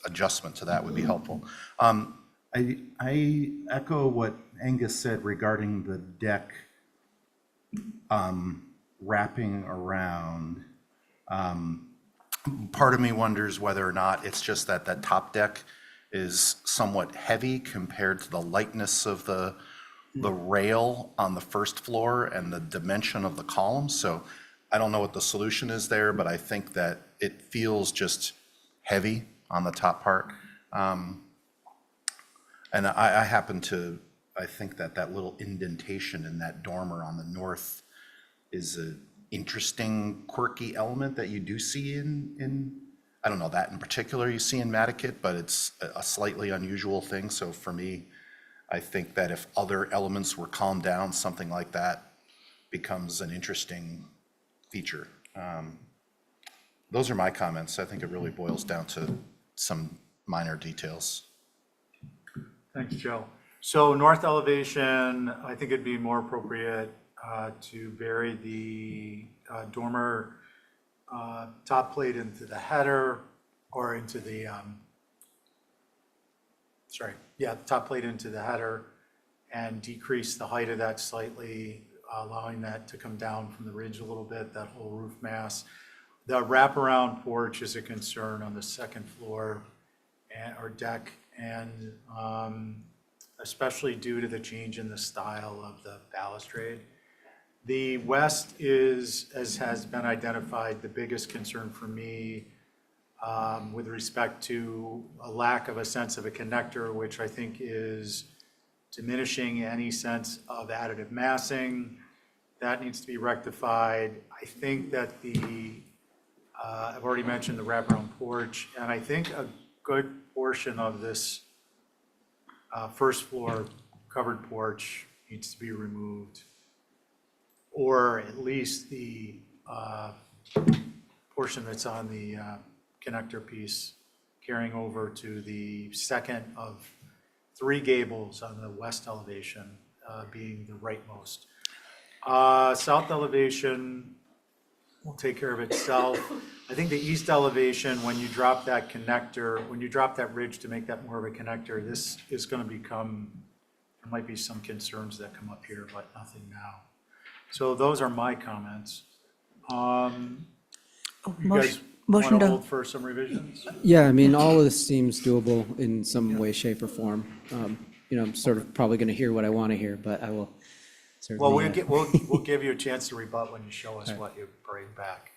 F: adjustment to that would be helpful. I echo what Angus said regarding the deck wrapping around. Part of me wonders whether or not it's just that that top deck is somewhat heavy compared to the lightness of the rail on the first floor and the dimension of the columns. So I don't know what the solution is there, but I think that it feels just heavy on the top part. And I happen to, I think that that little indentation in that dormer on the north is an interesting, quirky element that you do see in, I don't know that in particular you see in Nantucket, but it's a slightly unusual thing. So for me, I think that if other elements were calmed down, something like that becomes an interesting feature. Those are my comments. I think it really boils down to some minor details.
A: Thanks, Joe. So north elevation, I think it'd be more appropriate to bury the dormer top plate into the header or into the, top plate into the header and decrease the height of that slightly, allowing that to come down from the ridge a little bit, that whole roof mass. The wraparound porch is a concern on the second floor or deck, and especially due to the change in the style of the balustrade. The west is, as has been identified, the biggest concern for me with respect to a lack of a sense of a connector, which I think is diminishing any sense of additive massing. That needs to be rectified. I think that I've already mentioned the wraparound porch, and I think a good portion of this first floor covered porch needs to be removed, or at least the portion that's on the connector piece carrying over to the second of 3 gables on the west elevation, being the rightmost. South elevation will take care of itself. I think the east elevation, when you drop that connector, when you drop that ridge to make that more of a connector, this is going to become, there might be some concerns that come up here, but nothing now. So those are my comments. You guys want to hold for some revisions?
T: Yeah, I mean, all of this seems doable in some way, shape, or form. I'm sort of probably going to hear what I want to hear, but I will certainly.
A: Well, we'll give you a chance to rebut when you show us what you bring back.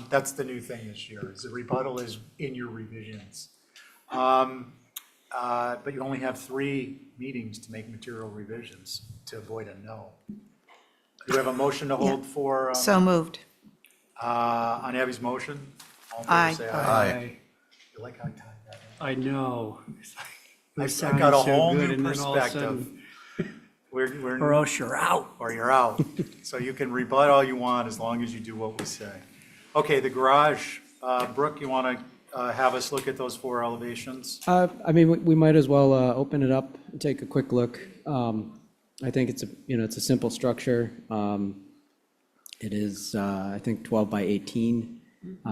A: That's the new thing this year, is the rebuttal is in your revisions. But you only have 3 meetings to make material revisions to avoid a no. Do we have a motion to hold for?
G: So moved.
A: On Abby's motion? All in favor,
G: Aye.
A: say
F: Aye.
A: You like how I timed that?
C: I know.
A: I got a whole new perspective. We're
C: Or else you're out.
A: Or you're out. So you can rebut all you want as long as you do what we say. Okay, the garage, Brooke, you want to have us look at those 4 elevations?
T: I mean, we might as well open it up and take a quick look. I think it's a simple structure. It is, I think, 12 by 18,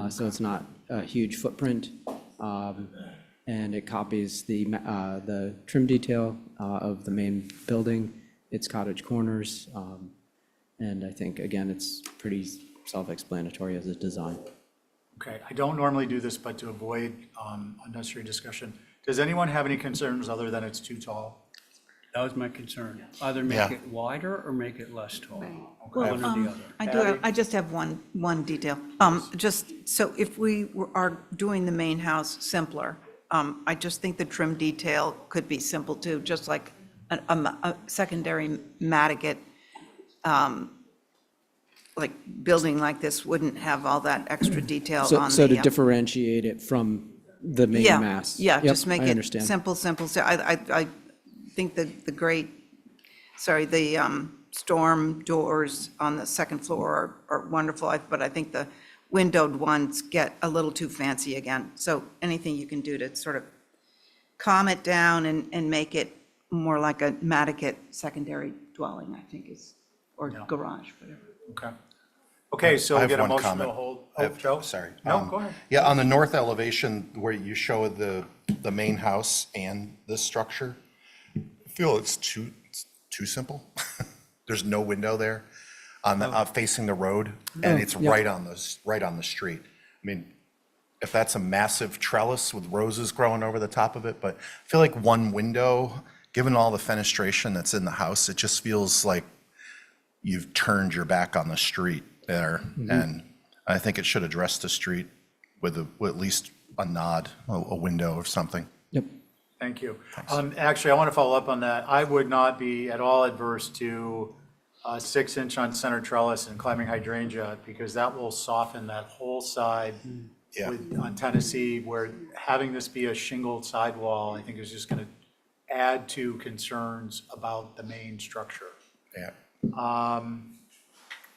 T: so it's not a huge footprint. And it copies the trim detail of the main building, its cottage corners. And I think, again, it's pretty self-explanatory as a design.
A: Okay, I don't normally do this, but to avoid unnecessary discussion, does anyone have any concerns other than it's too tall?
C: That was my concern. Either make it wider or make it less tall.
G: Well,
C: One or the other.
G: I just have one detail. Just, so if we are doing the main house simpler, I just think the trim detail could be simple too, just like a secondary Nantucket, like building like this wouldn't have all that extra detail on the.
T: So to differentiate it from the main mass.
G: Yeah,
T: Yep,
G: just make
T: I
G: it
T: understand.
G: simple. So I think that the storm doors on the second floor are wonderful, but I think the windowed ones get a little too fancy again. So anything you can do to sort of calm it down and make it more like a Nantucket secondary dwelling, I think is, or garage, whatever.
A: Okay. Okay, so
F: I
A: we
F: have
A: get a
F: one
A: motion to
F: comment.
A: hold. Oh, Joe?
F: Sorry.
A: No, go ahead.
F: Yeah, on the north elevation where you show the main house and this structure, I feel it's too simple. There's no window there on the facing the road, and it's
T: yeah.
F: right on the street. I mean, if that's a massive trellis with roses growing over the top of it, but I feel like one window, given all the fenestration that's in the house, it just feels like you've turned your back on the street there. And I think it should address the street with at least a nod, a window or something.
T: Yep.
A: Thank you. Actually, I want to follow up on that. I would not be at all adverse to a 6-inch on center trellis and climbing hydrangea, because that will soften that whole side on Tennessee, where having this be a shingled sidewall, I think is just going to add to concerns about the main structure.
F: Yeah.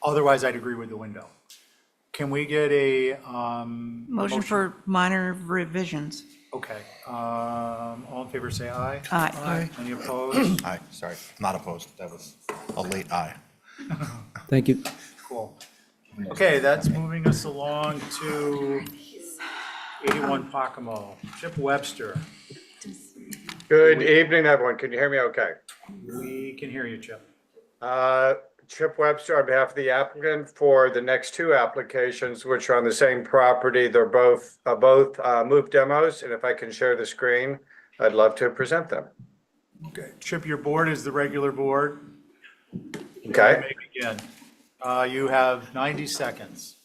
A: Otherwise, I'd agree with the window. Can we get a
G: Motion for minor revisions.
A: Okay. All in favor, say aye.
G: Aye.
A: Any opposed?
F: Aye, sorry, not opposed. That was a late aye.
T: Thank you.
A: Cool. Okay, that's moving us along to 81 Pocomo. Chip Webster.
J: Good evening, everyone. Can you hear me okay?
A: We can hear you, Chip.
J: Chip Webster on behalf of the applicant for the next two applications, which are on the same property. They're both move demos, and if I can share the screen, I'd love to present them.
A: Okay, Chip, your board is the regular board.
J: Okay.
A: You may begin. You have 90 seconds.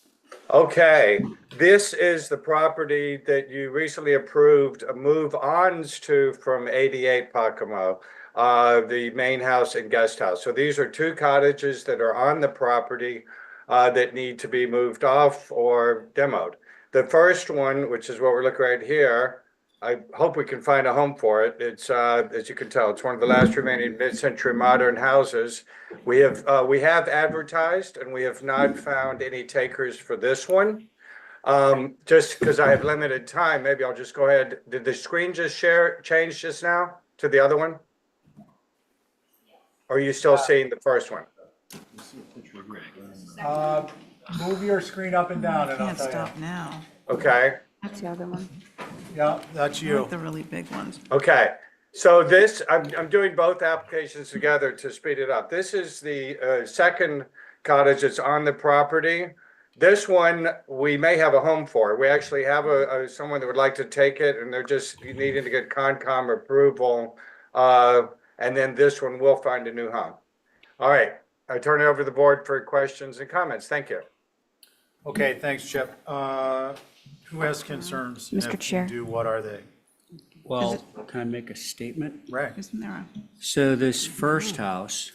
J: Okay, this is the property that you recently approved a move-ons to from 88 Pocomo, the main house and guest house. So these are two cottages that are on the property that need to be moved off or demoed. The first one, which is what we're looking at here, I hope we can find a home for it. It's, as you can tell, it's one of the last remaining mid-century modern houses. We have advertised, and we have not found any takers for this one. Just because I have limited time, maybe I'll just go ahead. Did the screen just change just now to the other one? Or are you still seeing the first one?
A: Move your screen up and down and I'll
G: Can't
A: tell you.
G: stop now.
J: Okay.
I: That's the other one.
A: Yeah, that's
G: I
A: you.
G: like the really big ones.
J: Okay, so this, I'm doing both applications together to speed it up. This is the second cottage that's on the property. This one, we may have a home for. We actually have someone that would like to take it, and they're just needing to get Concom approval. And then this one will find a new home. All right, I turn it over to the board for questions and comments. Thank you.
A: Okay, thanks, Chip. Who has concerns? And
I: Mr.
A: if
I: Chair.
A: you do, what are they?
C: Well, can I make a statement?
A: Right.
G: Isn't there a?
C: So this first house,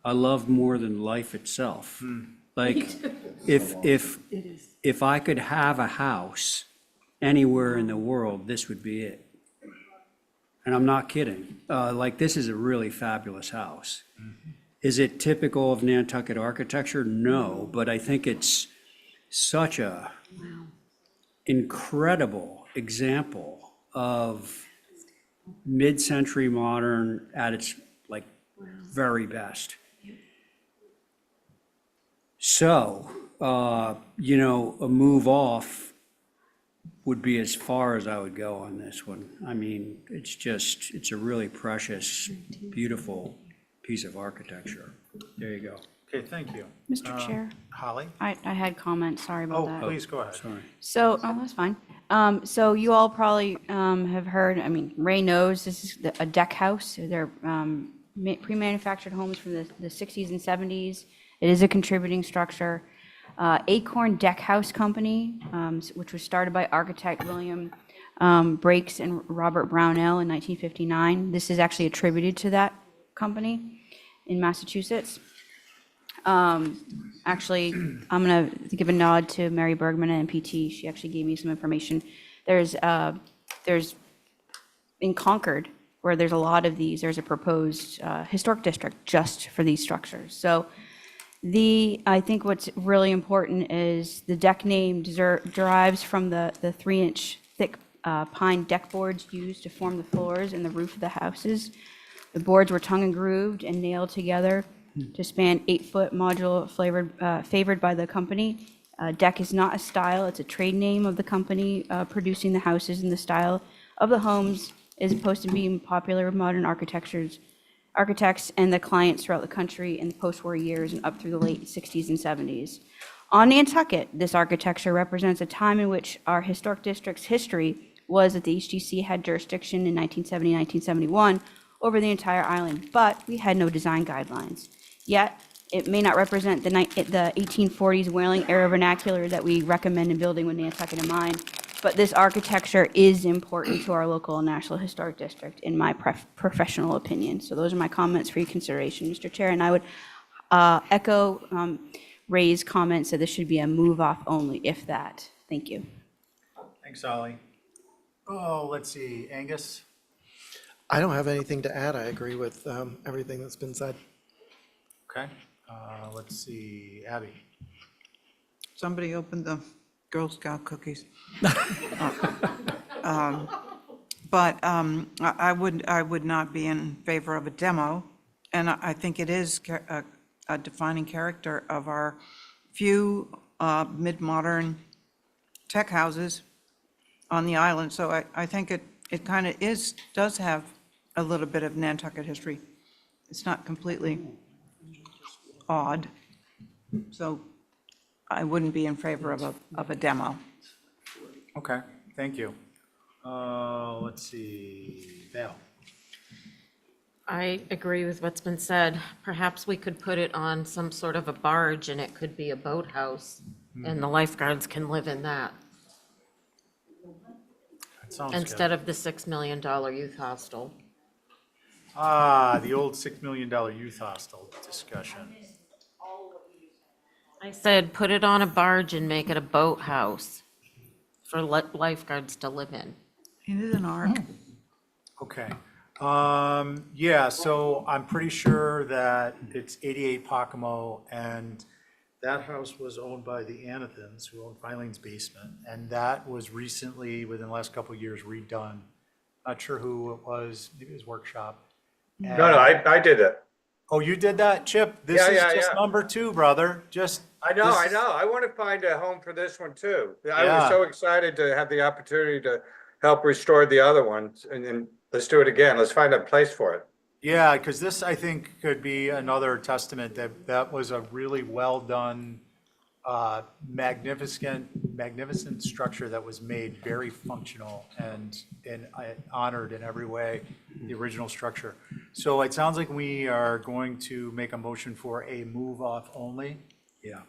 C: I love more than life itself. Like, if I could have a house anywhere in the world, this would be it. And I'm not kidding. Like, this is a really fabulous house. Is it typical of Nantucket architecture? No, but I think it's such a incredible example of mid-century modern at its like very best. So, you know, a move off would be as far as I would go on this one. I mean, it's a really precious, beautiful piece of architecture. There you go.
A: Okay, thank you.
I: Mr. Chair,
A: Holly?
I: I had comments, sorry about
A: Oh,
I: that.
A: please go ahead.
C: Sorry.
I: So, that's fine. So you all probably have heard, I mean, Ray knows this is a deck house. They're pre-manufactured homes from the 60s and 70s. It is a contributing structure. Acorn Deck House Company, which was started by architect William Brakes and Robert Brownell in 1959. This is actually attributed to that company in Massachusetts. Actually, I'm going to give a nod to Mary Bergman at MPT. She actually gave me some information. There's in Concord, where there's a lot of these, there's a proposed historic district just for these structures. So I think what's really important is the deck name derives from the 3-inch thick pine deck boards used to form the floors and the roof of the houses. The boards were tongue and grooved and nailed together to span 8-foot module favored by the company. Deck is not a style, it's a trade name of the company producing the houses, and the style of the homes is supposed to be popular with modern architects and the clients throughout the country in the post-war years and up through the late 60s and 70s. On Nantucket, this architecture represents a time in which our historic district's history was that the HDC had jurisdiction in 1970, 1971 over the entire island, but we had no design guidelines. Yet, it may not represent the 1840s whaling era vernacular that we recommend in building with Nantucket in mind, but this architecture is important to our local and national historic district, in my professional opinion. So those are my comments for your consideration, Mr. Chair, and I would echo Ray's comments that this should be a move-off only, if that. Thank you.
A: Thanks, Ollie. Oh, let's see, Angus?
H: I don't have anything to add. I agree with everything that's been said.
A: Okay, let's see, Abby?
G: Somebody opened the Girl Scout cookies. I would not be in favor of a demo, and I think it is a defining character of our few mid-modern tech houses on the island. So I think it kind of does have a little bit of Nantucket history. It's not completely odd. So I wouldn't be in favor of a demo.
A: Okay, thank you. Let's see, Val?
B: I agree with what's been said. Perhaps we could put it on some sort of a barge and it could be a boathouse and the lifeguards can live in that
A: That sounds good.
B: instead of the $6 million youth hostel.
A: Ah, the old $6 million youth hostel discussion.
B: I said, put it on a barge and make it a boathouse for lifeguards to live in.
G: It is an arc.
A: Okay. Yeah, so I'm pretty sure that it's 88 Pocomo, and that house was owned by the Anathons, who owned Filene's Basement, and that was recently, within the last couple of years, redone. Not sure who it was, maybe it was Workshop.
J: No, I did it.
A: Oh, you did that, Chip? This
J: Yeah,
A: is
J: yeah,
A: just
J: yeah.
A: number 2, brother, just.
J: I know,
A: this
J: I
A: is-
J: know. I want to find a home for this one too. I
A: Yeah.
J: was so excited to have the opportunity to help restore the other ones, and let's do it again. Let's find a place for it.
A: Yeah, because this, I think, could be another testament that that was a really well-done, magnificent structure that was made very functional and honored in every way, the original structure. So it sounds like we are going to make a motion for a move-off only.
C: Yeah,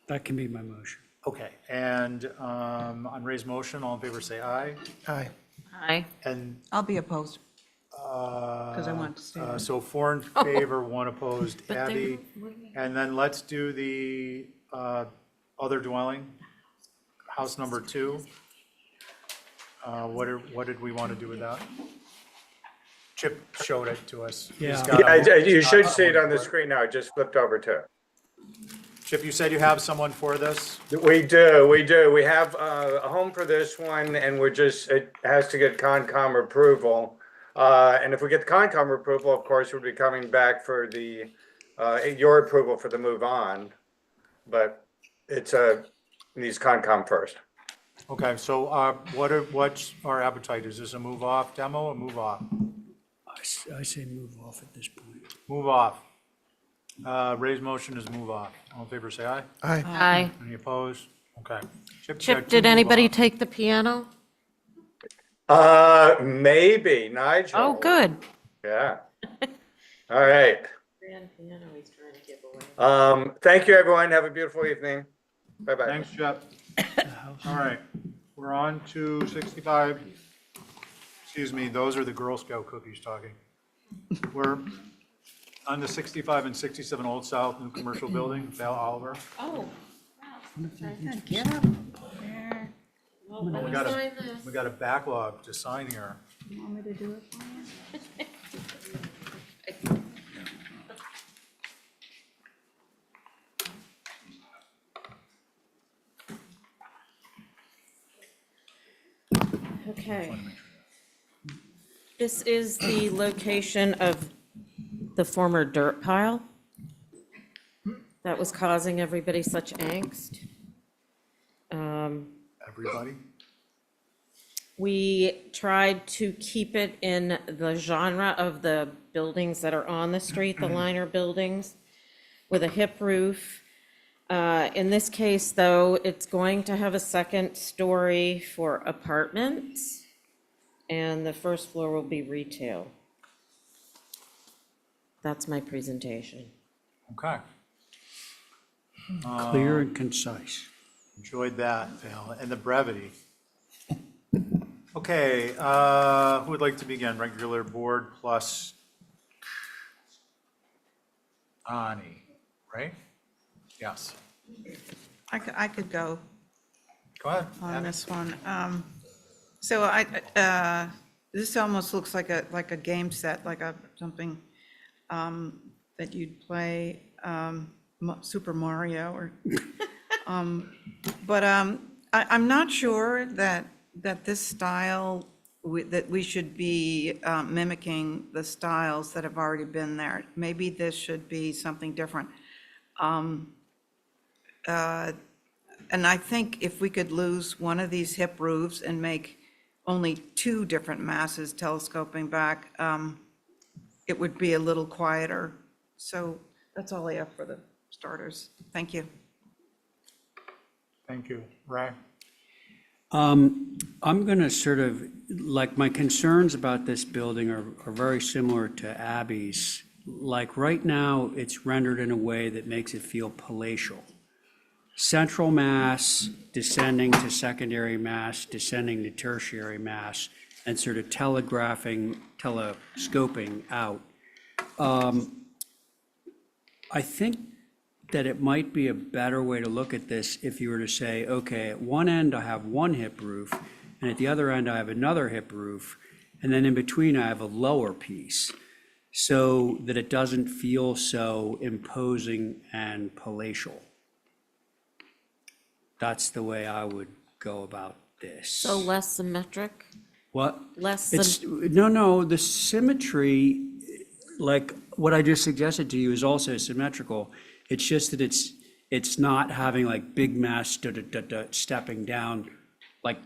C: that can be my motion.
A: Okay, and on Ray's motion, all in favor, say aye.
H: Aye.
B: Aye.
A: And
G: I'll be opposed. Because I want to stay there.
A: so 4 in favor, 1 opposed,
B: But they
A: Abby. And then let's do the other dwelling, house number 2. What did we want to do with that? Chip showed it to us. He's
C: Yeah.
A: got
J: Yeah,
A: a-
J: you should see it on the screen now. It just flipped over to it.
A: Chip, you said you have someone for this?
J: We do. We have a home for this one, and it has to get Concom approval. And if we get the Concom approval, of course, we'll be coming back for your approval for the move on. But it needs Concom first.
A: Okay, so what's our appetite? Is this a move-off demo or move-off?
C: I say move off at this point.
A: Move off. Ray's motion is move off. All in favor, say aye.
H: Aye.
B: Aye.
A: Any opposed? Okay. said
B: Chip,
A: to
B: did
A: move
B: anybody
A: off.
B: take the piano?
J: Maybe Nigel.
B: Oh, good.
J: Yeah. All right.
B: Grand piano he's trying to give away.
J: Thank you, everyone. Have a beautiful evening. Bye-bye.
A: Thanks, Chip. All right, we're on to 65. Excuse me, those are the Girl Scout cookies talking. We're on to 65 and 67 Old South, new commercial building, Val Oliver.
B: Oh.
G: Get up.
B: Well,
A: We
B: let me
A: got
B: sign this.
A: we got a backlog to sign here.
G: You want me to do it for you?
B: Okay. This is the location of the former dirt pile that was causing everybody such angst.
A: Everybody?
B: We tried to keep it in the genre of the buildings that are on the street, the liner buildings, with a hip roof. In this case, though, it's going to have a second story for apartments, and the first floor will be retail. That's my presentation.
A: Okay.
C: Clear and concise.
A: Enjoyed that, Val, and the brevity. Okay, who would like to begin? Regular board plus Ani, right? Yes.
G: I could go
A: Go ahead.
G: on this one. So this almost looks like a game set, like something that you'd play, Super Mario or, but I'm not sure that this style, that we should be mimicking the styles that have already been there. Maybe this should be something different. And I think if we could lose one of these hip roofs and make only 2 different masses telescoping back, it would be a little quieter. So that's all I have for the starters. Thank you.
A: Thank you. Ray?
C: I'm going to sort of, like, my concerns about this building are very similar to Abby's. Like, right now, it's rendered in a way that makes it feel palatial. Central mass descending to secondary mass, descending to tertiary mass, and sort of telescoping out. I think that it might be a better way to look at this if you were to say, okay, at one end I have one hip roof, and at the other end I have another hip roof, and then in between I have a lower piece, so that it doesn't feel so imposing and palatial. That's the way I would go about this.
B: So less symmetric?
C: What?
B: Less
C: No, the symmetry, like what I just suggested to you, is also symmetrical. It's just that it's not having like big mass stepping down like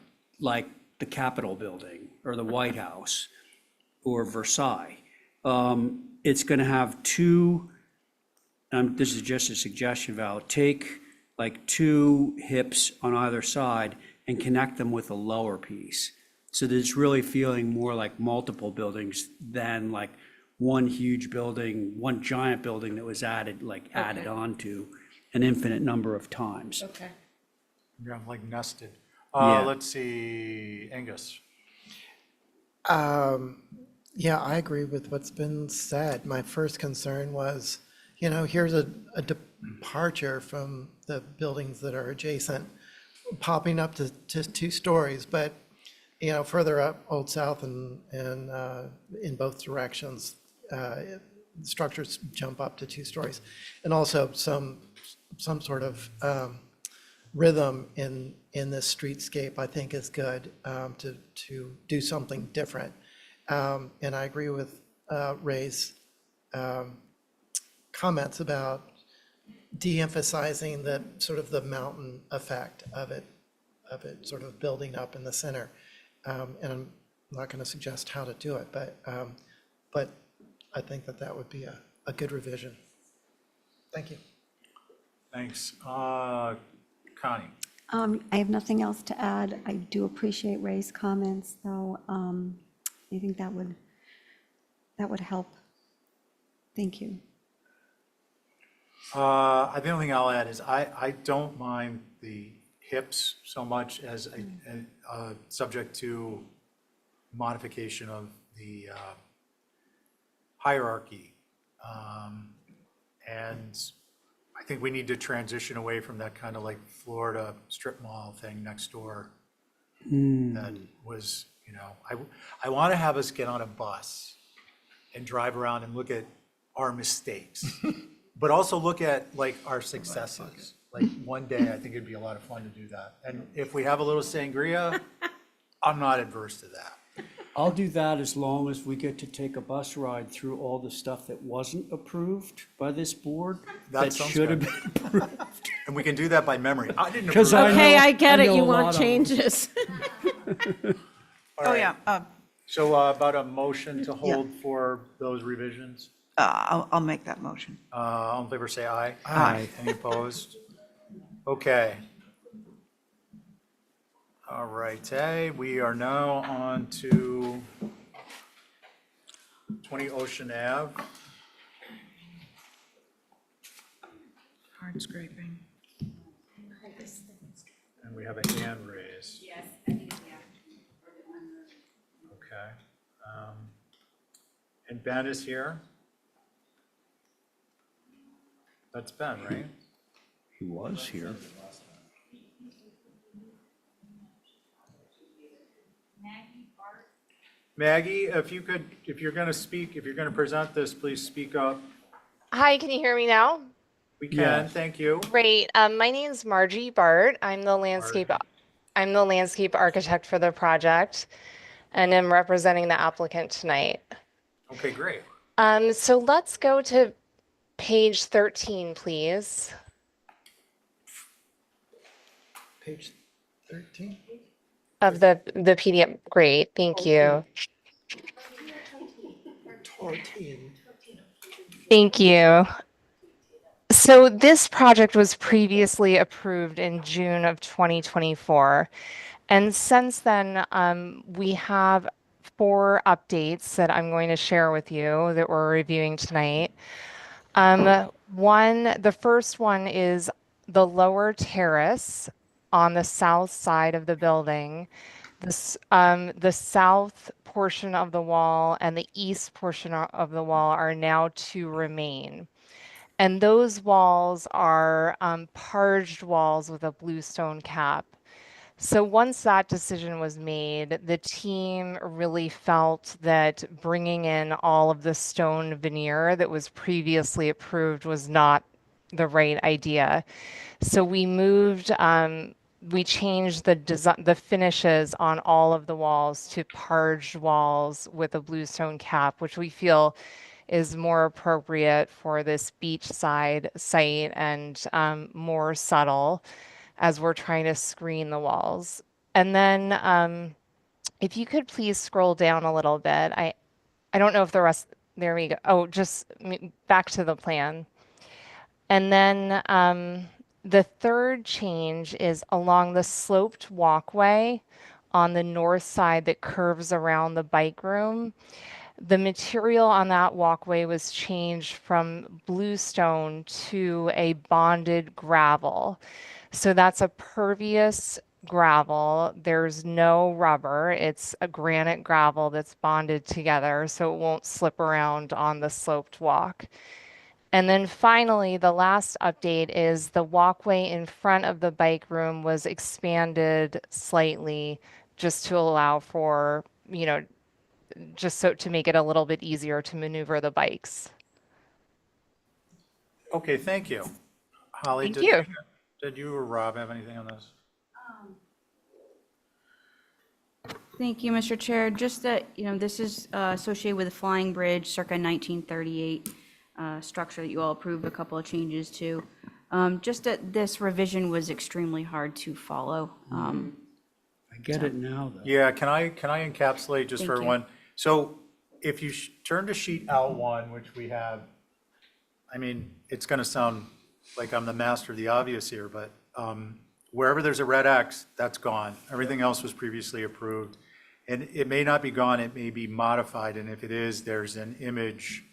C: the Capitol building or the White House or Versailles. It's going to have 2, this is just a suggestion, Val, take like 2 hips on either side and connect them with a lower piece. So that it's really feeling more like multiple buildings than like one huge building, one giant building that was added onto an infinite number of times.
B: Okay.
A: Yeah, like nested.
C: Yeah.
A: Let's see, Angus.
H: Yeah, I agree with what's been said. My first concern was, here's a departure from the buildings that are adjacent, popping up to 2 stories, but, further up Old South and in both directions, structures jump up to 2 stories. And also some sort of rhythm in this streetscape, I think is good, to do something different. And I agree with Ray's comments about de-emphasizing the sort of the mountain effect of it sort of building up in the center. And I'm not going to suggest how to do it, but I think that would be a good revision. Thank you.
A: Thanks. Connie?
U: I have nothing else to add. I do appreciate Ray's comments, though. I think that would help. Thank you.
A: The only thing I'll add is I don't mind the hips so much as a subject to modification of the hierarchy. And I think we need to transition away from that kind of like Florida strip mall thing next door. That was, I want to have us get on a bus and drive around and look at our mistakes, but also look at like our successes. Like one day, I think it'd be a lot of fun to do that. And if we have a little sangria, I'm not adverse to that.
C: I'll do that as long as we get to take a bus ride through all the stuff that wasn't approved by this board that
A: sounds
C: should have
A: good.
C: been approved.
A: And we can do that by memory. I didn't
C: 'Cause
A: approve that.
B: Okay, I get it,
C: know
B: you
C: a
B: want
C: lot of them.
B: changes.
A: All
G: Oh,
A: right.
G: yeah,
A: So about a motion to hold for those revisions?
G: I'll make that motion.
A: All in favor, say aye.
C: Aye.
A: Any opposed? Okay. All right, we are now on to 20 Ocean Ave.
G: Hard scraping.
A: And we have a hand raised.
M: Yes, I think, yeah.
A: Okay. And Ben is here? That's Ben, right?
C: He was here.
A: Maggie, if you could, if you're going to speak, if you're going to present this, please speak up.
K: Hi, can you hear me now?
A: We can,
C: Yes.
A: thank you.
K: Great. My name is Margie Bart. I'm the landscape architect for the project, and I'm representing the applicant tonight.
A: Okay, great.
K: So let's go to page 13, please.
H: Page 13?
K: Of the PDF. Great, thank you.
H: 14.
K: Thank you. So this project was previously approved in June of 2024. And since then, we have 4 updates that I'm going to share with you that we're reviewing tonight. The first one is the lower terrace on the south side of the building. The south portion of the wall and the east portion of the wall are now to remain. And those walls are parged walls with a bluestone cap. So once that decision was made, the team really felt that bringing in all of the stone veneer that was previously approved was not the right idea. So we changed the design, the finishes on all of the walls to parged walls with a bluestone cap, which we feel is more appropriate for this beachside site and more subtle as we're trying to screen the walls. And then if you could please scroll down a little bit. I don't know if the rest, there we go. Oh, just back to the plan. And then the third change is along the sloped walkway on the north side that curves around the bike room. The material on that walkway was changed from bluestone to a bonded gravel. So that's a pervious gravel. There's no rubber. It's a granite gravel that's bonded together so it won't slip around on the sloped walk. And then finally, the last update is the walkway in front of the bike room was expanded slightly just to allow for, just so to make it a little bit easier to maneuver the bikes.
A: Okay, thank you. Holly,
K: Thank you.
A: Did you or Rob have anything on this?
I: Thank you, Mr. Chair. Just that, this is associated with the Flying Bridge circa 1938 structure that you all approved a couple of changes to. Just that this revision was extremely hard to follow.
C: I get it now, though.
A: Yeah, can I encapsulate just
I: Thank
A: for
I: you.
A: everyone? So if you turn to sheet L1, which we have, I mean, it's going to sound like I'm the master of the obvious here, but wherever there's a red X, that's gone. Everything else was previously approved. And it may not be gone, it may be modified, and if it is, there's an image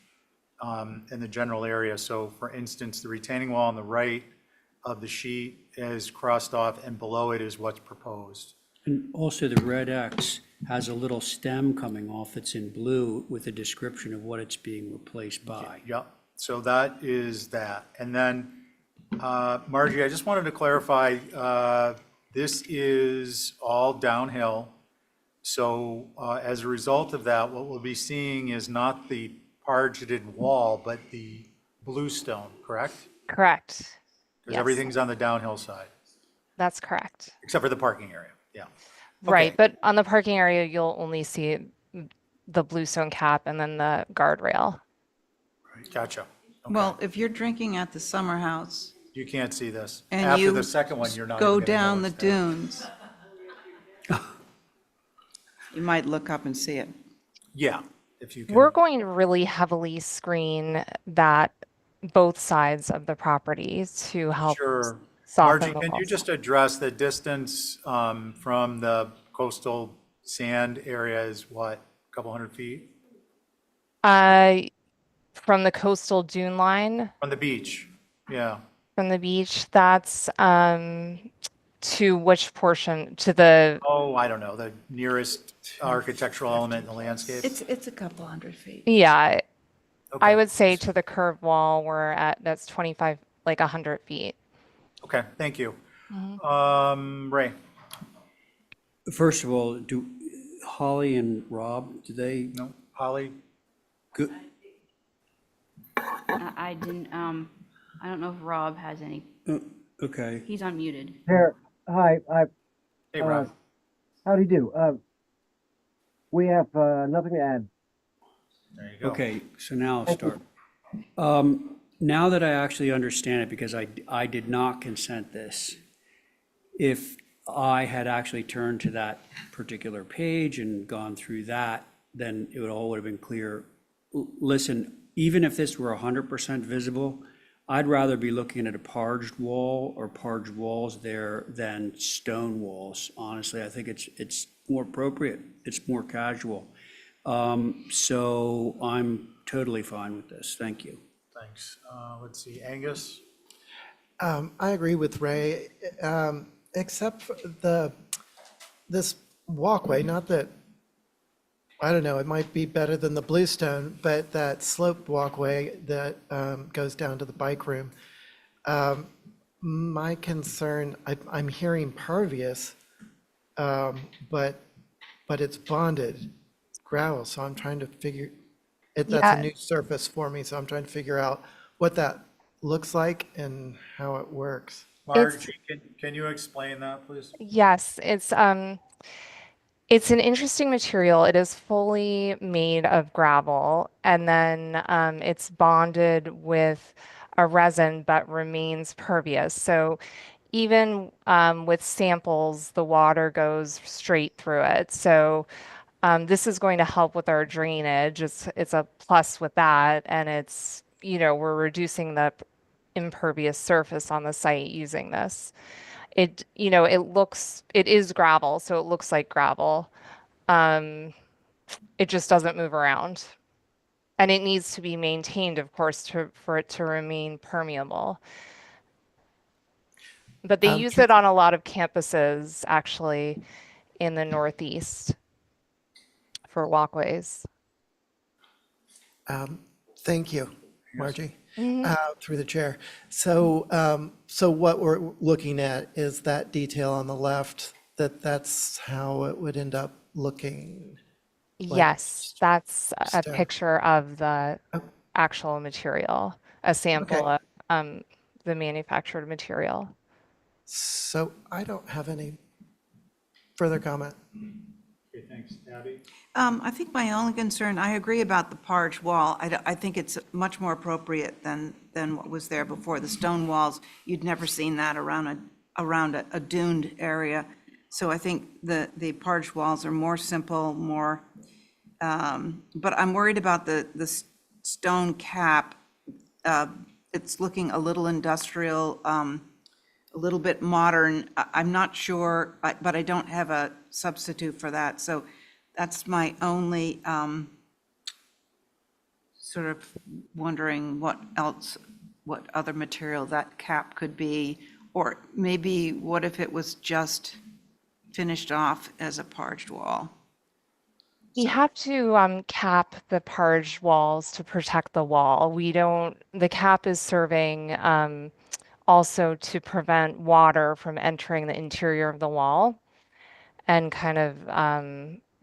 A: in the general area. So for instance, the retaining wall on the right of the sheet is crossed off, and below it is what's proposed.
C: And also the red X has a little stem coming off that's in blue with a description of what it's being replaced by.
A: Yep, so that is that. And then, Margie, I just wanted to clarify, this is all downhill. So as a result of that, what we'll be seeing is not the pargeted wall, but the bluestone, correct?
K: Correct.
A: Because
K: Yes.
A: everything's on the downhill side,
K: That's correct.
A: except for the parking area, yeah.
K: Right,
A: Okay.
K: but on the parking area, you'll only see the bluestone cap and then the guardrail.
A: Gotcha.
G: Well, if you're drinking at the summer house
A: You can't see this.
G: and
A: After
G: you
A: the second one, you're not
G: go
A: even gonna know
G: down the
A: it's there.
G: dunes, you might look up and see it.
A: Yeah, if you can.
K: We're going to really heavily screen both sides of the property to help
A: Sure.
K: soften
A: Margie,
K: the
A: can you
K: walls.
A: just address the distance from the coastal sand area is what, a couple hundred feet?
K: From the coastal dune line,
A: From the beach, yeah.
K: from the beach, that's to which portion? To the,
A: Oh, I don't know, the nearest architectural element in the landscape?
G: It's a couple hundred feet.
K: yeah, I
A: Okay,
K: would say to the curved wall, that's 25, like 100 feet.
A: okay, thank you. Ray?
C: First of all, do Holly and Rob, do they?
A: No, Holly?
C: Good.
I: I didn't, I don't know if Rob has any,
C: Okay.
I: he's unmuted.
O: Here, hi,
A: Hey, Rob.
O: how do you do? We have nothing to add.
A: There you go.
C: Okay, so now I'll start. Now that I actually understand it, because I did not consent this, if I had actually turned to that particular page and gone through that, then it would all would have been clear. Listen, even if this were 100% visible, I'd rather be looking at a parged wall or parged walls there than stone walls. Honestly, I think it's more appropriate. It's more casual. So I'm totally fine with this. Thank you.
A: Thanks. Let's see, Angus?
H: I agree with Ray, except for this walkway, not that, I don't know, it might be better than the bluestone, but that sloped walkway that goes down to the bike room. My concern, I'm hearing pervious, but it's bonded gravel, so I'm trying to figure, that's
K: Yeah.
H: a new surface for me, so I'm trying to figure out what that looks like and how it works.
A: Margie, can you explain that, please?
K: Yes, it's an interesting material. It is fully made of gravel, and then it's bonded with a resin but remains pervious. So even with samples, the water goes straight through it. So this is going to help with our drainage. It's a plus with that, and we're reducing the impervious surface on the site using this. It is gravel, so it looks like gravel. Um, it just doesn't move around. And it needs to be maintained, of course, for it to remain permeable. But they use it on a lot of campuses, actually, in the Northeast for walkways.
H: Thank you, Margie,
K: Mhm.
H: through the chair. So, so what we're looking at is that detail on the left, that's how it would end up looking. Like
K: Yes, that's a
H: stone.
K: picture of the
H: Oh,
K: actual material, a sample
H: okay,
K: of the manufactured material.
H: so I don't have any further comment.
A: Okay, thanks. Abby?
G: I think my only concern, I agree about the parged wall. I think it's much more appropriate than what was there before. The stone walls, you'd never seen that around a duned area. So I think the parged walls are more simple, more, but I'm worried about the stone cap. It's looking a little industrial, a little bit modern. I'm not sure, but I don't have a substitute for that. So that's my only sort of wondering what other material that cap could be, or maybe what if it was just finished off as a parged wall?
K: We have to cap the parged walls to protect the wall. The cap is serving also to prevent water from entering the interior of the wall and kind of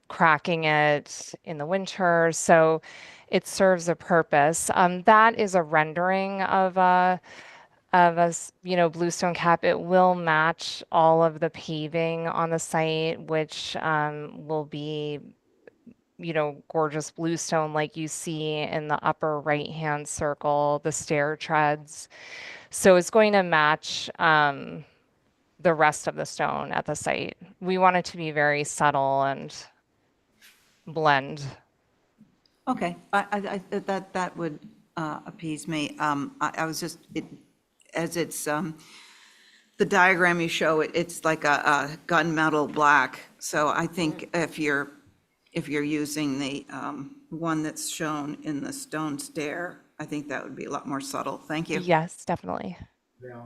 K: cracking it in the winter. So it serves a purpose. That is a rendering of a bluestone cap. It will match all of the paving on the site, which will be gorgeous bluestone like you see in the upper right-hand circle, the stair treads. So it's going to match the rest of the stone at the site. We want it to be very subtle and blend.
G: Okay, that would appease me. I was just, as it's the diagram you show, it's like a gunmetal black. So I think if you're using the one that's shown in the stone stair, I think that would be a lot more subtle. Thank you.
K: Yes, definitely.
A: Yeah.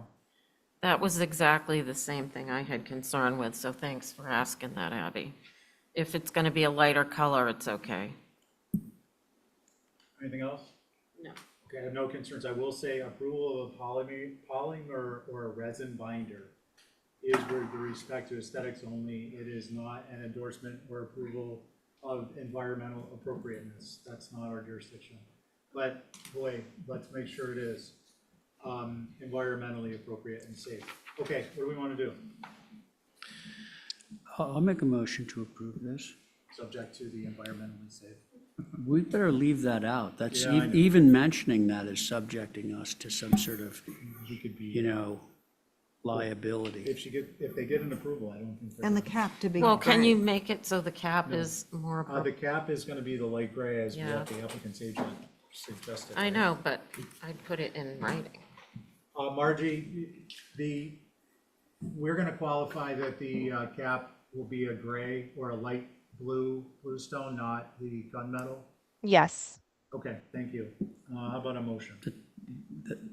B: That was exactly the same thing I had concern with, so thanks for asking that, Abby. If it's going to be a lighter color, it's okay.
A: Anything else?
B: No.
A: Okay, I have no concerns. I will say approval of polymer or a resin binder is with respect to aesthetics only. It is not an endorsement or approval of environmental appropriateness. That's not our jurisdiction. But boy, let's make sure it is environmentally appropriate and safe. Okay, what do we want to do?
C: I'll make a motion to approve this.
A: Subject to the environmentally safe.
C: We better leave that out. That's,
A: Yeah, I know.
C: even mentioning that is subjecting us to some sort of,
A: We could be,
C: liability.
A: if they get an approval, I don't think.
G: And the cap to be.
B: Well, can
G: gray.
B: you make it so the cap is more,
A: The cap is going to be the light gray as
B: Yeah.
A: what the applicant's agent suggested.
B: I know, but I'd put it in writing.
A: Margie, we're going to qualify that the cap will be a gray or a light bluestone, not the gunmetal.
K: Yes.
A: Okay, thank you. How about a motion?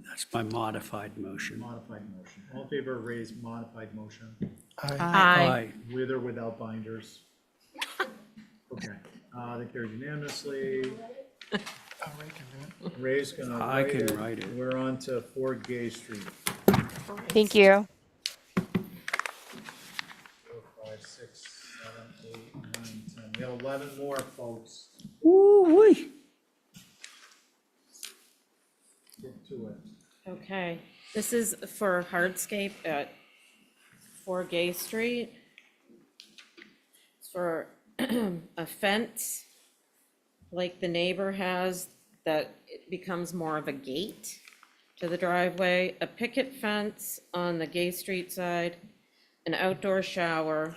C: That's my modified motion.
A: Modified motion. All in favor of Ray's modified motion?
B: Aye.
A: With or without binders? Okay, that carries unanimously. Ray's gonna
C: I
A: write
C: can
A: it.
C: write it.
A: We're on to 4 Gay Street.
K: Thank you.
A: 4, 5, 6, 7, 8, 9, 10. We have 11 more, folks.
C: Woo-wee.
A: Get to it.
B: Okay, this is for hardscape at 4 Gay Street. It's for a fence, like the neighbor has, that it becomes more of a gate to the driveway, a picket fence on the Gay Street side, an outdoor shower,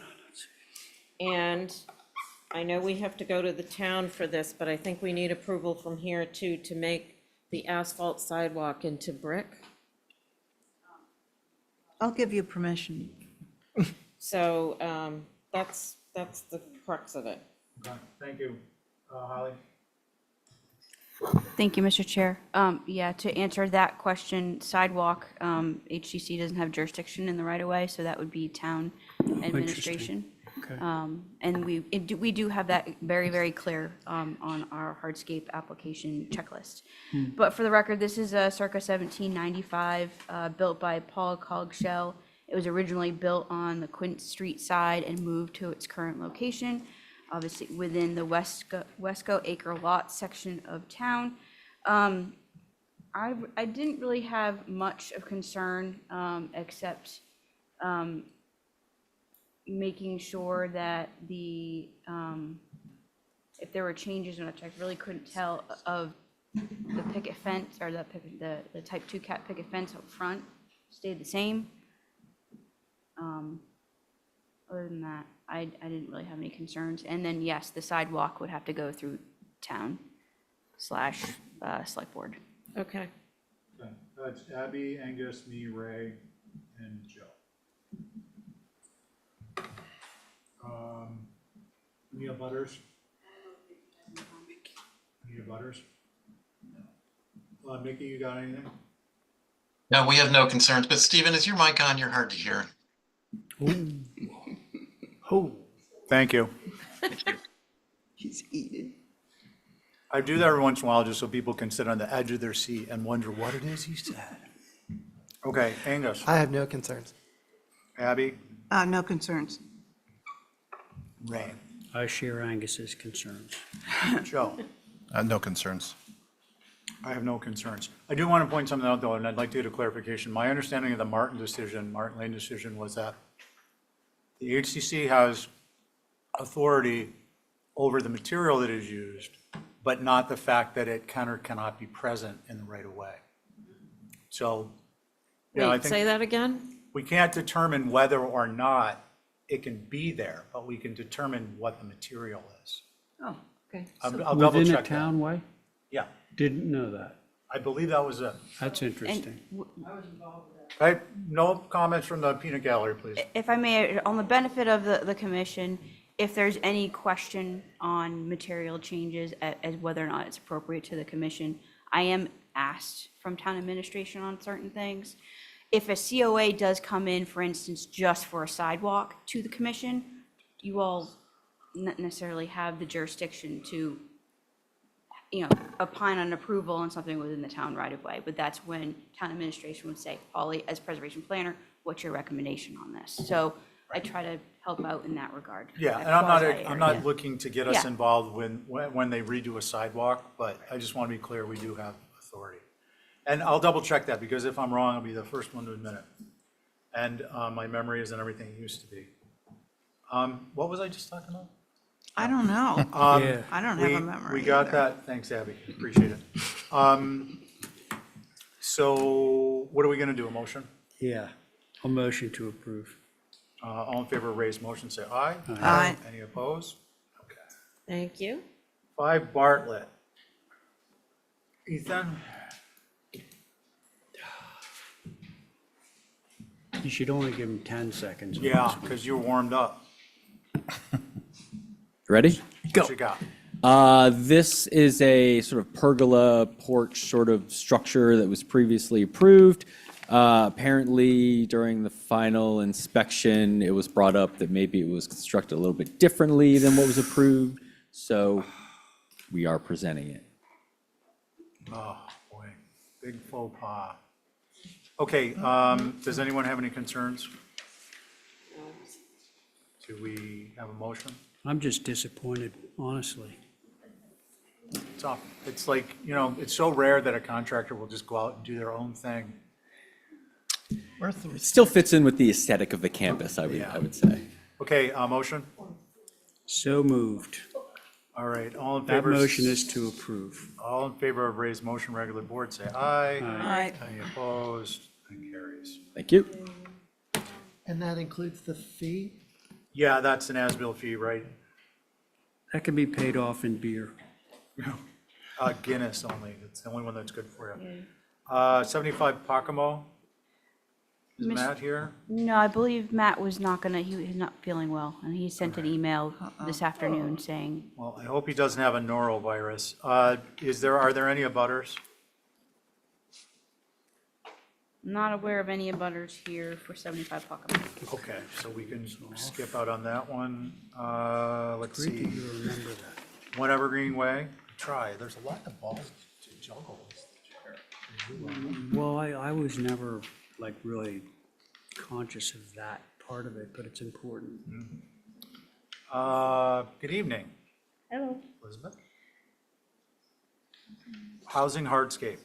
B: and I know we have to go to the town for this, but I think we need approval from here too, to make the asphalt sidewalk into brick.
G: I'll give you permission.
B: So, that's the crux of it.
A: Okay, thank you. Holly?
I: Thank you, Mr. Chair. Yeah, to answer that question, sidewalk, HCC doesn't have jurisdiction in the right of way, so that would be town administration.
C: Okay.
I: And we do have that very, very clear on our hardscape application checklist. But for the record, this is a circa 1795, built by Paul Cogshell. It was originally built on the Quint Street side and moved to its current location, obviously within the Wesco Acre Lot section of town. I didn't really have much of concern, except making sure that the, if there were changes, which I really couldn't tell, of the picket fence or the type 2 cat picket fence up front stayed the same. Other than that, I didn't really have any concerns. And then, yes, the sidewalk would have to go through town / select board.
B: Okay.
A: Okay, it's Abby, Angus, me, Ray, and Joe. Any butters? Any butters? Mickey, you got anything?
L: No, we have no concerns, but Stephen, is your mic on? You're hard to hear.
A: Oh. Thank you.
G: He's eating.
A: I do that every once in a while just so people can sit on the edge of their seat and wonder what it is he said. Okay, Angus.
H: I have no concerns.
A: Abby?
G: No concerns.
A: Ray?
C: I share Angus's concerns.
A: Joe?
F: No concerns.
A: I have no concerns. I do want to point something out, though, and I'd like to get a clarification. My understanding of the Martin Lane decision, was that the HCC has authority over the material that is used, but not the fact that it can or cannot be present in the right of way. So, I
B: Wait,
A: think
B: say that again?
A: we can't determine whether or not it can be there, but we can determine what the material is.
G: Oh, okay.
A: I'll double
C: Within a
A: check that.
C: town way?
A: Yeah.
C: Didn't know that.
A: I believe that was it.
C: That's interesting.
A: Right, no comments from the peanut gallery, please.
I: If I may, on the benefit of the commission, if there's any question on material changes as whether or not it's appropriate to the commission, I am asked from town administration on certain things. If a COA does come in, for instance, just for a sidewalk to the commission, you all not necessarily have the jurisdiction to, opine on approval on something within the town right of way. But that's when town administration would say, Holly, as preservation planner, what's your recommendation on this? So I try to help out in that regard.
A: Yeah,
I: that
A: and I'm
I: quasi-area.
A: not looking to get us
I: Yeah.
A: involved when they redo a sidewalk, but I just want to be clear, we do have authority. And I'll double check that, because if I'm wrong, I'll be the first one to admit it. And my memory isn't everything it used to be. What was I just talking about?
G: I don't know.
C: Yeah.
G: I don't have a memory.
A: We got
G: either.
A: that, thanks Abby, appreciate it. So what are we gonna do, a motion?
C: Yeah, a motion to approve.
A: All in favor of Ray's motion, say aye.
G: Aye.
A: Any opposed? Okay.
B: Thank you.
A: 5 Bartlett. Ethan?
C: You should only give him 10 seconds. on
A: Yeah,
C: this one.
A: because you're warmed up.
N: Ready?
A: What you got?
N: This is a sort of pergola porch sort of structure that was previously approved. Apparently, during the final inspection, it was brought up that maybe it was constructed a little bit differently than what was approved. So we are presenting it.
A: Oh, boy, big faux pas. Okay, does anyone have any concerns? Do we have a motion?
C: I'm just disappointed, honestly.
A: Tough. It's like, it's so rare that a contractor will just go out and do their own thing.
N: It still fits in with the aesthetic of the campus, I would say.
A: Okay, motion?
C: So moved.
A: All right, all in
C: That
A: favor?
C: motion is to approve.
A: All in favor of Ray's motion, regular board, say aye.
G: Aye.
A: Any opposed? That carries.
N: Thank you.
H: And that includes the fee?
A: Yeah, that's an as-built fee, right?
C: That can be paid off in beer.
A: Guinness only, it's the only one that's good for you. 75 Pocomo, is
I: Miss-
A: Matt here?
I: No, I believe Matt was he's not feeling well, and he sent an email this afternoon saying,
A: Well, I hope he doesn't have a norovirus. Are there any abutters?
I: not aware of any abutters here for 75 Pocono.
A: Okay, so we can skip out on that one. Let's
C: Great
A: see,
C: that you remember that.
A: One Evergreen Way, try, there's a lot of balls to juggle.
C: Well, I was never like really conscious of that part of it, but it's important.
A: Good evening,
E: Hello.
A: Elizabeth. Housing hardscape.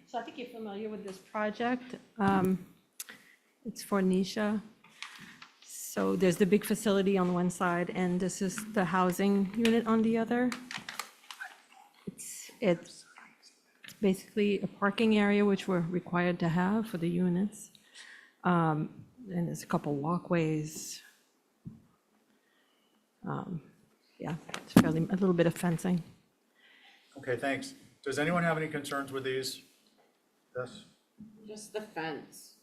E: So I think you're familiar with this project. It's for Nisha. So there's the big facility on one side, and this is the housing unit on the other. It's basically a parking area, which we're required to have for the units. And there's a couple walkways. Yeah, it's fairly, a little bit of fencing.
A: Okay, thanks. Does anyone have any concerns with these? This?
B: Just the fence.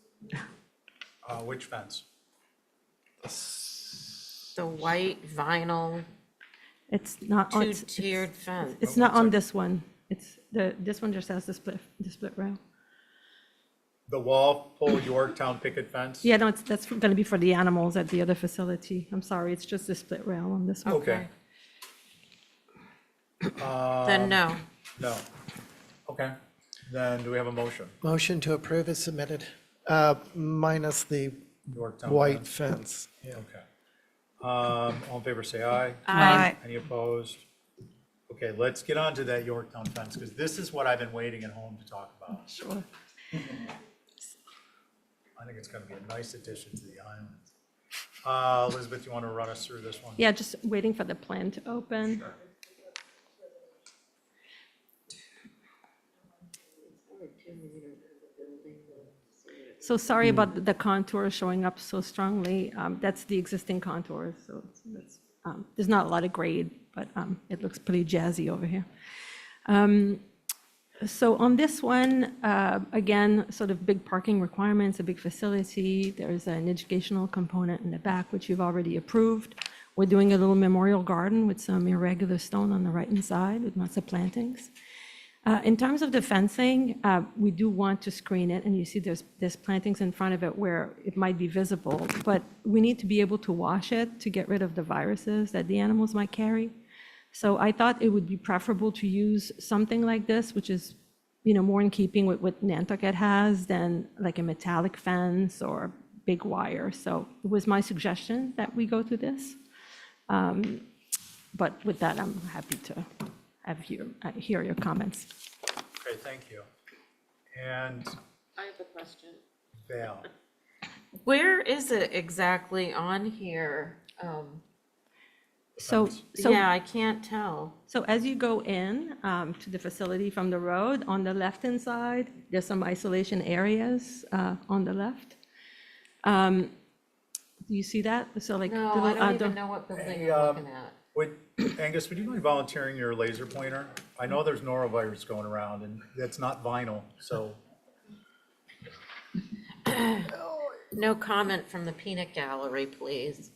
A: Which fence?
B: The white vinyl
E: It's not on.
B: two-tiered fence.
E: It's not on this one. This one just has the split rail.
A: The wall pole Yorktown picket fence?
E: Yeah, no, that's gonna be for the animals at the other facility. I'm sorry, it's just the split rail on this one.
A: Okay.
B: Then no.
A: No. Okay, then do we have a motion?
H: Motion to approve is submitted, minus the
A: Yorktown
H: white
A: fence.
H: fence. Yeah.
A: Okay. All in favor, say aye.
I: Aye.
A: Any opposed? Okay, let's get on to that Yorktown fence, because this is what I've been waiting at home to talk about.
E: Sure.
A: I think it's gonna be a nice addition to the island. Elizabeth, you want to run us through this one?
E: Yeah, just waiting for the plan to open. So sorry about the contour showing up so strongly. That's the existing contour, so there's not a lot of grade, but it looks pretty jazzy over here. So on this one, again, sort of big parking requirements, a big facility. There's an educational component in the back, which you've already approved. We're doing a little memorial garden with some irregular stone on the right-hand side with lots of plantings. In terms of the fencing, we do want to screen it, and you see there's plantings in front of it where it might be visible, but we need to be able to wash it to get rid of the viruses that the animals might carry. So I thought it would be preferable to use something like this, which is, more in keeping with what Nantucket has than like a metallic fence or big wire. So it was my suggestion that we go to this. But with that, I'm happy to hear your comments.
A: Okay, thank you. And
B: I have a question.
A: Val,
B: Where is it exactly on here?
E: So
B: Yeah, I can't tell.
E: So as you go in to the facility from the road, on the left-hand side, there's some isolation areas on the left. Do you see that? So like
B: No,
E: little
B: I don't
E: outdoor-
B: even know what building
A: Hey,
B: I'm looking at.
A: Angus, would you mind volunteering your laser pointer? I know there's norovirus going around, and that's not vinyl, so.
B: No comment from the peanut gallery, please.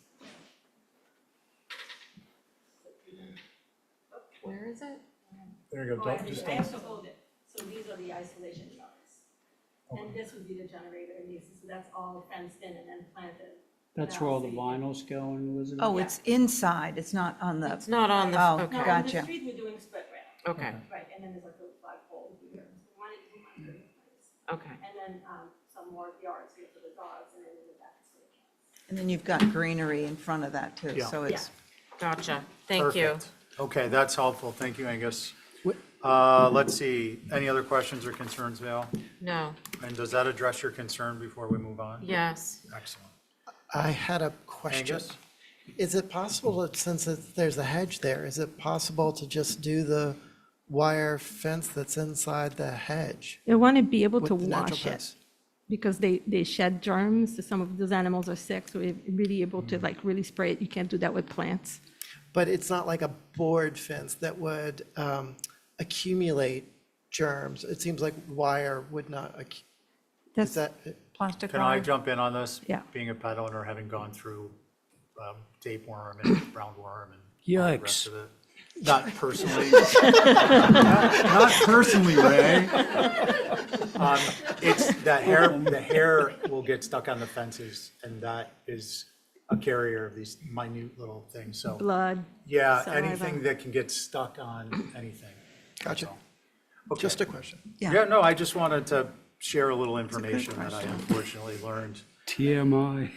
B: Where is it?
A: There you go.
E: Oh, I
A: Don't, just
E: have
A: don't.
E: to hold it. So these are the isolation yards. And this would be the generator, and this, so that's all fenced in and then planted.
C: That's where all the vinyls go, Elizabeth?
G: Oh, it's inside, it's not on the.
B: It's not on the,
G: Oh,
B: okay.
E: No, on the
G: gotcha.
E: street, we're doing split rail.
B: Okay,
E: Right, and then there's like a little flagpole here. So we wanted to put it in place.
B: okay.
E: And then some more yards here for the dogs, and then in the back. So the cats.
G: And then you've got greenery in front of that too,
A: Yeah.
G: so it's.
B: Gotcha. Thank you.
A: Perfect. Okay, that's helpful. Thank you, Angus. Let's see, any other questions or concerns, Val?
B: No,
A: And does that address your concern before we move on?
B: yes.
A: Excellent.
H: I had a question.
A: Angus?
H: Is it possible, since there's a hedge there, is it possible to just do the wire fence that's inside the hedge?
E: They want to be able to
H: with the natural
E: wash it
H: fence?
E: because they shed germs. So some of those animals are sick, so we're really able to like really spray it. You can't do that with plants.
H: But it's not like a board fence that would accumulate germs. It seems like wire would not, is
E: That's,
H: that,
G: Plastic
A: Can I
G: wire.
A: jump in on this?
E: Yeah.
A: Being a pet owner, having gone through tapeworm and roundworm and all the rest
C: Yikes.
A: of it. Not personally. Not personally, Ray. It's the hair will get stuck on the fences, and that is a carrier of these minute little things, so.
E: blood.
A: Yeah,
E: saliva.
A: anything that can get stuck on anything.
H: gotcha.
A: Okay.
H: Just a question.
A: Yeah, no, I just wanted to share a little information that I unfortunately learned.
C: TMI.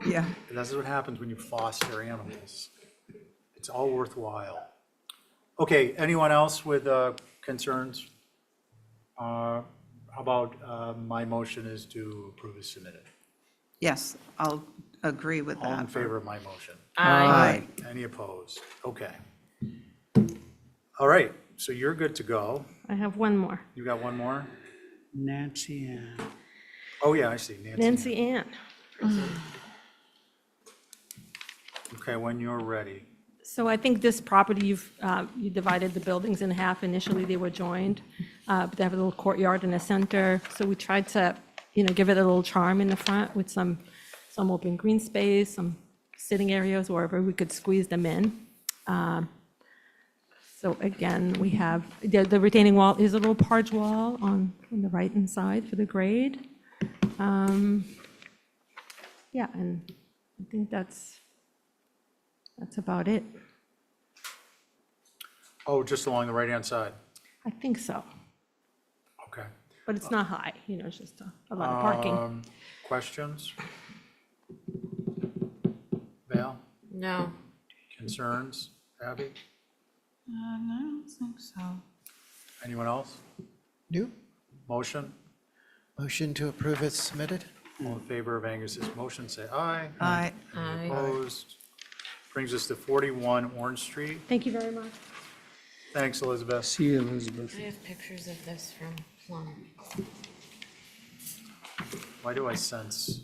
G: Yeah.
A: And that's what happens when you foster animals. It's all worthwhile. Okay, anyone else with concerns? How about my motion is to approve as submitted?
G: Yes, I'll agree with
A: All in
G: that.
A: favor of my motion?
G: Aye.
A: Any opposed? Okay. All right, so you're good to go.
E: I have one more.
A: You got one more?
C: Nancy Ann.
A: Oh, yeah, I see.
E: Nancy Ann.
A: Okay, when you're ready.
E: So I think this property, you divided the buildings in half. Initially, they were joined, but they have a little courtyard in the center. So we tried to, give it a little charm in the front with some open green space, some sitting areas wherever we could squeeze them in. So again, we have, the retaining wall is a little parge wall on the right-hand side for the grade. Yeah, and I think that's about it.
A: Oh, just along the right-hand side?
E: I think so,
A: Okay.
E: but it's not high, it's just a lot of parking.
A: Questions? Val,
B: No.
A: concerns? Abby?
G: I don't think so.
A: Anyone else?
H: New
A: Motion?
H: motion to approve as submitted?
A: All in favor of Angus's motion, say aye.
G: Aye.
B: Aye.
A: Opposed? Brings us to 41 Orange Street.
E: Thank you very much.
A: Thanks, Elizabeth.
C: See you, Elizabeth.
B: I have pictures of this from Plum.
A: Why do I sense?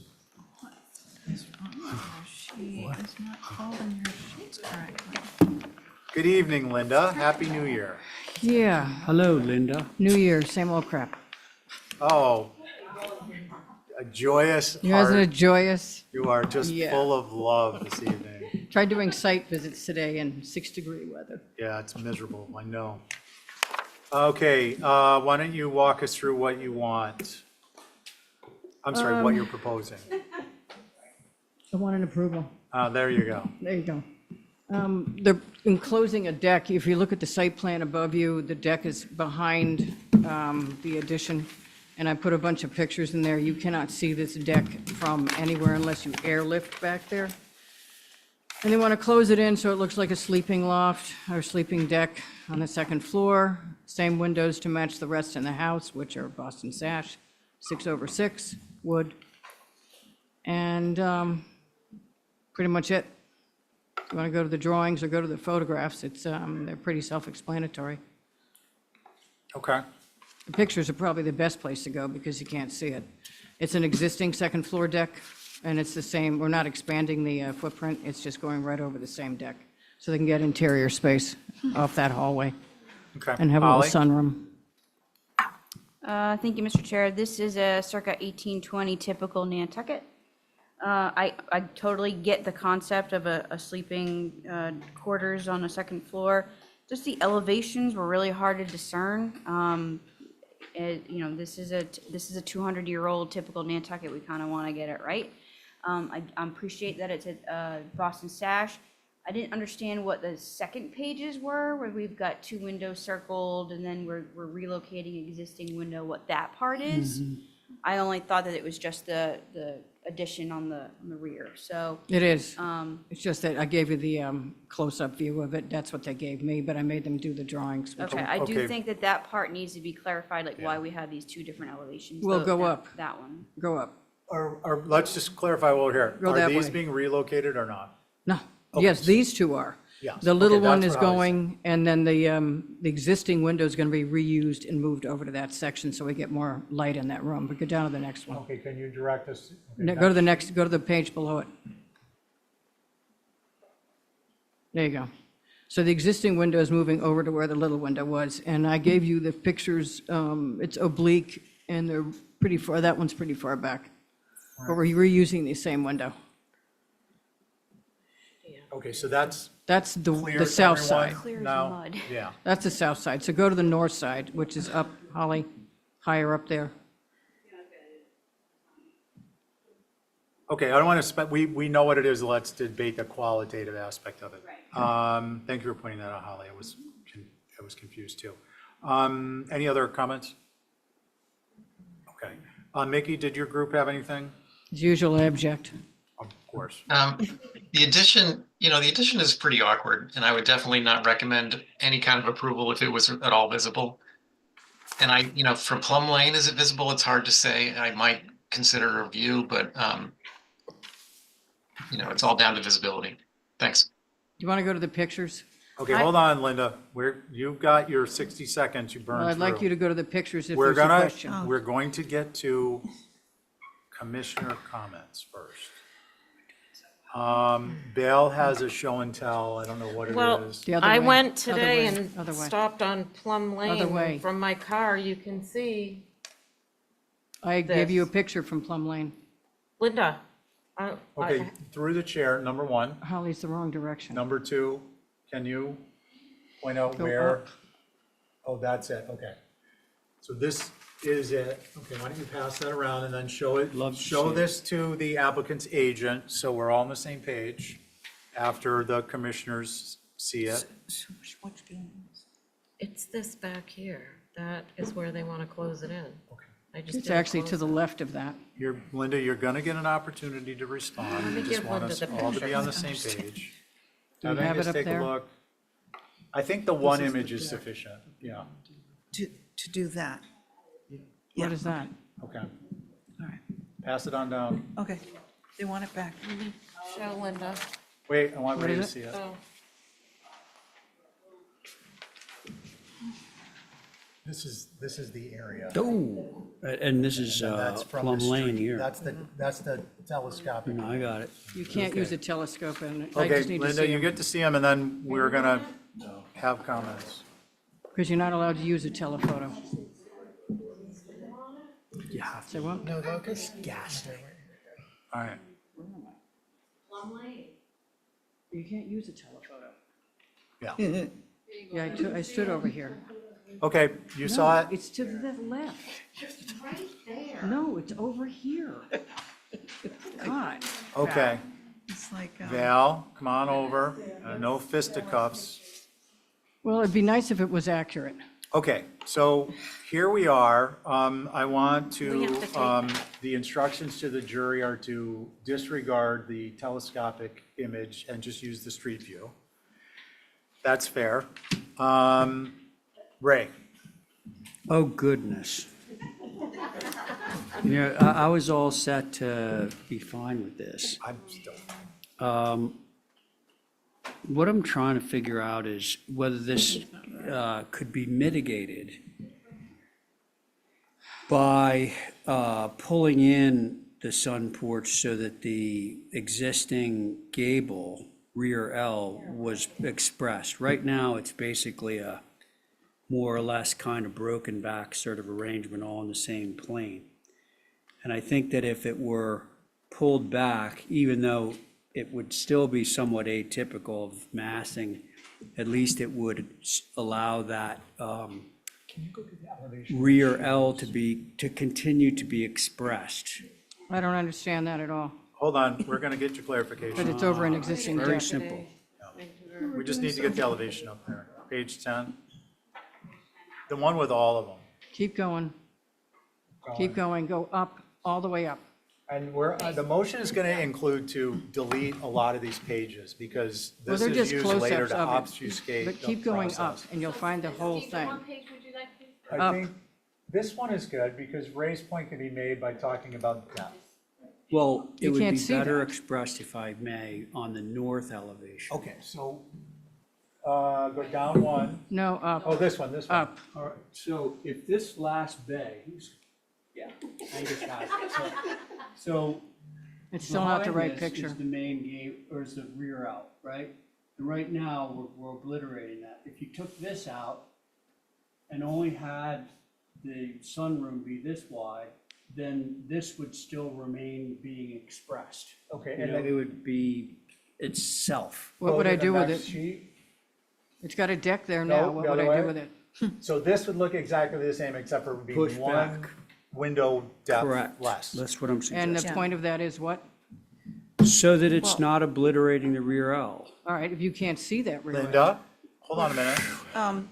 G: She is not folding her sheets correctly.
A: Good evening, Linda. Happy New Year.
P: Yeah,
C: Hello, Linda.
P: New Year, same old crap.
A: Oh, a joyous
P: You guys are
A: heart.
P: joyous.
A: You are just
P: Yeah.
A: full of love this evening.
P: Tried doing site visits today in 6-degree weather.
A: Yeah, it's miserable, I know. Okay, why don't you walk us through what you want? I'm sorry, what you're proposing.
P: I want an approval.
A: There you go.
P: There you go. They're enclosing a deck. If you look at the site plan above you, the deck is behind the addition. And I put a bunch of pictures in there. You cannot see this deck from anywhere unless you airlift back there. And they want to close it in so it looks like a sleeping loft or sleeping deck on the second floor. Same windows to match the rest in the house, which are Boston sash, 6/6 wood. And pretty much it. If you want to go to the drawings or go to the photographs, they're pretty self-explanatory.
A: Okay.
P: The pictures are probably the best place to go because you can't see it. It's an existing second floor deck, and it's the same, we're not expanding the footprint, it's just going right over the same deck. So they can get interior space off that hallway
A: Okay.
P: and have a little
A: Holly?
P: sunroom.
I: Thank you, Mr. Chair. This is a circa 1820 typical Nantucket. I totally get the concept of a sleeping quarters on a second floor. Just the elevations were really hard to discern. You know, this is a 200-year-old typical Nantucket. We kind of want to get it right. I appreciate that it's a Boston sash. I didn't understand what the second pages were, where we've got 2 windows circled and then we're relocating existing window, what that part is. I only thought that it was just the addition on the rear, so.
P: It is. It's just that I gave you the close-up view of it. That's what they gave me, but I made them do the drawings. which-
I: Okay, I
A: Okay.
I: do think that part needs to be clarified, like why we have these 2 different elevations.
P: We'll
I: though,
P: go
I: that-
P: up.
I: That one.
P: Go up.
A: Or let's just clarify while we're here.
P: Go
A: Are
P: that
A: these
P: way.
A: being relocated or not?
P: No,
A: Okay,
P: yes,
A: so-
P: these 2 are.
A: Yes,
P: The little
A: okay,
P: one
A: that's
P: is
A: what I was
P: going, and then the existing window is going to be reused and moved over to that section so we get more light in that room. But go down to the next one.
A: Okay, can you direct us? Okay,
P: No, go to the next, go to the page below it. There you go. So the existing window is moving over to where the little window was, and I gave you the pictures. It's oblique, and they're pretty far, that one's pretty far back. But we're reusing the same window.
A: Okay, so that's
P: That's
A: clear
P: the
A: to
P: south
A: everyone
P: side.
I: Clear as
A: now?
I: mud.
A: Yeah.
P: That's the south side. So go to the north side, which is up, Holly, higher up there.
A: Okay, I don't want to we know what it is. Let's debate the qualitative aspect of it. Thank you for pointing that out, Holly. I was confused too. Any other comments? Okay. Mickey, did your group have anything?
P: As usual, I object.
A: Of course.
L: The addition, the addition is pretty awkward, and I would definitely not recommend any kind of approval if it was at all visible. And from Plum Lane, is it visible? It's hard to say. I might consider a review, but it's all down to visibility. Thanks.
P: Do you want to go to the pictures?
A: Okay, hold on, Linda. You've got your 60 seconds you burned
P: Well,
A: through.
P: I'd like you to go to the pictures if
A: We're
P: there's a
A: gonna,
P: question.
A: we're going to get to commissioner comments first. Bill has a show and tell. I don't know what it
B: Well,
A: is.
P: The other
B: I
P: way,
B: went
P: other
B: today
P: way,
B: and
P: other way.
B: stopped on Plum
P: Other way.
B: Lane. From my car, you can see,
P: I gave you a
B: this.
P: picture from Plum Lane.
B: Linda.
A: Okay, through the chair, number 1.
P: Holly's the wrong direction.
A: Number 2, can you point out
P: Go
A: where?
P: up.
A: Oh, that's it, okay. So this is it. Okay, why don't you pass that around and then show it,
C: Love to
A: show
C: see it.
A: this to the applicant's agent, so we're all on the same page after the commissioners see it.
B: It's this back here. That is where they want to close it in. I just
P: It's
B: didn't
P: actually to
B: close
P: the
B: it.
P: left of that.
A: Linda, you're gonna get an opportunity to respond.
B: Let me
A: We just
B: give
A: want
B: Linda
A: us
B: the
A: all to be on the
B: pictures.
A: same page.
P: Do you
A: Now,
P: have it
A: just
P: up
A: take a
P: there?
A: look. I think the one image is sufficient, yeah,
G: To do that.
P: What is that?
A: okay.
G: All right.
A: Pass it on down.
G: Okay, they want it back.
B: Show Linda.
A: Wait, I want
P: What
A: Ray to
P: is it?
A: see it.
B: Oh,
A: This is the area.
C: Oh, and this is
A: And that's from the
C: Plum Lane
A: street.
C: here.
A: That's the telescopic.
C: No, I got it.
P: You can't use a telescope, and I
A: Okay,
P: just need to
A: Linda,
P: see
A: you
P: them.
A: get to see them, and then we're gonna have comments.
P: Because you're not allowed to use a telephoto.
C: You have
P: Say what?
H: No locus?
C: gas.
A: All right.
P: You can't use a telephoto.
A: Yeah.
P: Yeah, I stood over here.
A: Okay, you saw
P: No,
A: it?
P: it's to the left. No, it's over here. God.
A: Okay.
G: It's like,
A: Val, come on over. No fisticuffs.
P: Well, it'd be nice if it was accurate.
A: Okay, so here we are. I want
B: We have to
A: to,
B: take
A: the instructions to the jury are to disregard the telescopic image and just use the street view. That's fair. Ray,
C: Oh, goodness. You know, I was all set to be fine with this.
A: I'm still,
C: What I'm trying to figure out is whether this could be mitigated by pulling in the sun porch so that the existing gable rear L was expressed. Right now, it's basically a more or less kind of broken back sort of arrangement all in the same plane. And I think that if it were pulled back, even though it would still be somewhat atypical of massing, at least it would allow that rear L to continue to be be expressed.
P: I don't understand that at all.
A: hold on, we're gonna get your
P: But
A: clarification.
P: it's over an existing
C: Very
P: deck.
C: simple.
A: We just need to get the elevation up there. Page 10. The one with all of them.
P: Keep going. Keep going. Go up, all the way up.
A: And the motion is gonna include to delete a lot of these pages because
P: Well,
A: this
P: they're
A: is
P: just
A: used later
P: close-ups
A: to
P: of it.
A: obfuscate
P: But
A: the
P: keep going up,
A: process.
P: and you'll find the whole thing.
A: I
P: Up.
A: think this one is good because Ray's point can be made by talking about depth.
C: Well, it
P: You
C: would
P: can't
C: be
P: see
C: better
P: that.
C: expressed, if I may, on the north elevation.
A: Okay, so, go down one.
P: No, up.
A: Oh, this one.
P: Up.
C: All right, so if this last bay, yeah, Angus has it. So
P: It's still not the right
C: behind this
P: picture.
C: is the main gate, or is the rear out, right? And right now, we're obliterating that. If you took this out and only had the sunroom be this wide, then this would still remain being expressed.
A: Okay,
C: You
A: and
C: know,
A: then
C: it would be itself.
P: What would
A: go
P: I
A: to the
P: do with
A: next
P: it?
A: sheet.
P: It's got a deck there now.
A: No,
P: What
A: the
P: would
A: other
P: I do
A: way.
P: with it?
A: So this would look exactly the same except for it would be
C: Push
A: one
C: back.
A: window depth
C: Correct.
A: less.
C: That's what I'm
P: And the
C: suggesting.
P: point of that is what?
C: So that it's not obliterating the rear L.
P: All right, if you can't see that rear end.
A: Linda, hold on a minute.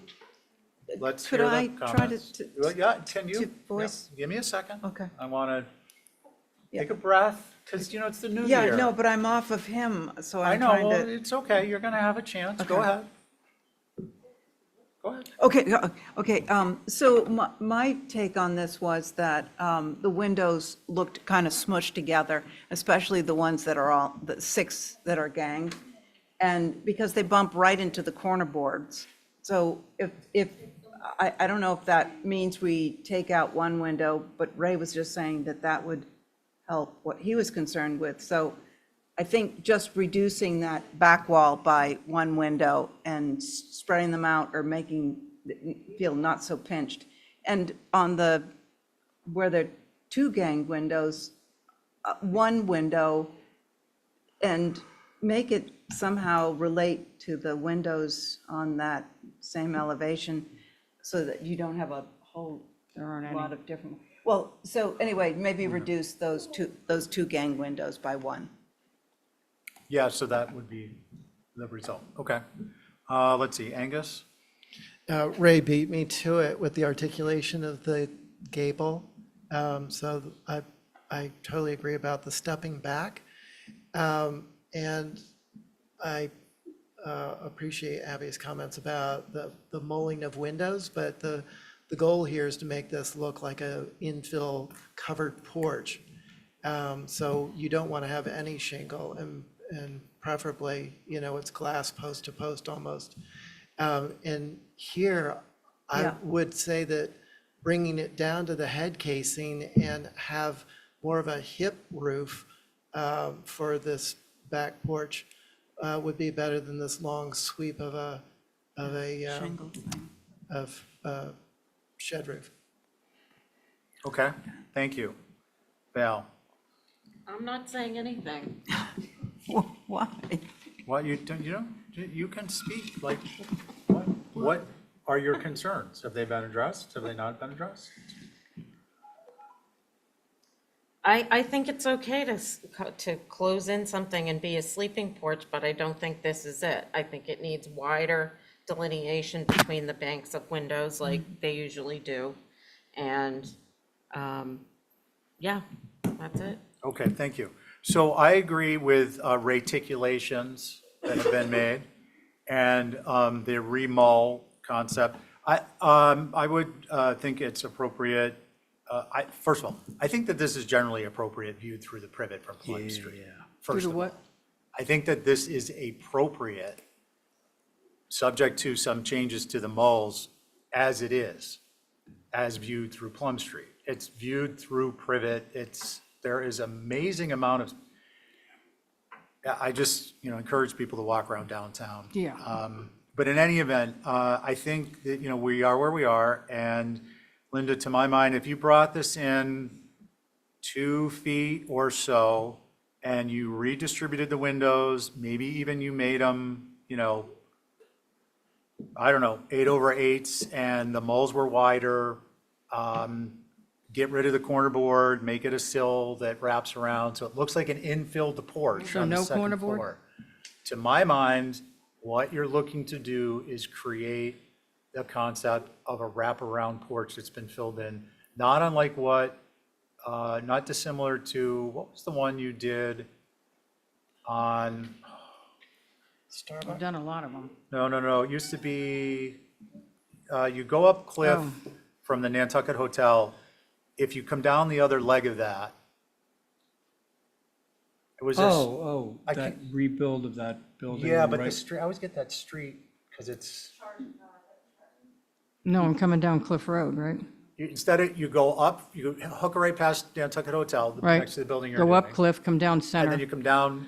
A: Let's
G: Could
A: hear
G: I
A: the
G: try to-
A: comments.
G: to-
A: Well, yeah, can you?
G: to voice-
A: Yeah, give me a second.
G: Okay.
A: I want to
G: Yeah.
A: take a breath because, it's the new year.
G: Yeah, no, but I'm off of him, so
A: I
G: I'm
A: know,
G: trying
A: well,
G: to.
A: it's okay. You're going to have a chance. Go
G: Okay.
A: ahead. Go ahead.
G: Okay, so my take on this was that the windows looked kind of smushed together, especially the ones that are the 6 that are ganged, and because they bump right into the corner boards. So I don't know if that means we take out one window, but Ray was just saying that that would help what he was concerned with. So I think just reducing that back wall by one window and spreading them out or making it feel not so pinched. And on where there are 2 gang windows, one window, and make it somehow relate to the windows on that same elevation so that you don't have a whole
P: There aren't
G: lot
P: any.
G: of different. Well, so anyway, maybe reduce those two gang windows by 1.
A: Yeah, so that would be the result. Okay. Let's see, Angus?
H: Ray beat me to it with the articulation of the gable. So I totally agree about the stepping back. And I appreciate Abby's comments about the mulling of windows, but the goal here is to make this look like a infill covered porch. So you don't want to have any shingle and preferably, it's glass post to post almost. And here, I
G: Yeah.
H: would say that bringing it down to the head casing and have more of a hip roof for this back porch would be better than this long sweep of a
G: Shingle thing.
H: shed roof.
A: Okay, thank you. Val,
B: I'm not saying anything.
G: Why?
A: what you can speak, like, what are your concerns? Have they been addressed? Have they not been addressed?
B: I think it's okay to close in something and be a sleeping porch, but I don't think this is it. I think it needs wider delineation between the banks of windows like they usually do. And, yeah, that's it.
A: Okay, thank you. So I agree with reticulations that have been made and the remall concept. I would think it's appropriate. First of all, I think that this is generally appropriate viewed through the privet from Plum Street.
P: Through
A: First
P: the
A: of all,
P: what?
A: I think that this is appropriate, subject to some changes to the mulls as it is, as viewed through Plum Street. It's viewed through privet. There is amazing amount of, I just, encourage people to walk around downtown.
P: Yeah.
A: But in any event, I think that, we are where we are. And Linda, to my mind, if you brought this in 2 feet or so and you redistributed the windows, maybe even you made them, I don't know, 8/8s and the mulls were wider, get rid of the corner board, make it a sill that wraps around, so it looks like an infilled porch
P: So
A: on the
P: no
A: second
P: corner board?
A: floor. To my mind, what you're looking to do is create the concept of a wraparound porch that's been filled in, not unlike not dissimilar to, what was the one you did on,
P: I've done a lot of them.
A: no, it used to be, you go up cliff
P: Oh.
A: from the Nantucket Hotel. If you come down the other leg of that, it was this. I
C: That
A: can't-
C: rebuild of that building.
A: Yeah, but the
C: right-
A: street, I always get that street because it's,
P: No, I'm coming down Cliff Road, right?
A: instead of, you go up, you hook right past Nantucket Hotel,
P: Right.
A: next to the building you're
P: Go up
A: doing.
P: Cliff, come down
A: And then
P: center,
A: you come down,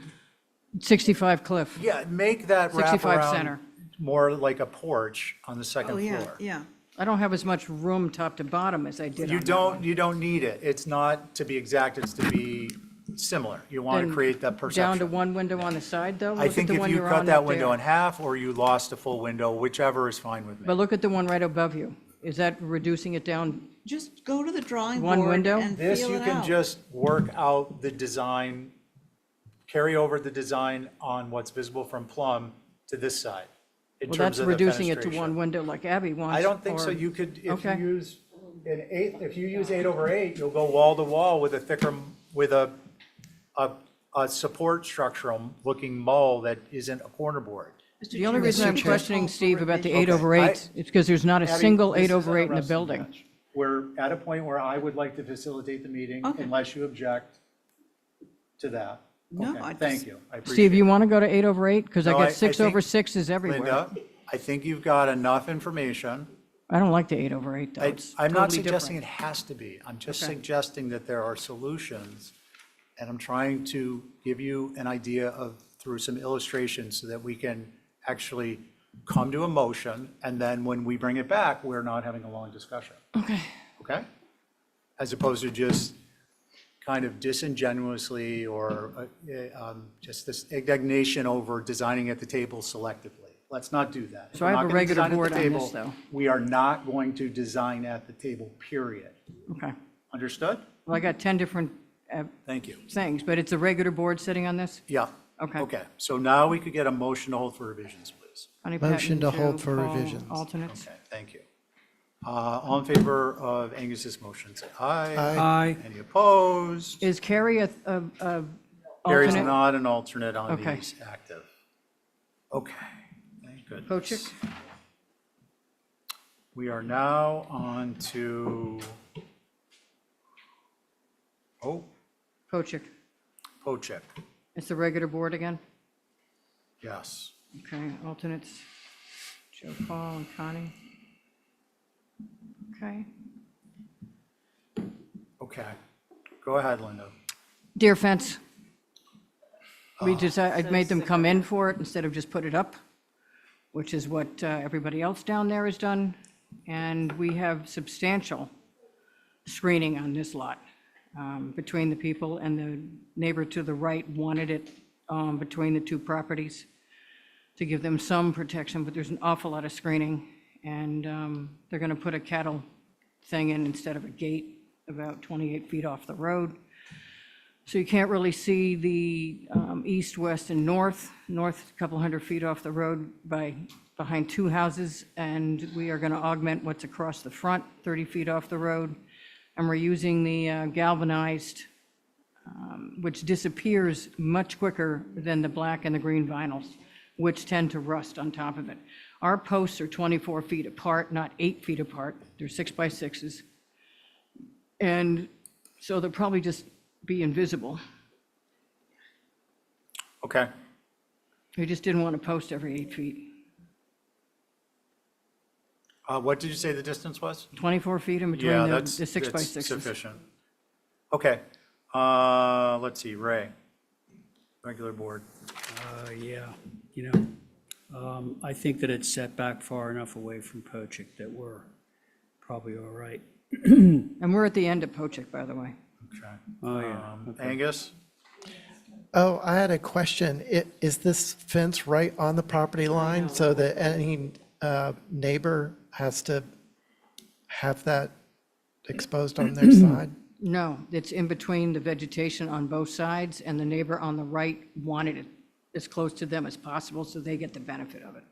P: 65 Cliff.
A: yeah, make that
P: 65
A: wraparound
P: center.
A: more like a porch on the second
G: Oh, yeah,
A: floor.
G: yeah.
P: I don't have as much room top to bottom as I did
A: You
P: on that one.
A: you don't need it. It's not to be exact, it's to be similar. You want to
P: Then
A: create that
P: Down to
A: perception.
P: one window on the side, though?
A: I
P: Look at
A: think
P: the
A: if
P: one
A: you
P: you're
A: cut
P: on
A: that
P: up
A: window
P: there.
A: in half or you lost a full window, whichever is fine with me.
P: But look at the one right above you. Is that reducing it down?
G: Just go to the drawing
P: One
G: board
P: window?
G: and
A: This,
G: feel
A: you
G: it
A: can
G: out.
A: just work out the design, carry over the design on what's visible from Plum to this side in
P: Well,
A: terms
P: that's
A: of the
P: reducing it to
A: fenestration.
P: one window like Abby wants.
A: I don't think so.
P: or-
A: You could, if you
P: Okay.
A: use if you use 8/8, you'll go wall to wall with a thicker, with a support structural looking mull that isn't a corner board.
P: The only reason I'm
A: Chair.
P: questioning, Steve, about the
A: Okay,
P: 8/8 is because there's not a
A: Abby,
P: single
A: this isn't
P: 8/8 in the
A: wrestling
P: building.
A: match. We're at a point where I would like to facilitate the meeting
G: Okay.
A: unless you object to that.
G: No,
A: Okay,
G: I
A: thank
G: just-
A: you. I appreciate
P: Steve, you
A: it.
P: want to go to 8/8? Because I
A: No,
P: got
A: I
P: 6/6s everywhere.
A: Linda, I think you've got enough information.
P: I don't like the 8/8, though. It's
A: I'm not
P: totally
A: suggesting it
P: different.
A: has to be. I'm just
P: Okay.
A: suggesting that there are solutions. And I'm trying to give you an idea through some illustrations so that we can actually come to a motion. And then when we bring it back, we're not having a long discussion.
P: Okay.
A: Okay? As opposed to just kind of disingenuously or just this indignation over designing at the table selectively. Let's not do that. If
P: So
A: we're
P: I
A: not
P: have a
A: gonna
P: regular
A: design at the
P: board on
A: table,
P: this, though.
A: We are not going to design at the table, period.
P: Okay.
A: Understood?
P: Well, I got 10 different
A: Thank you.
P: things, but it's a regular board sitting on this?
A: Yeah.
P: Okay.
A: Okay, so now we could get a motion to hold for revisions, please.
P: Honey
H: Motion
P: Patton,
H: to hold
P: Joe,
H: for
P: Paul,
H: revisions.
P: Alternates?
A: Okay, thank you. All in favor of Angus's motion, say aye.
C: Aye.
A: Any opposed?
P: Is Carrie a
A: Gary's
P: alternate?
A: not an alternate on
P: Okay.
A: these active. Okay, thank goodness.
P: Pochik?
A: We are now on to,
P: Pochik.
A: Pochek,
P: It's the regular board again?
A: yes.
P: Okay, alternates, Joe, Paul, and Connie. Okay.
A: Okay. Go ahead, Linda.
P: Deer fence. We
A: Oh.
P: just, I made them come in for it instead of just put it up, which is what everybody else down there has done. And we have substantial screening on this lot between the people, and the neighbor to the right wanted it between the two properties to give them some protection, but there's an awful lot of screening. And they're going to put a cattle thing in instead of a gate about 28 feet off the road. So you can't really see the east, west, and north. North, a couple hundred feet off the road behind two houses, and we are going to augment what's across the front, 30 feet off the road. And we're using the galvanized, which disappears much quicker than the black and the green vinyls, which tend to rust on top of it. Our posts are 24 feet apart, not 8 feet apart. They're 6 by 6s. And so they'll probably just be invisible.
A: Okay.
P: We just didn't want to post every 8 feet.
A: What did you say the distance was?
P: 24 feet in between
A: Yeah,
P: the
A: that's
P: 6 by
A: that's
P: 6s.
A: sufficient. Okay. Let's see, Ray, regular board.
C: Yeah, I think that it's set back far enough away from Pochik that we're probably all right.
P: And we're at the end of Pochik, by the way.
A: Okay.
C: Oh, yeah. Okay.
A: Angus?
H: Oh, I had a question. Is this fence right on the property line so that any neighbor has to have that exposed on their side?
P: No, it's in between the vegetation on both sides, and the neighbor on the right wanted it as close to them as possible so they get the benefit of it.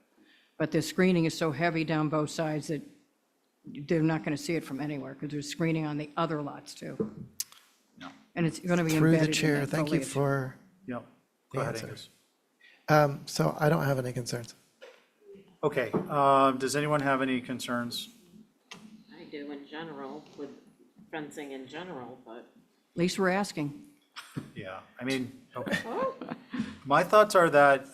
P: But the screening is so heavy down both sides that they're not going to see it from anywhere because there's screening on the other lots too.
A: No.
P: And it's going to be
H: Through
P: embedded
H: the
P: in
H: chair,
P: that
H: thank you
P: foliage.
H: for
A: Yep.
H: the
A: Go ahead,
H: answer.
A: Angus.
H: So I don't have any concerns.
A: Okay, does anyone have any concerns?
B: I do in general, with fencing in general, but.
P: At least we're asking.
A: Yeah, I mean, okay. My thoughts are that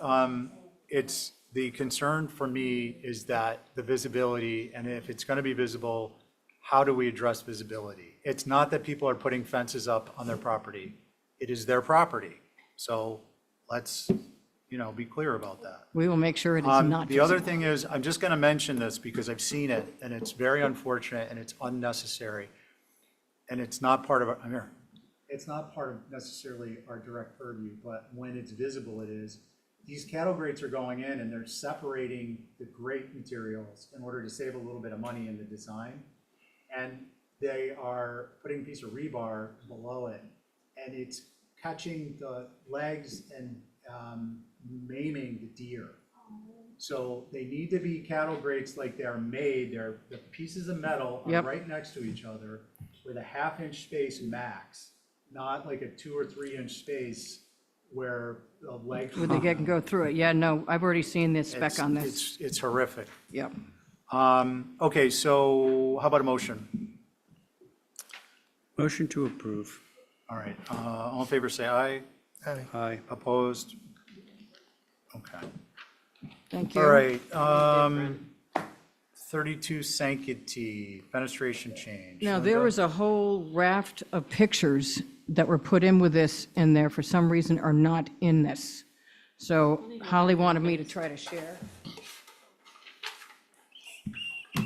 A: it's, the concern for me is that the visibility, and if it's going to be visible, how do we address visibility? It's not that people are putting fences up on their property. It is their property. So let's, be clear about that.
P: We will make sure it is not
A: The other
P: visible.
A: thing is, I'm just going to mention this because I've seen it, and it's very unfortunate, and it's unnecessary. And it's not part of, I'm here. It's not part of necessarily our direct purview, but when it's visible, it is. These cattle grates are going in and they're separating the grate materials in order to save a little bit of money in the design. And they are putting a piece of rebar below it, and it's catching the legs and maiming the deer. So they need to be cattle grates like they're made, they're the pieces of metal are
P: Yep.
A: right next to each other with a 1/2 inch space max, not like a 2 or 3 inch space where the legs.
P: Where they can go through it. Yeah, no, I've already seen this spec on this.
A: It's horrific.
P: Yep.
A: Okay, so how about a motion?
C: Motion to approve.
A: All right, all in favor, say aye.
H: Aye.
C: Aye.
A: Opposed? Okay.
P: Thank you.
A: All right, 32 Sanctity, fenestration change.
P: Now, there was a whole raft of pictures that were put in with this, and there, for some reason, are not in this. So Holly wanted me to try to share. As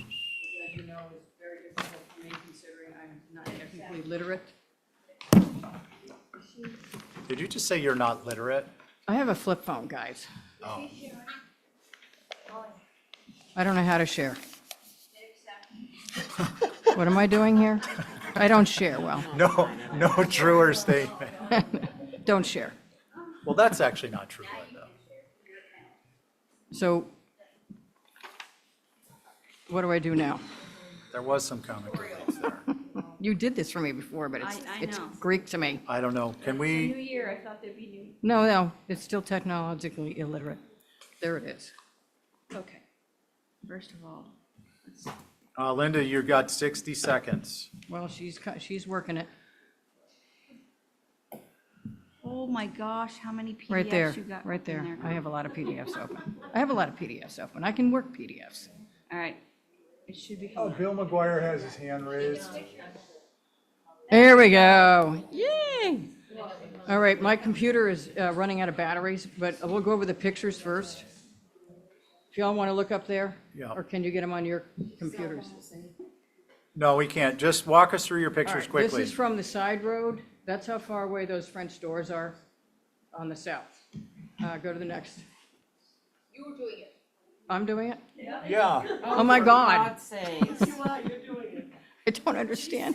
P: you know, it's very difficult for me considering I'm not technically literate.
A: Did you just say you're not literate?
P: I have a flip phone, guys.
A: Oh.
P: I don't know how to share. What am I doing here? I don't share well.
A: No truer statement.
P: Don't share.
A: Well, that's actually not true, Linda.
P: So what do I do now?
A: There was some comic relief there.
P: You did this for me before, but it's
U: I
P: it's
U: know.
P: Greek to me.
A: I don't know, can we,
U: Year, I thought there'd be new.
P: No, it's still technologically illiterate. There it is.
U: Okay. First of all, let's
A: Linda, you've got 60 seconds.
P: Well, she's working it.
U: oh my gosh, how many PDFs
P: Right there,
U: you got
P: right
U: in
P: there. I have a lot of PDFs open. I have a lot of PDFs open. I can work PDFs.
U: All right.
I: It should be.
A: Oh, Bill McGuire has his hand raised.
P: There we go. Yay! All right, my computer is running out of batteries, but we'll go over the pictures first. If y'all want to look up there?
A: Yeah.
P: Or can you get them on your computers?
A: No, we can't. Just walk us through your
P: All
A: pictures
P: right,
A: quickly.
P: this is from the side road. That's how far away those French doors are on the south. Go to the next.
R: You were doing it.
P: I'm doing it?
A: Yeah.
P: Oh, my God.
B: God's sakes.
P: I don't understand.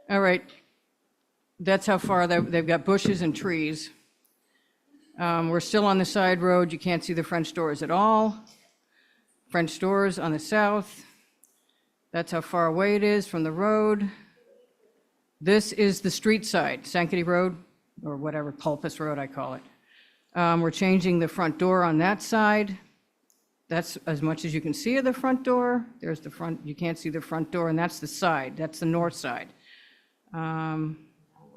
P: All right. That's how far they've got bushes and trees. We're still on the side road. You can't see the French doors at all. French doors on the south. That's how far away it is from the road. This is the street side, Sankaty Road, or whatever, Pulpus Road I call it. We're changing the front door on that side. That's as much as you can see of the front door. There's the front, you can't see the front door, and that's the side. That's the north side.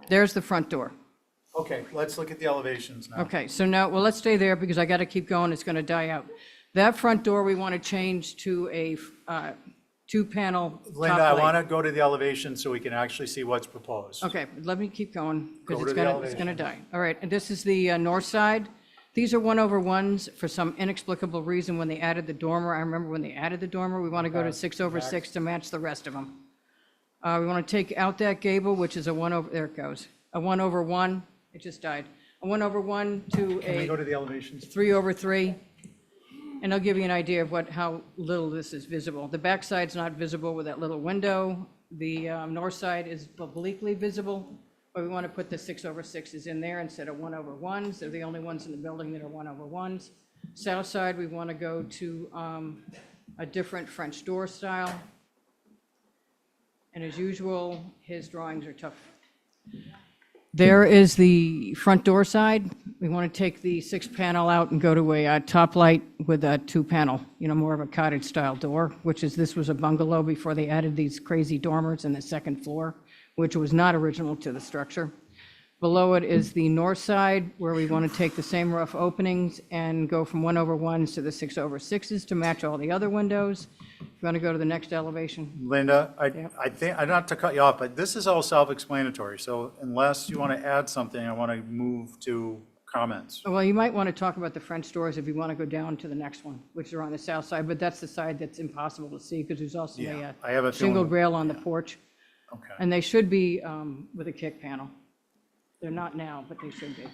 P: There's the front door.
A: Okay, let's look at the elevations now.
P: Okay, so now, well, let's stay there because I got to keep going. It's going to die out. That front door, we want to change to a two-panel top
A: Linda, I
P: light.
A: want to go to the elevation so we can actually see what's proposed.
P: Okay, let me keep going because
A: Go
P: it's
A: to the
P: going to die. All right, and this is the north side. These are 1/1s for some inexplicable reason when they added the dormer. I remember when they added the dormer, we want to go to 6/6 to match the rest of them. We want to take out that gable, which is there it goes, a 1/1. It just died. A 1/1 to
A: Can we go to
P: a
A: the elevations?
P: 3/3. And I'll give you an idea of how little this is visible. The back side's not visible with that little window. The north side is obliquely visible, but we want to put the 6/6s in there instead of 1/1s. They're the only ones in the building that are 1/1s. South side, we want to go to a different French door style. And as usual, his drawings are tough. There is the front door side. We want to take the 6-panel out and go to a top light with a 2-panel, more of a cottage style door, this was a bungalow before they added these crazy dormers in the second floor, which was not original to the structure. Below it is the north side where we want to take the same rough openings and go from 1/1s to the 6/6s to match all the other windows. If you want to go to the next elevation.
A: Linda, I think, not to cut you off, but this is all self-explanatory. So unless you want to add something, I want to move to comments.
P: Well, you might want to talk about the French doors if you want to go down to the next one, which are on the south side, but that's the side that's impossible to see because there's also
A: Yeah,
P: a
A: I have a feeling-
P: shingled rail on the porch.
A: Okay.
P: And they should be with a kick panel. They're not now, but they should be.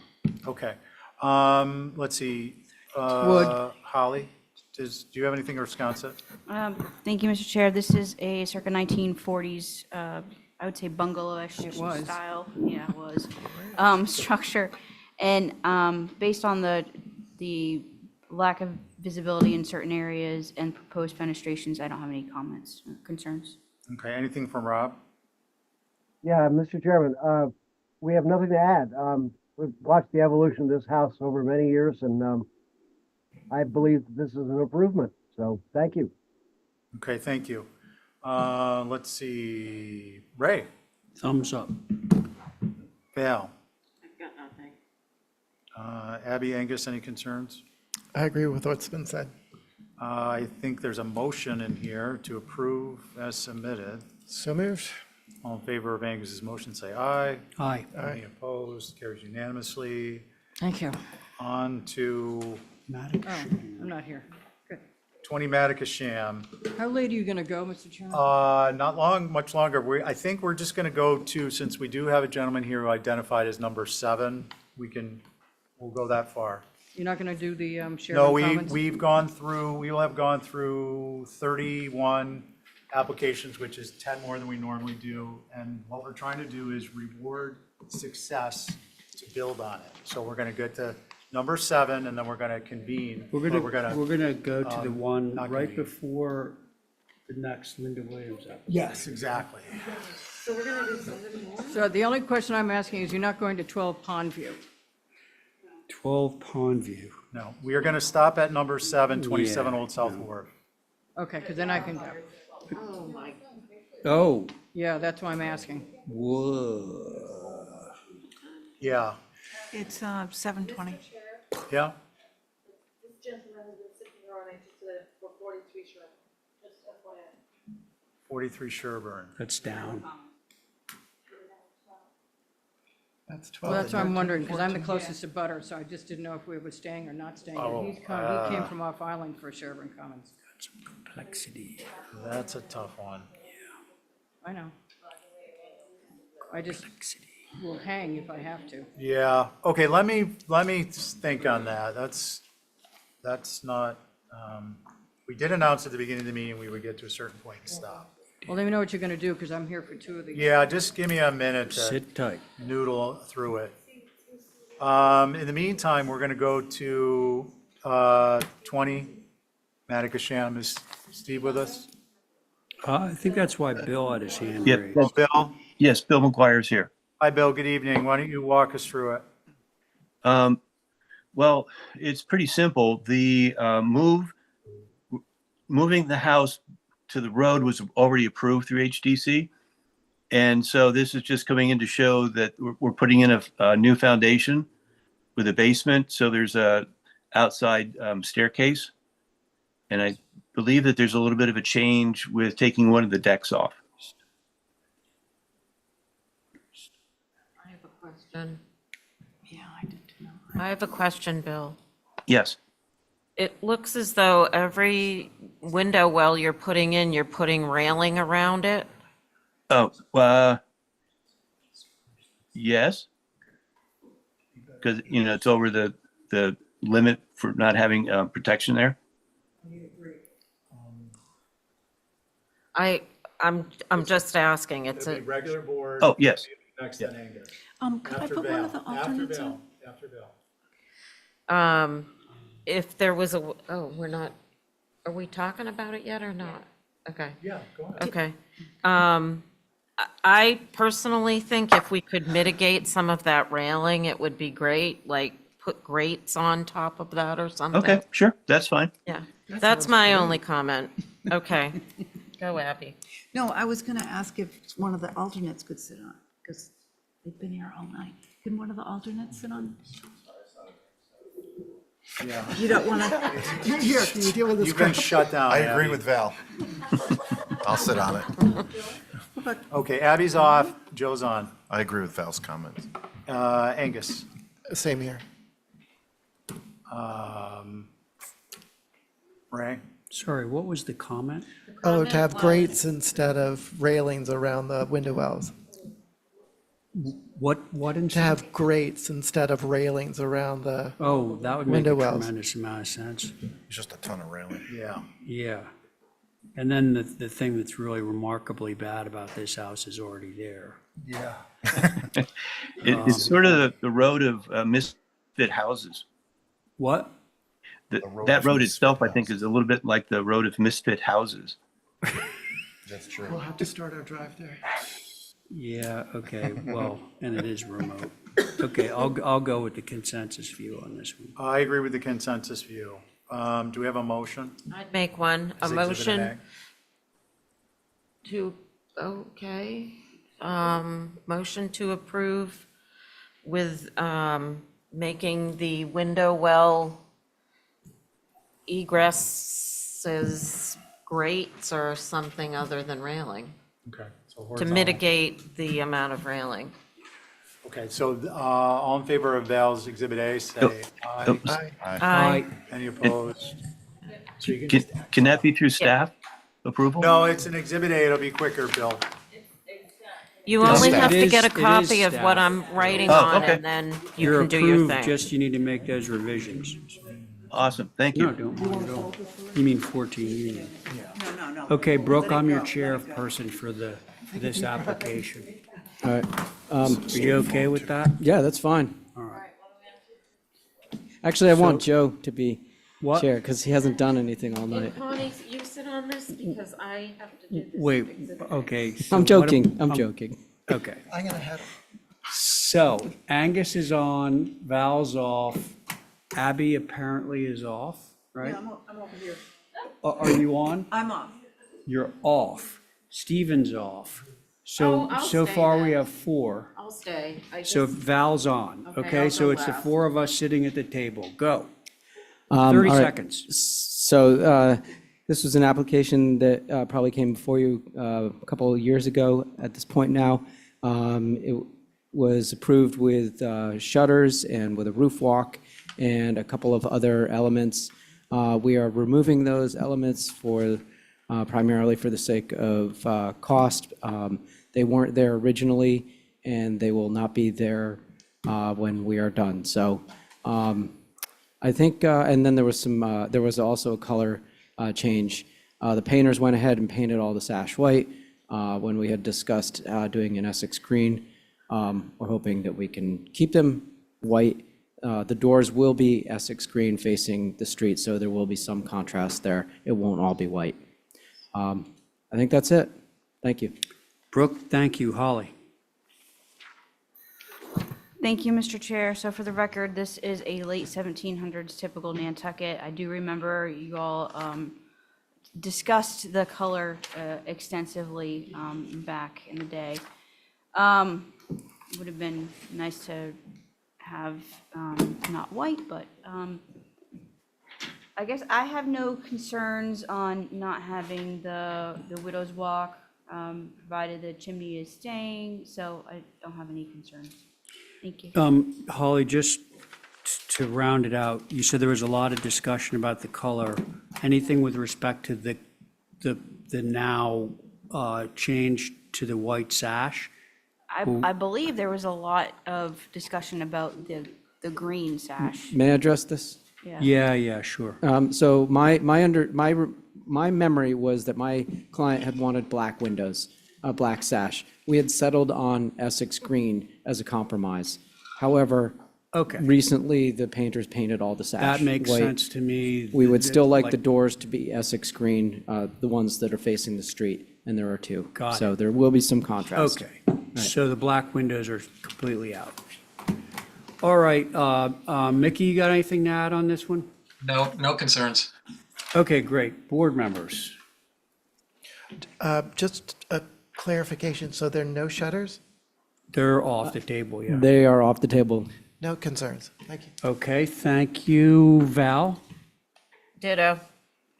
A: Okay. Let's see.
P: Wood.
A: Holly, do you have anything in Wisconsin?
I: Thank you, Mr. Chair. This is a circa 1940s, I would say bungalow-ish
P: It was.
I: style. Yeah, it was. Structure. And based on the lack of visibility in certain areas and proposed fenestrations, I don't have any comments or concerns.
A: Okay, anything from Rob?
O: Yeah, Mr. Chairman, we have nothing to add. We've watched the evolution of this house over many years, and I believe this is an improvement. So, thank you.
A: Okay, thank you. Let's see. Ray?
C: Thumbs up.
A: Val?
B: I've got nothing.
A: Abby, Angus, any concerns?
H: I agree with what's been said.
A: I think there's a motion in here to approve as submitted.
H: So moved.
A: All in favor of Angus's motion, say aye.
C: Aye.
A: Any opposed? Carries unanimously.
P: Thank you.
A: On to
P: Oh, I'm not here. Good.
A: 20 Matacasham.
P: How late are you going to go, Mr. Chairman?
A: Not long, much longer. I think we're just going to go to, since we do have a gentleman here who identified as number 7, we'll go that far.
P: You're not going to do the share
A: No,
P: of comments?
A: we will have gone through 31 applications, which is 10 more than we normally do. And what we're trying to do is reward success to build on it. So we're going to get to number 7, and then we're going to convene.
C: We're gonna go to the one
A: not
C: right
A: convene.
C: before the next Linda Williams application.
A: Yes, exactly.
E: So we're gonna do 7 more?
P: So the only question I'm asking is, you're not going to 12 Pondview?
C: 12 Pondview.
A: No, we are going to stop at number 7, 27
C: Yeah,
A: Old South Wharf.
P: Okay, because then I can go.
B: Oh, my.
C: Oh,
P: Yeah, that's why I'm asking.
C: whoa.
A: Yeah,
M: It's 7:20.
A: yeah.
E: This gentleman has been sitting here on it for 43 sure. Just
A: 43 Sherburne.
C: That's down.
H: That's
P: Well,
H: 12.
P: that's what I'm wondering, because I'm the closest to butter, so I just didn't know if we were staying or not staying.
A: Oh,
P: He came from off island for Sherburne Commons.
C: Complexity.
A: That's a tough one.
P: I know. I just will hang if I have to.
A: Yeah, okay, let me think on that. That's not, we did announce at the beginning of the meeting we would get to a certain point and stop.
P: Well, let me know what you're gonna do, because I'm here for 2 of these.
A: Yeah, just give me a minute to
C: Sit tight.
A: noodle through it. In the meantime, we're gonna go to 20 Matacasham. Is Steve with us?
C: I think that's why Bill had his hand
Q: Yep.
C: raised.
A: Oh, Bill?
Q: Yes, Bill McGuire's here.
A: Hi, Bill, good evening. Why don't you walk us through it?
Q: Well, it's pretty simple. The moving the house to the road was already approved through HDC. And so this is just coming in to show that we're putting in a new foundation with a basement. So there's a outside staircase. And I believe that there's a little bit of a change with taking one of the decks off.
B: I have a question. Yeah, I did too. I have a question, Bill.
Q: Yes.
B: It looks as though every window well you're putting railing around it.
Q: Oh, yes. Because, it's over the limit for not having protection there.
B: I'm just asking. It's
A: It'll
B: a,
A: be regular board.
Q: Oh, yes.
A: Next
Q: Yeah.
A: then Angus.
U: Could I
A: After
U: put one of
A: Val.
U: the alternates on?
A: After Bill.
B: if there was we're not, are we talking about it yet or not? Okay.
A: Yeah, go ahead.
B: Okay. I personally think if we could mitigate some of that railing, it would be great, like put grates on top of that or something.
Q: Okay, sure. That's fine.
B: Yeah, that's my only comment. Okay. Go, Abby.
M: No, I was gonna ask if one of the alternates could sit on, because they've been here all night. Can one of the alternates sit on?
A: Yeah.
H: You don't want to, here, can you deal with this?
A: You've been shut down,
F: I agree
A: Abby.
F: with Val. I'll sit on it.
A: Okay, Abby's off, Joe's on.
F: I agree with Val's comments.
A: Angus.
H: Same here.
A: Ray?
C: Sorry, what was the comment?
H: Oh, to have grates instead of railings around the window wells.
C: What
H: To
C: instead?
H: have grates instead of railings around the,
C: Oh, that would make a
H: window wells.
C: tremendous amount of sense.
F: Just a ton of railing.
A: Yeah.
C: Yeah. And then the thing that's really remarkably bad about this house is already there.
A: Yeah.
Q: It's sort of the road of misfit houses.
C: What?
Q: That road itself, I think, is a little bit like the road of misfit houses.
F: That's true.
H: we'll have to start our drive there.
C: Yeah, okay, well, and it is remote. Okay, I'll go with the consensus view on this one.
A: I agree with the consensus view. Do we have a motion?
B: I'd make one, a
A: Is Exhibit
B: motion
A: A?
B: to, okay, motion to approve with, making the window well egresses grates or something other than railing,
A: Okay. So
B: to
A: horizontal.
B: mitigate the amount of railing.
A: Okay, so all in favor of Val's Exhibit A, say aye.
H: Aye.
B: Aye.
A: Any opposed? So you can
Q: Can that be through staff approval?
A: No, it's an Exhibit A, it'll be quicker, Bill.
B: You only have to get a
C: It is
B: copy of what
C: staff.
B: I'm writing
Q: Oh,
B: on,
Q: okay.
B: and then you
C: You're
B: can do your
C: approved,
B: thing.
C: just you need to make those revisions.
Q: Awesome. Thank
C: No,
Q: you.
C: don't worry at all. You mean 14 Union?
G: No.
C: Okay, Brooke, I'm your chairperson for this application.
T: All right.
C: Are you okay with that?
T: Yeah, that's fine.
C: All right.
T: Actually, I want
C: So-
T: Joe to be
C: What?
T: chair because he hasn't done anything all night.
B: Connie, you sit on this because I have to do this.
C: Wait, okay. so
T: I'm
C: what
T: joking.
C: am-
T: I'm joking.
C: Okay.
H: I'm gonna have,
C: So Angus is on, Val's off, Abby apparently is off, right?
G: I'm over here.
C: Are you on?
G: I'm off.
C: You're off. Steven's off.
B: Oh,
C: So,
B: I'll
C: so
B: stay
C: far we
B: then.
C: have 4.
B: I'll stay. I
C: So
B: just,
C: Val's on,
B: Okay,
C: okay?
B: I'll
C: So
B: go
C: it's the
B: last.
C: 4 of us sitting at the table. Go.
T: All
C: 30
T: right.
C: seconds.
T: So This was an application that probably came before you a couple of years ago at this point now. It was approved with shutters and with a roof walk and a couple of other elements. We are removing those elements for primarily for the sake of cost. They weren't there originally, and they will not be there when we are done. So I think, and then there was also a color change. The painters went ahead and painted all the sash white when we had discussed doing an Essex green. We're hoping that we can keep them white. The doors will be Essex green facing the street, so there will be some contrast there. It won't all be white. I think that's it. Thank you.
C: Brooke, thank you. Holly?
I: Thank you, Mr. Chair. So for the record, this is a late 1700s typical Nantucket. I do remember you all discussed the color extensively back in the day. Would have been nice to have not white, but I guess I have no concerns on not having the Widow's Walk, provided the chimney is staying, so I don't have any concerns. Thank you.
C: Holly, just to round it out, you said there was a lot of discussion about the color. Anything with respect to the now change to the white sash?
I: I believe there was a lot of discussion about the green sash.
T: May I address this?
C: Yeah, sure.
T: So my memory was that my client had wanted black windows, a black sash. We had settled on Essex green as a compromise. However, recently the painters painted all the sash
C: That makes
T: white.
C: sense to me.
T: We would still like the doors to be Essex green, the ones that are facing the street, and there are two.
C: Got
T: So
C: it.
T: there will be some contrast.
C: Okay, so the black windows are completely out. All right, Mickey, you got anything to add on this one?
L: No concerns.
C: Okay, great. Board members?
H: Just a clarification, so there are no shutters?
C: They're off the table, yeah.
T: They are off the table.
H: No concerns, thank you.
C: Okay, thank you. Val?
B: Ditto.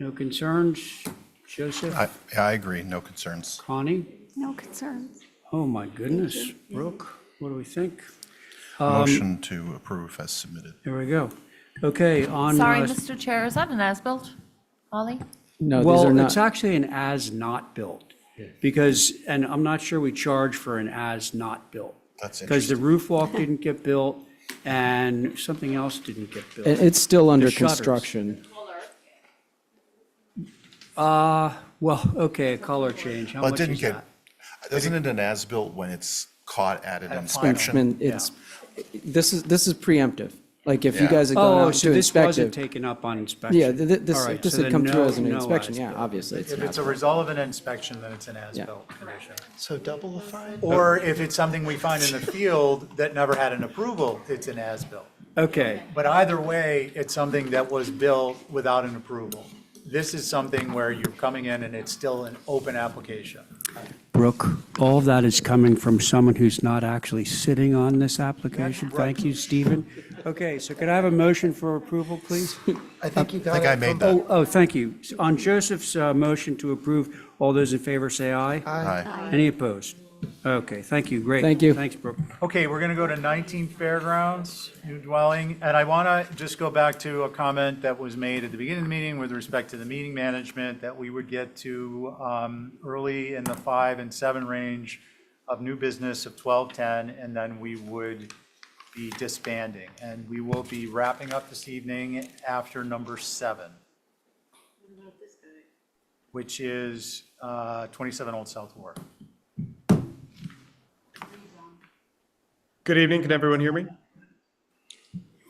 C: No concerns? Joseph?
F: I agree, no concerns.
C: Connie?
U: No concerns.
C: Oh, my goodness. Brooke, what do we think?
F: Motion to approve as submitted.
C: Here we go. Okay, on.
D: Sorry, Mr. Chair, is that an as-built, Holly?
T: No, these
C: Well,
T: are not.
C: it's actually an as-not-built, because, and I'm not sure we charge for an as-not-built.
F: That's
C: Because the
F: interesting.
C: roof walk didn't get built, and something else didn't get built.
T: It's still under
C: The shutters.
T: construction.
C: Well, okay, a color change. How
F: Well, it
C: much
F: didn't
C: is
F: get,
C: that?
F: isn't it an as-built when it's caught at an
H: At a
F: inspection?
T: It's, this is preemptive. Like if you
F: Yeah.
T: guys had gone
C: Oh,
T: out
C: so
T: to
C: this
T: inspect
C: wasn't
T: it.
C: taken up on inspection?
T: Yeah, this
C: All right,
T: this
C: so
T: had
C: then
T: come through
C: no-
T: as an
C: no
T: inspection, yeah,
C: as-built.
T: obviously.
A: If it's a
T: as-built.
A: result of an inspection, then it's an as-built condition.
H: So double the fine?
A: Or if it's something we find in the field that never had an approval, it's an as-built.
C: Okay,
A: But either way, it's something that was built without an approval. This is something where you're coming in and it's still an open application.
C: Brooke, all of that is coming from someone who's not actually sitting on this application. Thank you, Stephen. Okay, so could I have a motion for approval, please?
H: I think you got
F: think I
H: it
F: made
H: from.
F: that.
C: Oh, thank you. On Joseph's motion to approve, all those in favor say aye.
F: Aye.
C: Any opposed? Okay, thank you, great.
T: Thank you.
C: Thanks, Brooke.
A: Okay, we're going to go to 19 Fairgrounds, new dwelling. And I want to just go back to a comment that was made at the beginning of the meeting with respect to the meeting management, that we would get to early in the 5 and 7 range of new business of 12:10, and then we would be disbanding. And we will be wrapping up this evening after number 7, which is 27 Old South Wharf.
V: Good evening. Can everyone hear me?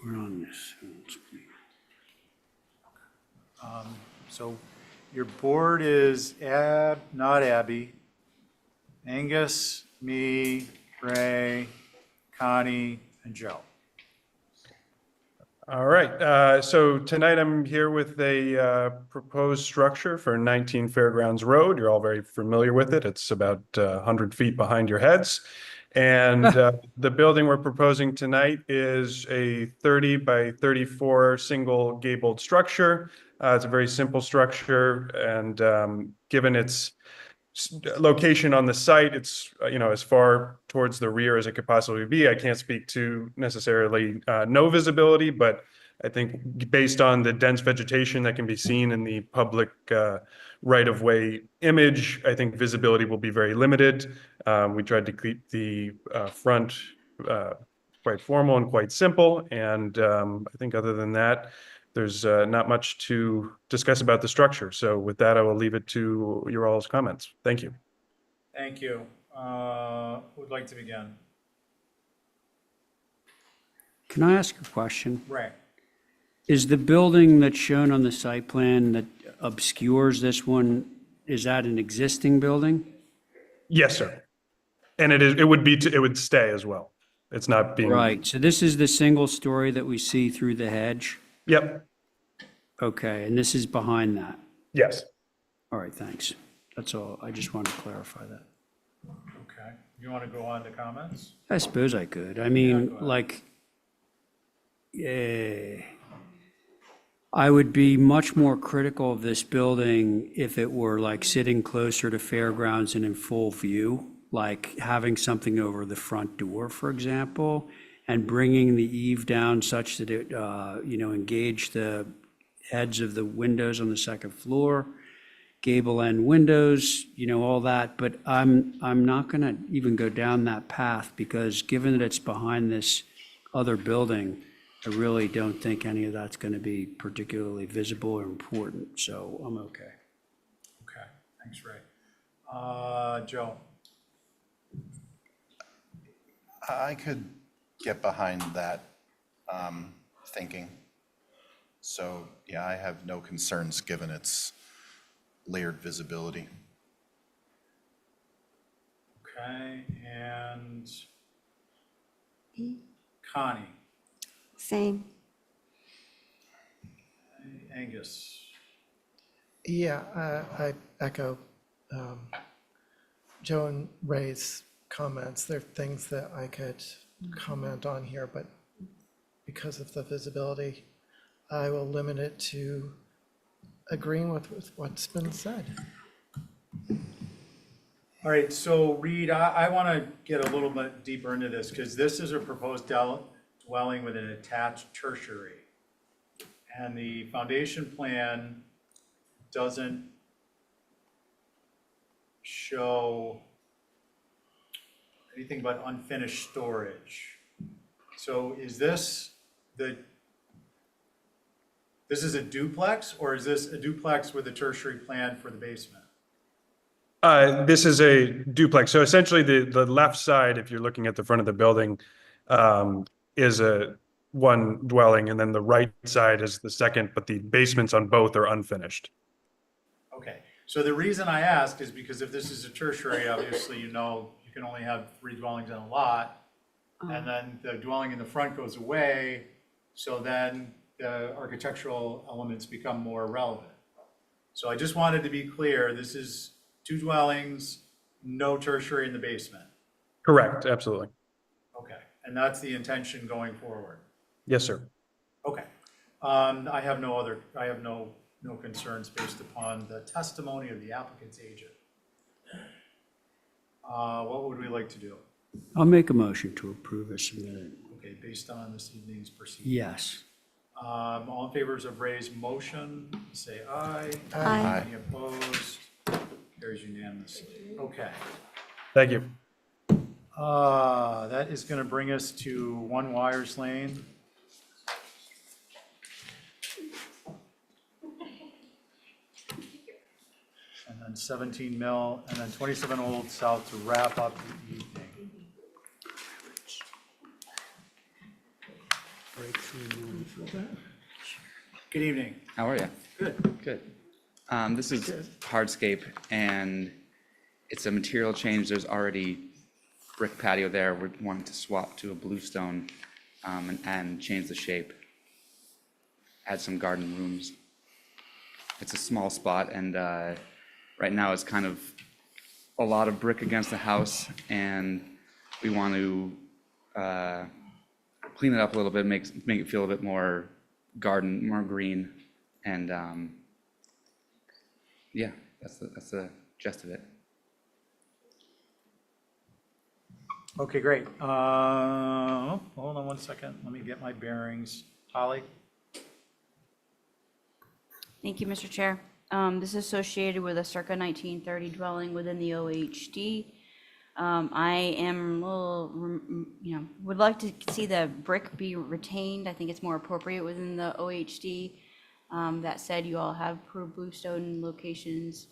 C: We're on this.
A: So your board is not Abby, Angus, me, Ray, Connie, and Joe.
V: All right. So tonight I'm here with a proposed structure for 19 Fairgrounds Road. You're all very familiar with it. It's about 100 feet behind your heads. And the building we're proposing tonight is a 30 by 34 single gabled structure. It's a very simple structure, and given its location on the site, it's, as far towards the rear as it could possibly be. I can't speak to necessarily no visibility, but I think based on the dense vegetation that can be seen in the public right-of-way image, I think visibility will be very limited. We tried to keep the front quite formal and quite simple, and I think other than that, there's not much to discuss about the structure. So with that, I will leave it to your all's comments. Thank you.
A: Thank you. Who would like to begin?
C: Can I ask a question?
A: Ray?
C: Is the building that's shown on the site plan that obscures this one, is that an existing building?
V: Yes, sir. And it would stay as well. It's not being.
C: Right, so this is the single story that we see through the hedge?
V: Yep.
C: Okay, and this is behind that?
V: Yes.
C: All right, thanks. That's all. I just wanted to clarify that.
A: Okay. You want to go on to comments?
C: I suppose I could. I
A: Yeah,
C: mean,
A: go ahead.
C: like, I would be much more critical of this building if it were like sitting closer to fairgrounds and in full view, like having something over the front door, for example, and bringing the eave down such that it, engaged the heads of the windows on the second floor, gable end windows, all that. But I'm not going to even go down that path because given that it's behind this other building, I really don't think any of that's going to be particularly visible or important. So I'm okay.
A: Okay, thanks, Ray. Joe?
F: I could get behind that thinking. So, yeah, I have no concerns given its layered visibility.
A: Okay, and Connie?
U: Same.
A: Angus?
H: Yeah, I echo Joe and Ray's comments. There are things that I could comment on here, but because of the visibility, I will limit it to agreeing with what's been said.
A: All right, so Reed, I want to get a little bit deeper into this because this is a proposed dwelling with an attached tertiary. And the foundation plan doesn't show anything but unfinished storage. So is this this is a duplex, or is this a duplex with a tertiary plan for the basement?
V: This is a duplex. So essentially the left side, if you're looking at the front of the building, is a one dwelling, and then the right side is the second, but the basements on both are unfinished.
A: Okay, so the reason I ask is because if this is a tertiary, obviously, you can only have 3 dwellings in a lot. And then the dwelling in the front goes away, so then the architectural elements become more relevant. So I just wanted to be clear, this is 2 dwellings, no tertiary in the basement.
V: Correct, absolutely.
A: Okay, and that's the intention going forward.
V: Yes, sir.
A: Okay. I have no concerns based upon the testimony of the applicant's agent. What would we like to do?
C: I'll make a motion to approve as submitted.
A: Okay, based on this evening's proceedings.
C: Yes.
A: All in favors of Ray's motion, say aye.
U: Aye.
A: Any opposed? Carries unanimously. Okay.
V: Thank you.
A: That is going to bring us to 1 Wires Lane. And then 17 Mill, and then 27 Old South to wrap up the evening. Good evening.
J: How are you?
A: Good.
J: Good. This is hardscape, and it's a material change. There's already brick patio there. We're wanting to swap to a bluestone and change the shape. Add some garden rooms. It's a small spot, and right now it's kind of a lot of brick against the house, and we want to clean it up a little bit, make it feel a bit more garden, more green, and yeah, that's the gist of it.
A: Okay, great. Hold on one second. Let me get my bearings. Holly?
I: Thank you, Mr. Chair. This is associated with a circa 1930 dwelling within the OHD. I am a little, would like to see the brick be retained. I think it's more appropriate within the OHD. That said, you all have approved bluestone locations.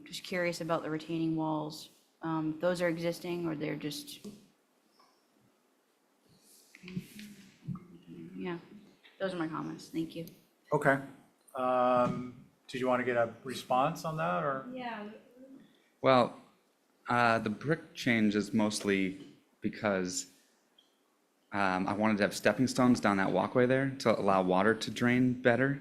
I: Just curious about the retaining walls. Those are existing or they're just? Yeah, those are my comments. Thank you.
A: Okay. Did you want to get a response on that, or?
R: Yeah.
J: Well, the brick change is mostly because I wanted to have stepping stones down that walkway there to allow water to drain better.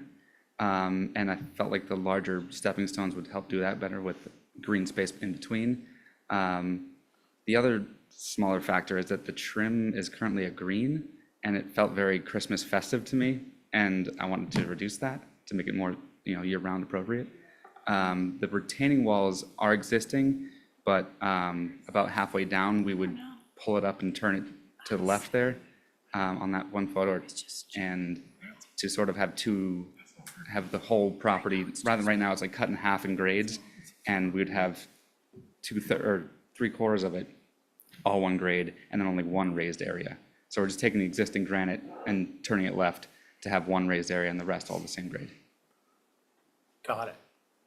J: And I felt like the larger stepping stones would help do that better with green space in between. The other smaller factor is that the trim is currently a green, and it felt very Christmas festive to me, and I wanted to reduce that to make it more, year-round appropriate. The retaining walls are existing, but about halfway down, we would pull it up and turn it to the left there on that one photo, and to sort of have the whole property, rather than right now, it's like cut in half in grades, and we would have 3/4 of it all one grade, and then only one raised area. So we're just taking the existing granite and turning it left to have one raised area and the rest all the same grade.
A: Got it.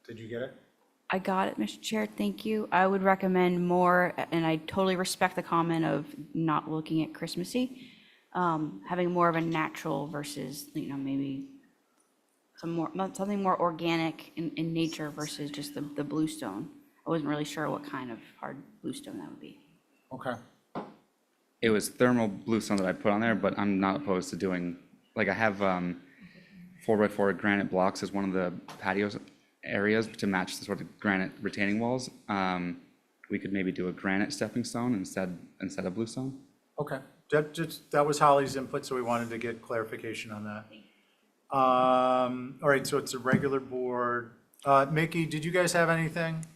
A: Did you get it?
I: I got it, Mr. Chair. Thank you. I would recommend more, and I totally respect the comment of not looking at Christmassy, having more of a natural versus, maybe something more organic in nature versus just the bluestone. I wasn't really sure what kind of hard bluestone that would be.
A: Okay.
J: It was thermal bluestone that I put on there, but I'm not opposed to doing, like I have 4x4 granite blocks as one of the patio areas to match the sort of granite retaining walls. We could maybe do a granite stepping stone instead of bluestone.
A: Okay. That was Holly's input, so we wanted to get clarification on that. All right, so it's a regular board. Mickey, did you guys have anything?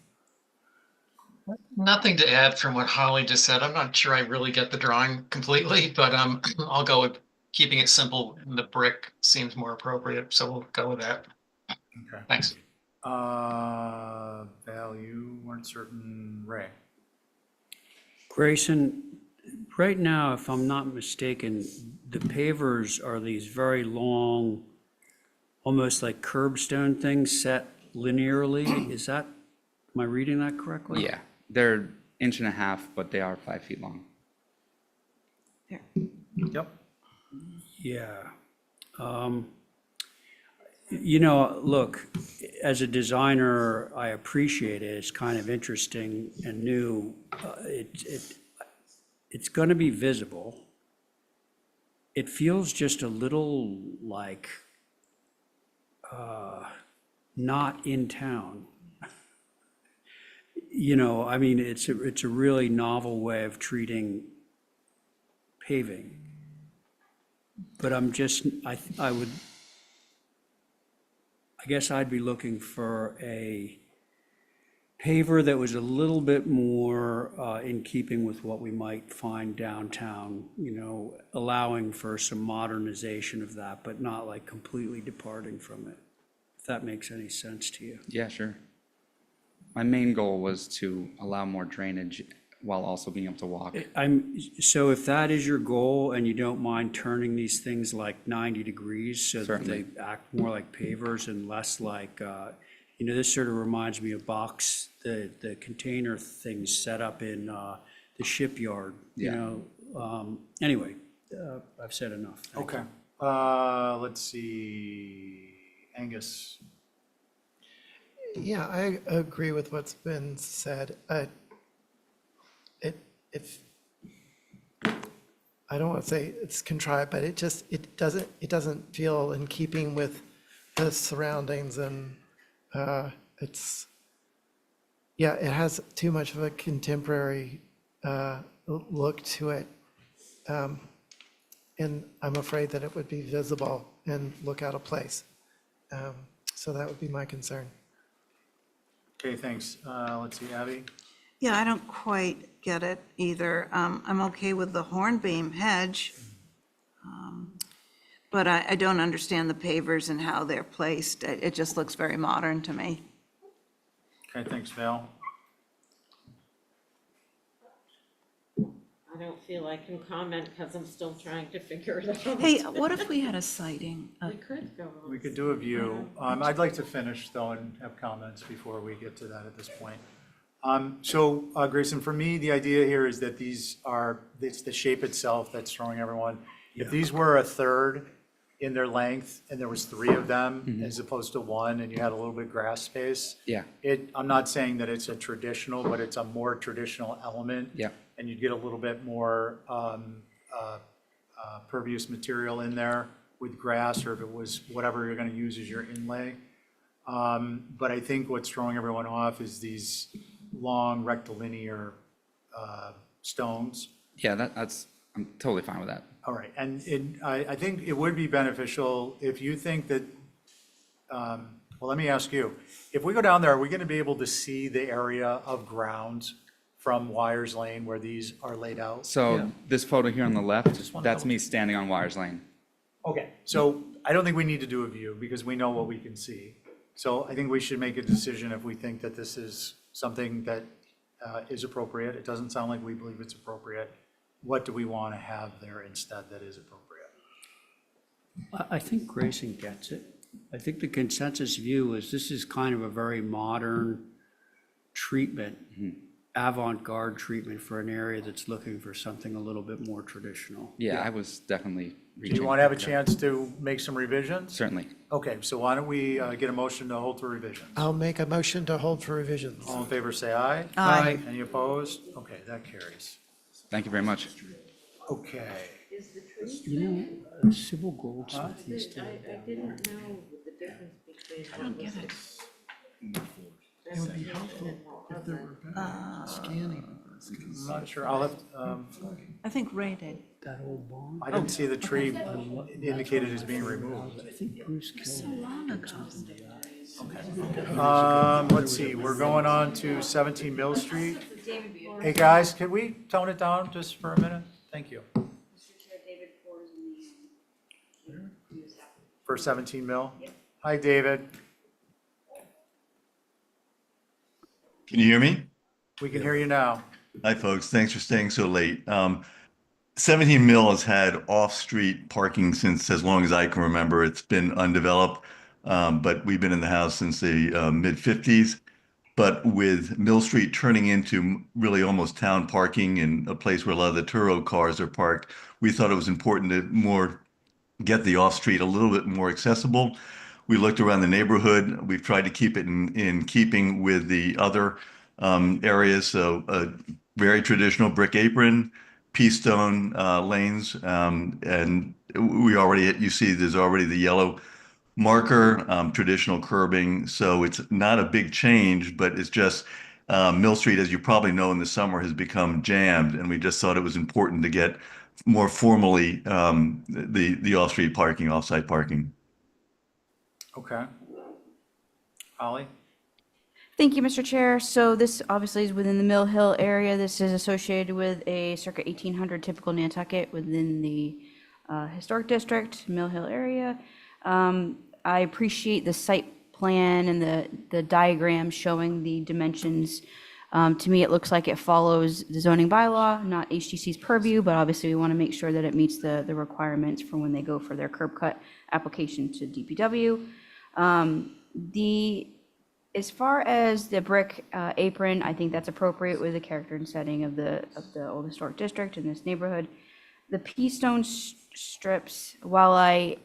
L: Nothing to add from what Holly just said. I'm not sure I really get the drawing completely, but I'll go with keeping it simple. The brick seems more appropriate, so we'll go with that.
A: Okay.
L: Thanks.
A: Value, weren't certain. Ray?
C: Grayson, right now, if I'm not mistaken, the pavers are these very long, almost like curbstone things set linearly. Am I reading that correctly?
J: Yeah, they're 1.5 inches, but they are 5 feet long.
A: Yep.
C: Yeah. Look, as a designer, I appreciate it. It's kind of interesting and new. It's going to be visible. It feels just a little like not in town. It's a really novel way of treating paving. But I guess I'd be looking for a paver that was a little bit more in keeping with what we might find downtown, allowing for some modernization of that, but not like completely departing from it, if that makes any sense to you.
J: Yeah, sure. My main goal was to allow more drainage while also being able to walk.
C: So if that is your goal and you don't mind turning these things like 90 degrees so that
J: Certainly.
C: they act more like pavers and less like, this sort of reminds me of the container things set up in the shipyard, Anyway, I've said enough. Thank you.
A: Okay. Let's see. Angus?
H: Yeah, I agree with what's been said. I don't want to say it's contrived, but it doesn't feel in keeping with the surroundings, and it's Yeah, it has too much of a contemporary look to it. And I'm afraid that it would be visible and look out of place. So that would be my concern.
A: Okay, thanks. Let's see, Abby?
G: Yeah, I don't quite get it either. I'm okay with the hornbeam hedge, but I don't understand the pavers and how they're placed. It just looks very modern to me.
A: Okay, thanks, Val.
B: I don't feel I can comment because I'm still trying to figure it out.
G: Hey, what if we had a sighting?
B: We could go on.
A: We could do a view. I'd like to finish though and have comments before we get to that at this point. So Grayson, for me, the idea here is that it's the shape itself that's throwing everyone. If these were a third in their length and there was 3 of them as opposed to 1 and you had a little bit grass space.
J: Yeah.
A: I'm not saying that it's a traditional, but it's a more traditional element.
J: Yeah.
A: And you'd get a little bit more pervious material in there with grass, or if it was whatever you're gonna use as your inlay. But I think what's throwing everyone off is these long rectilinear stones.
J: Yeah, I'm totally fine with that.
A: All right, and I think it would be beneficial if you think that, well, let me ask you, if we go down there, are we gonna be able to see the area of grounds from Wires Lane where these are laid out?
J: So this photo here on the left,
A: wanna
J: that's
A: double-
J: me standing on Wires Lane.
A: Okay, so I don't think we need to do a view because we know what we can see. So I think we should make a decision if we think that this is something that is appropriate. It doesn't sound like we believe it's appropriate. What do we want to have there instead that is appropriate?
C: I think Grayson gets it. I think the consensus view is this is kind of a very modern treatment, avant-garde treatment for an area that's looking for something a little bit more traditional.
J: Yeah, I was definitely
A: Do
J: reaching.
A: you want to have a chance to make some revisions?
J: Certainly.
A: Okay, so why don't we get a motion to hold for revisions?
H: I'll make a motion to hold for revisions.
A: All in favor, say aye.
G: Aye.
A: Any opposed? Okay, that carries.
J: Thank you very much.
A: Okay.
C: You know, Sybil Goldsmith used to.
B: I didn't know the difference between. I don't get it.
H: It would be helpful if there were better scanning.
A: I'm not sure. I'll have,
G: I think Ray did.
C: That old barn.
A: I didn't see the tree indicated as being removed.
C: I think Bruce killed.
G: So long ago.
A: Let's see, we're going on to 17 Mill Street. Hey, guys, can we tone it down just for a minute? Thank you. For 17 Mill? Hi, David.
K: Can you hear me?
A: We can hear you now.
K: Hi, folks. Thanks for staying so late. 17 Mill has had off-street parking since as long as I can remember. It's been undeveloped, but we've been in the house since the mid-50s. But with Mill Street turning into really almost town parking and a place where a lot of the Turo cars are parked, we thought it was important to get the off-street a little bit more accessible. We looked around the neighborhood. We've tried to keep it in keeping with the other areas. So very traditional brick apron, pea stone lanes, and you see there's already the yellow marker, traditional curbing. So it's not a big change, but it's just Mill Street, as you probably know, in the summer has become jammed, and we just thought it was important to get more formally the off-street parking, off-site parking.
A: Okay. Holly?
I: Thank you, Mr. Chair. So this obviously is within the Mill Hill area. This is associated with a circa 1800 typical Nantucket within the historic district, Mill Hill area. I appreciate the site plan and the diagram showing the dimensions. To me, it looks like it follows the zoning bylaw, not HTC's purview, but obviously we want to make sure that it meets the requirements for when they go for their curb cut application to DPW. As far as the brick apron, I think that's appropriate with the character and setting of the old historic district in this neighborhood. The pea stone strips, while I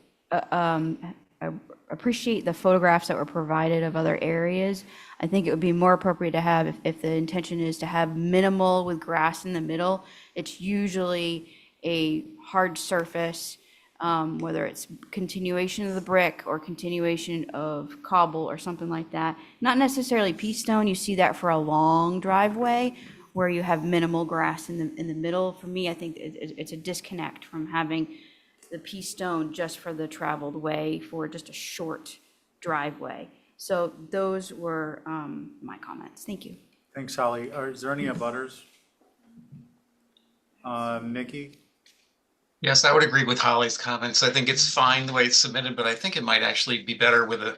I: appreciate the photographs that were provided of other areas, I think it would be more appropriate to have, if the intention is to have minimal with grass in the middle, it's usually a hard surface whether it's continuation of the brick or continuation of cobble or something like that. Not necessarily pea stone, you see that for a long driveway where you have minimal grass in the middle. For me, I think it's a disconnect from having the pea stone just for the traveled way for just a short driveway. So those were my comments. Thank you.
A: Thanks, Holly. Is there any abutters? Mickey?
L: Yes, I would agree with Holly's comments. I think it's fine the way it's submitted, but I think it might actually be better with a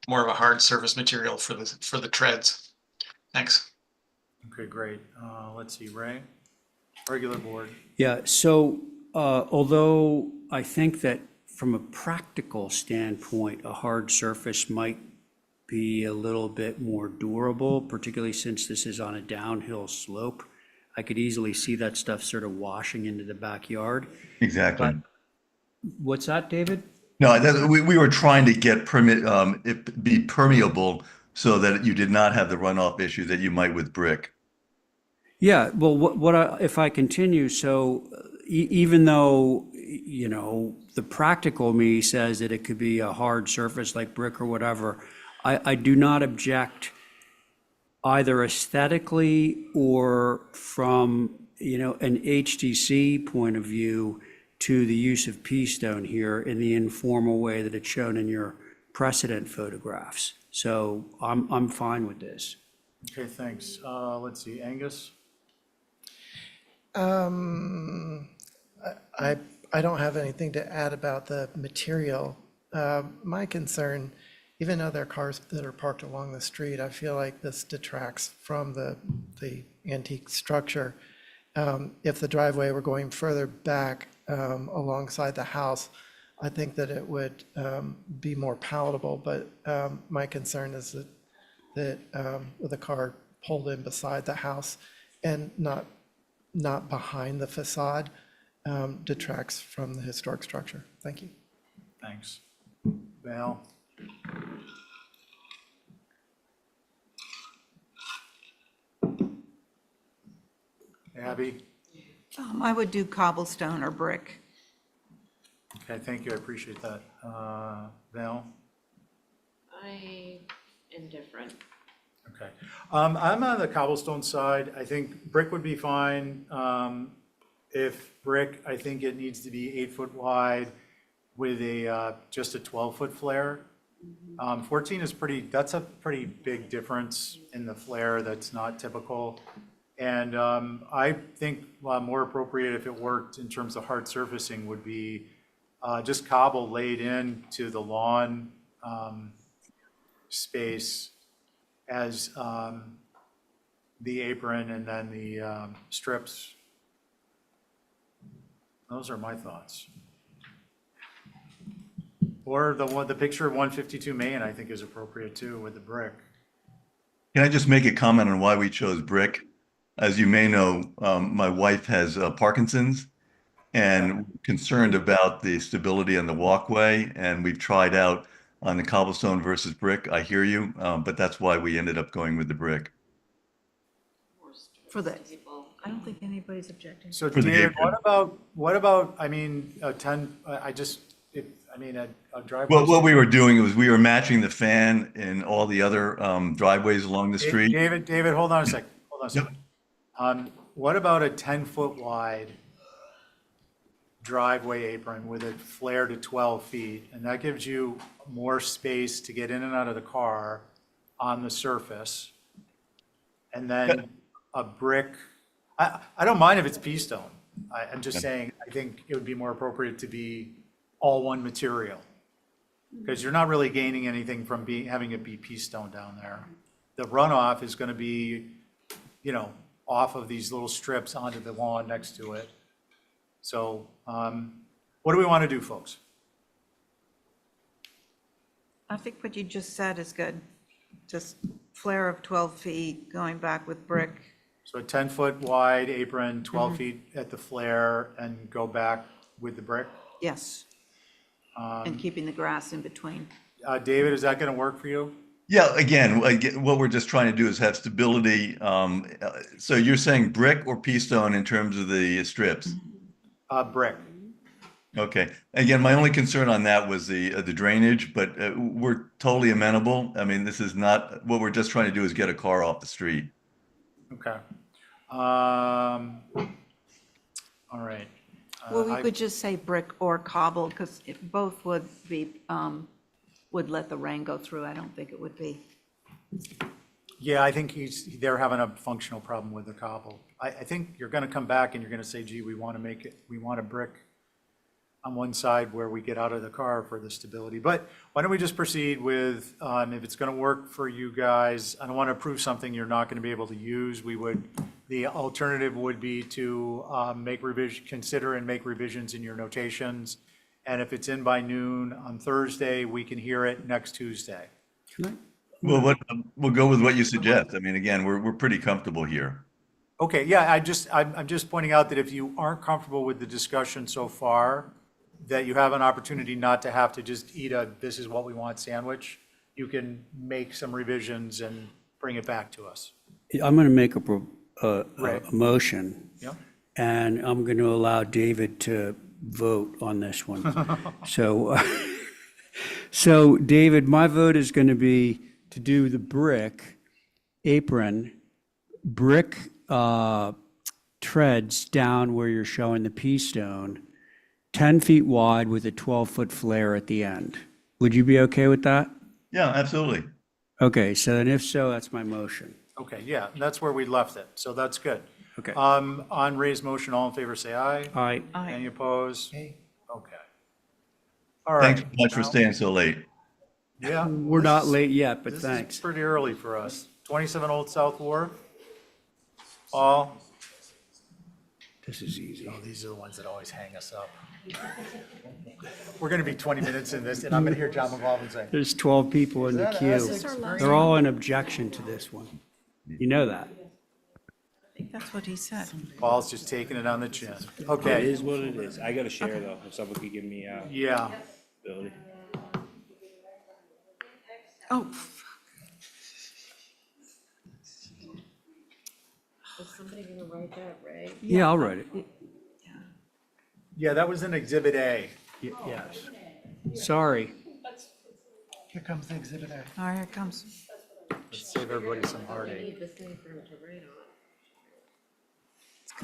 L: more of a hard surface material for the treads. Thanks.
A: Okay, great. Let's see, Ray? Regular board.
C: Yeah, so although I think that from a practical standpoint, a hard surface might be a little bit more durable, particularly since this is on a downhill slope. I could easily see that stuff sort of washing into the backyard.
K: Exactly.
C: What's that, David?
K: No, we were trying to get it be permeable so that you did not have the runoff issue that you might with brick.
C: Yeah, well, if I continue, so even though, you know, the practical me says that it could be a hard surface like brick or whatever, I do not object either aesthetically or from, you know, an HDC point of view to the use of pea stone here in the informal way that it's shown in your precedent photographs. So I'm fine with this.
A: Okay, thanks. Let's see, Angus?
H: I don't have anything to add about the material. My concern, even though there are cars that are parked along the street, I feel like this detracts from the antique structure. If the driveway were going further back alongside the house, I think that it would be more palatable, but my concern is that with a car pulled in beside the house and not behind the facade, detracts from the historic structure. Thank you.
A: Thanks. Val? Abby?
G: I would do cobblestone or brick.
A: Okay, thank you, I appreciate that. Val?
B: Indifferent.
A: Okay. I'm on the cobblestone side. I think brick would be fine. If brick, I think it needs to be 8 foot wide with just a 12-foot flare. 14 is that's a pretty big difference in the flare that's not typical. And I think more appropriate if it worked in terms of hard surfacing would be just cobble laid into the lawn space as the apron and then the strips. Those are my thoughts. Or the picture of 152 Main, I think, is appropriate too with the brick.
K: Can I just make a comment on why we chose brick? As you may know, my wife has Parkinson's and concerned about the stability on the walkway, and we've tried out on the cobblestone versus brick. I hear you, but that's why we ended up going with the brick.
G: For the, I don't think anybody's objecting.
A: So
K: For the
A: David,
K: apron.
A: what about, I mean, a driveway.
K: What we were doing was we were matching the fan in all the other driveways along the street.
A: David, hold on a second. What about a 10-foot wide driveway apron with a flare to 12 feet? And that gives you more space to get in and out of the car on the surface. And then a brick, I don't mind if it's pea stone. I'm just saying, I think it would be more appropriate to be all one material. Because you're not really gaining anything from having it be pea stone down there. The runoff is going to be, off of these little strips onto the lawn next to it. So what do we want to do, folks?
G: I think what you just said is good. Just flare of 12 feet, going back with brick.
A: So a 10-foot wide apron, 12 feet at the flare, and go back with the brick?
G: Yes. And keeping the grass in between.
A: David, is that going to work for you?
K: Yeah, again, what we're just trying to do is have stability. So you're saying brick or pea stone in terms of the strips?
A: Brick.
K: Okay. Again, my only concern on that was the drainage, but we're totally amenable. I mean, this is not, what we're just trying to do is get a car off the street.
A: Okay. All right.
M: Well, we
A: I-
M: could just say brick or cobble, because both would be, would let the rain go through. I don't think it would be.
A: Yeah, I think they're having a functional problem with the cobble. I think you're gonna come back and you're gonna say, gee, we want a brick on one side where we get out of the car for the stability. But why don't we just proceed with, if it's gonna work for you guys, I don't wanna approve something you're not gonna be able to use. The alternative would be to consider and make revisions in your notations. And if it's in by noon on Thursday, we can hear it next Tuesday.
K: Well, we'll go with what you suggest. I mean, again, we're pretty comfortable here.
A: Okay, yeah, I'm just pointing out that if you aren't comfortable with the discussion so far, that you have an opportunity not to have to just eat this is what we want sandwich. You can make some revisions and bring it back to us.
C: I'm going to make a
A: Right.
C: motion,
A: Yeah?
C: and I'm going to allow David to vote on this one. So David, my vote is going to be to do the brick apron, brick treads down where you're showing the pea stone, 10 feet wide with a 12-foot flare at the end. Would you be okay with that?
K: Yeah, absolutely.
C: Okay, so then if so, that's my motion.
A: Okay, yeah, that's where we left it, so that's good.
C: Okay.
A: On Ray's motion, all in favor, say aye.
C: Aye.
A: Any opposed? Okay. All right.
K: Thanks so much for
A: now-
K: staying so late.
A: Yeah.
C: We're not late yet, but
A: This
C: thanks.
A: is pretty early for us. 27 Old South Wharf. Paul?
C: This is easy.
A: Oh, these are the ones that always hang us up. We're going to be 20 minutes in this, and I'm going to hear John McLaughlin say,
C: There's 12 people in the
A: that
C: queue.
A: Essex Green?
C: They're all in objection to this one. You know that.
M: I think that's what he said.
A: Paul's just taking it on the chin.
N: It
A: Okay,
N: is what it is. I gotta share though, if someone could give me
A: yeah.
N: ability.
M: Oh,
B: Is somebody gonna write that, Ray?
C: Yeah, I'll write it.
A: Yeah, that was in Exhibit A.
C: Yes. Sorry.
H: Here comes the exhibit A.
M: all right, here it comes.
A: Let's save everybody some heartache.
B: Need the thing for him to write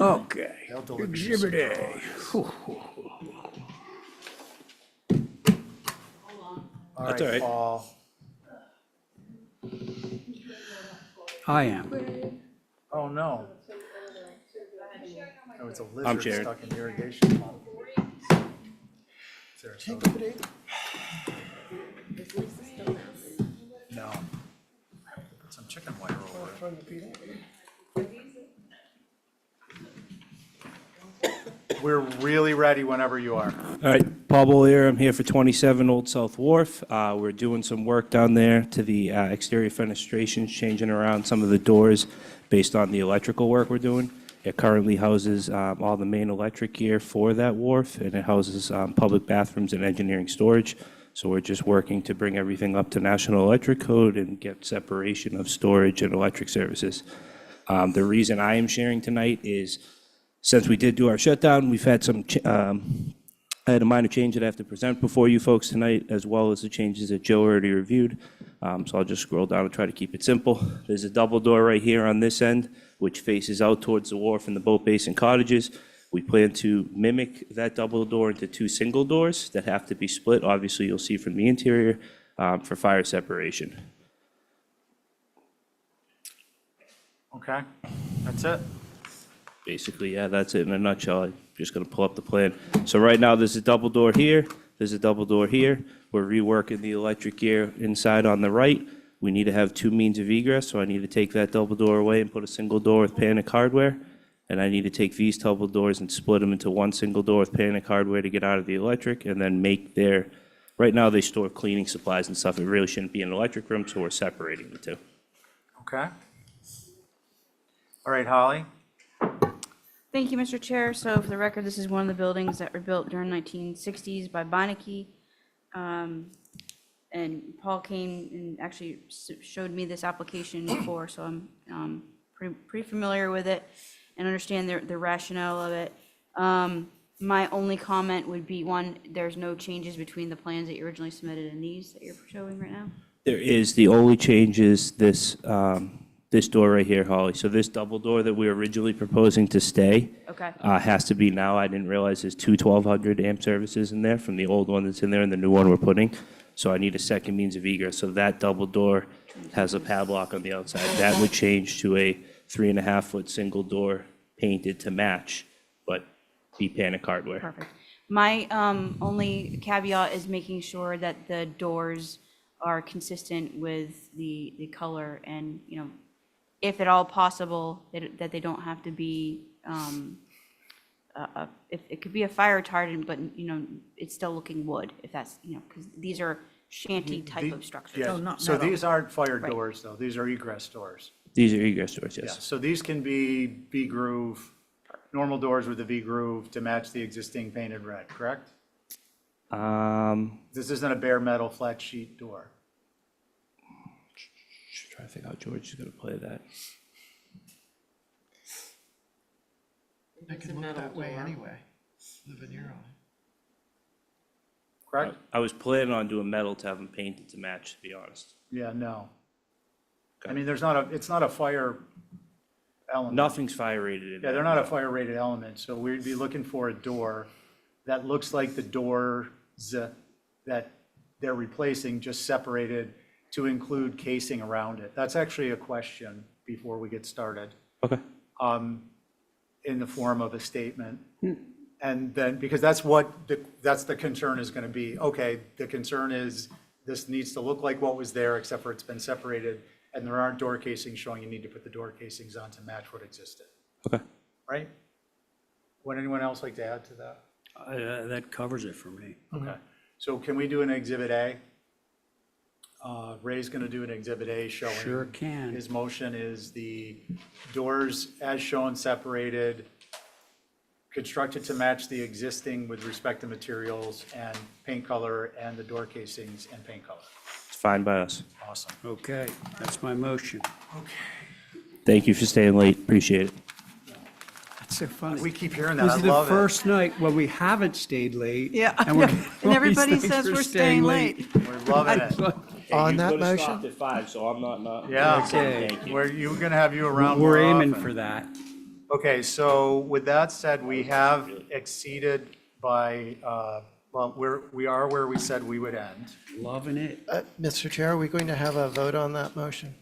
B: on.
C: Okay.
A: They'll deliver you
C: Exhibit
A: some
C: A.
A: All
N: That's all
A: right,
N: right.
A: Paul.
C: I am.
A: Oh, no. Oh, it's a
N: I'm
A: lizard
N: sharing.
A: stuck in the irrigation pump. Is there a soda?
B: Is Lisa still down there?
A: No. Put some chicken wire over it. We're really ready whenever you are.
N: All right, Paul Bolier, I'm here for 27 Old South Wharf. We're doing some work down there to the exterior fenestrations, changing around some of the doors based on the electrical work we're doing. It currently houses all the main electric gear for that wharf, and it houses public bathrooms and engineering storage. So we're just working to bring everything up to National Electric Code and get separation of storage and electric services. The reason I am sharing tonight is, since we did do our shutdown, we've had I had a minor change that I have to present before you folks tonight, as well as the changes that Joe already reviewed. So I'll just scroll down and try to keep it simple. There's a double door right here on this end, which faces out towards the wharf and the boat base and cottages. We plan to mimic that double door into two single doors that have to be split. Obviously, you'll see from the interior for fire separation.
A: Okay, that's it?
N: Basically, yeah, that's it in a nutshell. I'm just gonna pull up the plan. So right now, there's a double door here, there's a double door here. We're reworking the electric gear inside on the right. We need to have two means of egress, so I need to take that double door away and put a single door with panic hardware. And I need to take these double doors and split them into one single door with panic hardware to get out of the electric, and then make right now, they store cleaning supplies and stuff. It really shouldn't be an electric room, so we're separating the two.
A: Okay. All right, Holly?
I: Thank you, Mr. Chair. So for the record, this is one of the buildings that were built during 1960s by Beinecke. And Paul came and actually showed me this application before, so I'm pretty familiar with it and understand the rationale of it. My only comment would be, one, there's no changes between the plans that you originally submitted and these that you're showing right now?
N: There is, the only change is this, this door right here, Holly. So this double door that we were originally proposing to stay
I: Okay.
N: has to be now. I didn't realize there's two 1200 amp services in there from the old one that's in there and the new one we're putting. So I need a second means of egress. So that double door has a padlock on the outside. That would change to a 3.5-foot single door painted to match, but be panic hardware.
I: Perfect. My only caveat is making sure that the doors are consistent with the color and, you know, if at all possible, that they don't have to be, if it could be a fire retardant, but, you know, it's still looking wood, if that's, you know, because these are shanty type of structures.
A: Yeah, so these aren't fire doors, though. These are egress doors.
N: These are egress doors,
A: Yeah,
N: yes.
A: so these can be V-groove, normal doors with a V-groove to match the existing painted red, correct? This isn't a bare metal flat sheet door.
N: Trying to think how George is gonna play that.
H: It can look that way anyway, the veneer on it.
A: Correct?
N: I was planning on doing metal to have them painted to match, to be honest.
A: Yeah, no. I mean, it's not a fire element.
N: Nothing's fire rated in
A: Yeah,
N: there.
A: they're not a fire rated element, so we'd be looking for a door that looks like the doors that they're replacing, just separated to include casing around it. That's actually a question before we get started.
N: Okay.
A: In the form of a statement. And then, because that's the concern is gonna be, okay, the concern is this needs to look like what was there, except for it's been separated, and there aren't door casings showing you need to put the door casings on to match what existed,
N: Okay.
A: right? Would anyone else like to add to that?
C: That covers it for me.
A: Okay, so can we do an Exhibit A? Ray's gonna do an Exhibit A showing.
C: Sure can.
A: His motion is the doors as shown separated, constructed to match the existing with respect to materials and paint color and the door casings and paint color.
N: It's fine by us.
A: Awesome.
C: Okay, that's my motion.
N: Thank you for staying late. Appreciate it.
C: That's so funny.
A: We keep hearing that, I
C: This is the
A: love it.
C: first night when we haven't stayed late.
G: Yeah, I
C: and we're
G: know.
C: getting
G: And
C: all
G: everybody
C: these things
G: says
C: for
G: we're staying late.
A: We're loving it.
H: On that motion?
N: At 5, so I'm not.
A: Yeah,
C: Okay.
N: Thank you.
A: we're gonna have you around
C: We're
A: more
C: aiming
A: often.
C: for that.
A: Okay, so with that said, we have exceeded by, well, we are where we said we would end.
C: Loving it.
H: Mr. Chair, are we going to have a vote on that motion?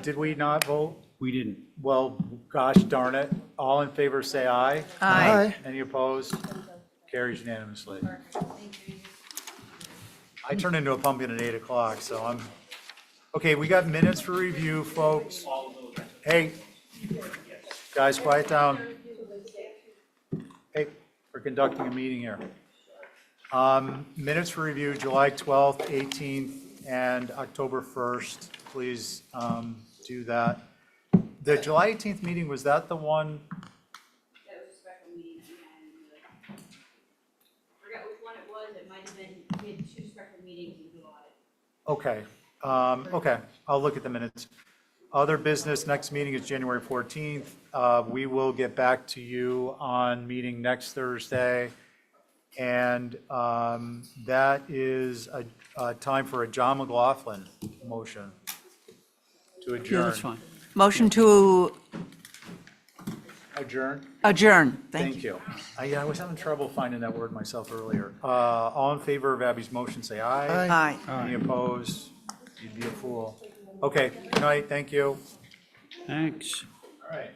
A: Did we not vote?
C: We didn't.
A: Well, gosh darn it. All in favor, say aye.
H: Aye.
A: Any opposed? Carries unanimously. I turned into a pumpkin at 8 o'clock, so I'm, okay, we got minutes for review, folks. Hey, guys, quiet down. Hey, we're conducting a meeting here. Minutes for review, July 12th, 18th, and October 1st. Please do that. The July 18th meeting, was that the one?
I: That was a special meeting, and I forgot which one it was. It might have been, we had 2 special meetings in July.
A: Okay, okay, I'll look at the minutes. Other business, next meeting is January 14th. We will get back to you on meeting next Thursday. And that is a time for a John McLaughlin motion to adjourn.
C: Yeah, that's fine.
G: Motion to
A: Adjourn?
G: adjourn. Thank you.
A: Thank you. I was having trouble finding that word myself earlier. All in favor of Abby's motion, say aye.
G: Aye.
A: Any opposed? You'd be a fool. Okay, good night, thank you.
C: Thanks.
A: All right.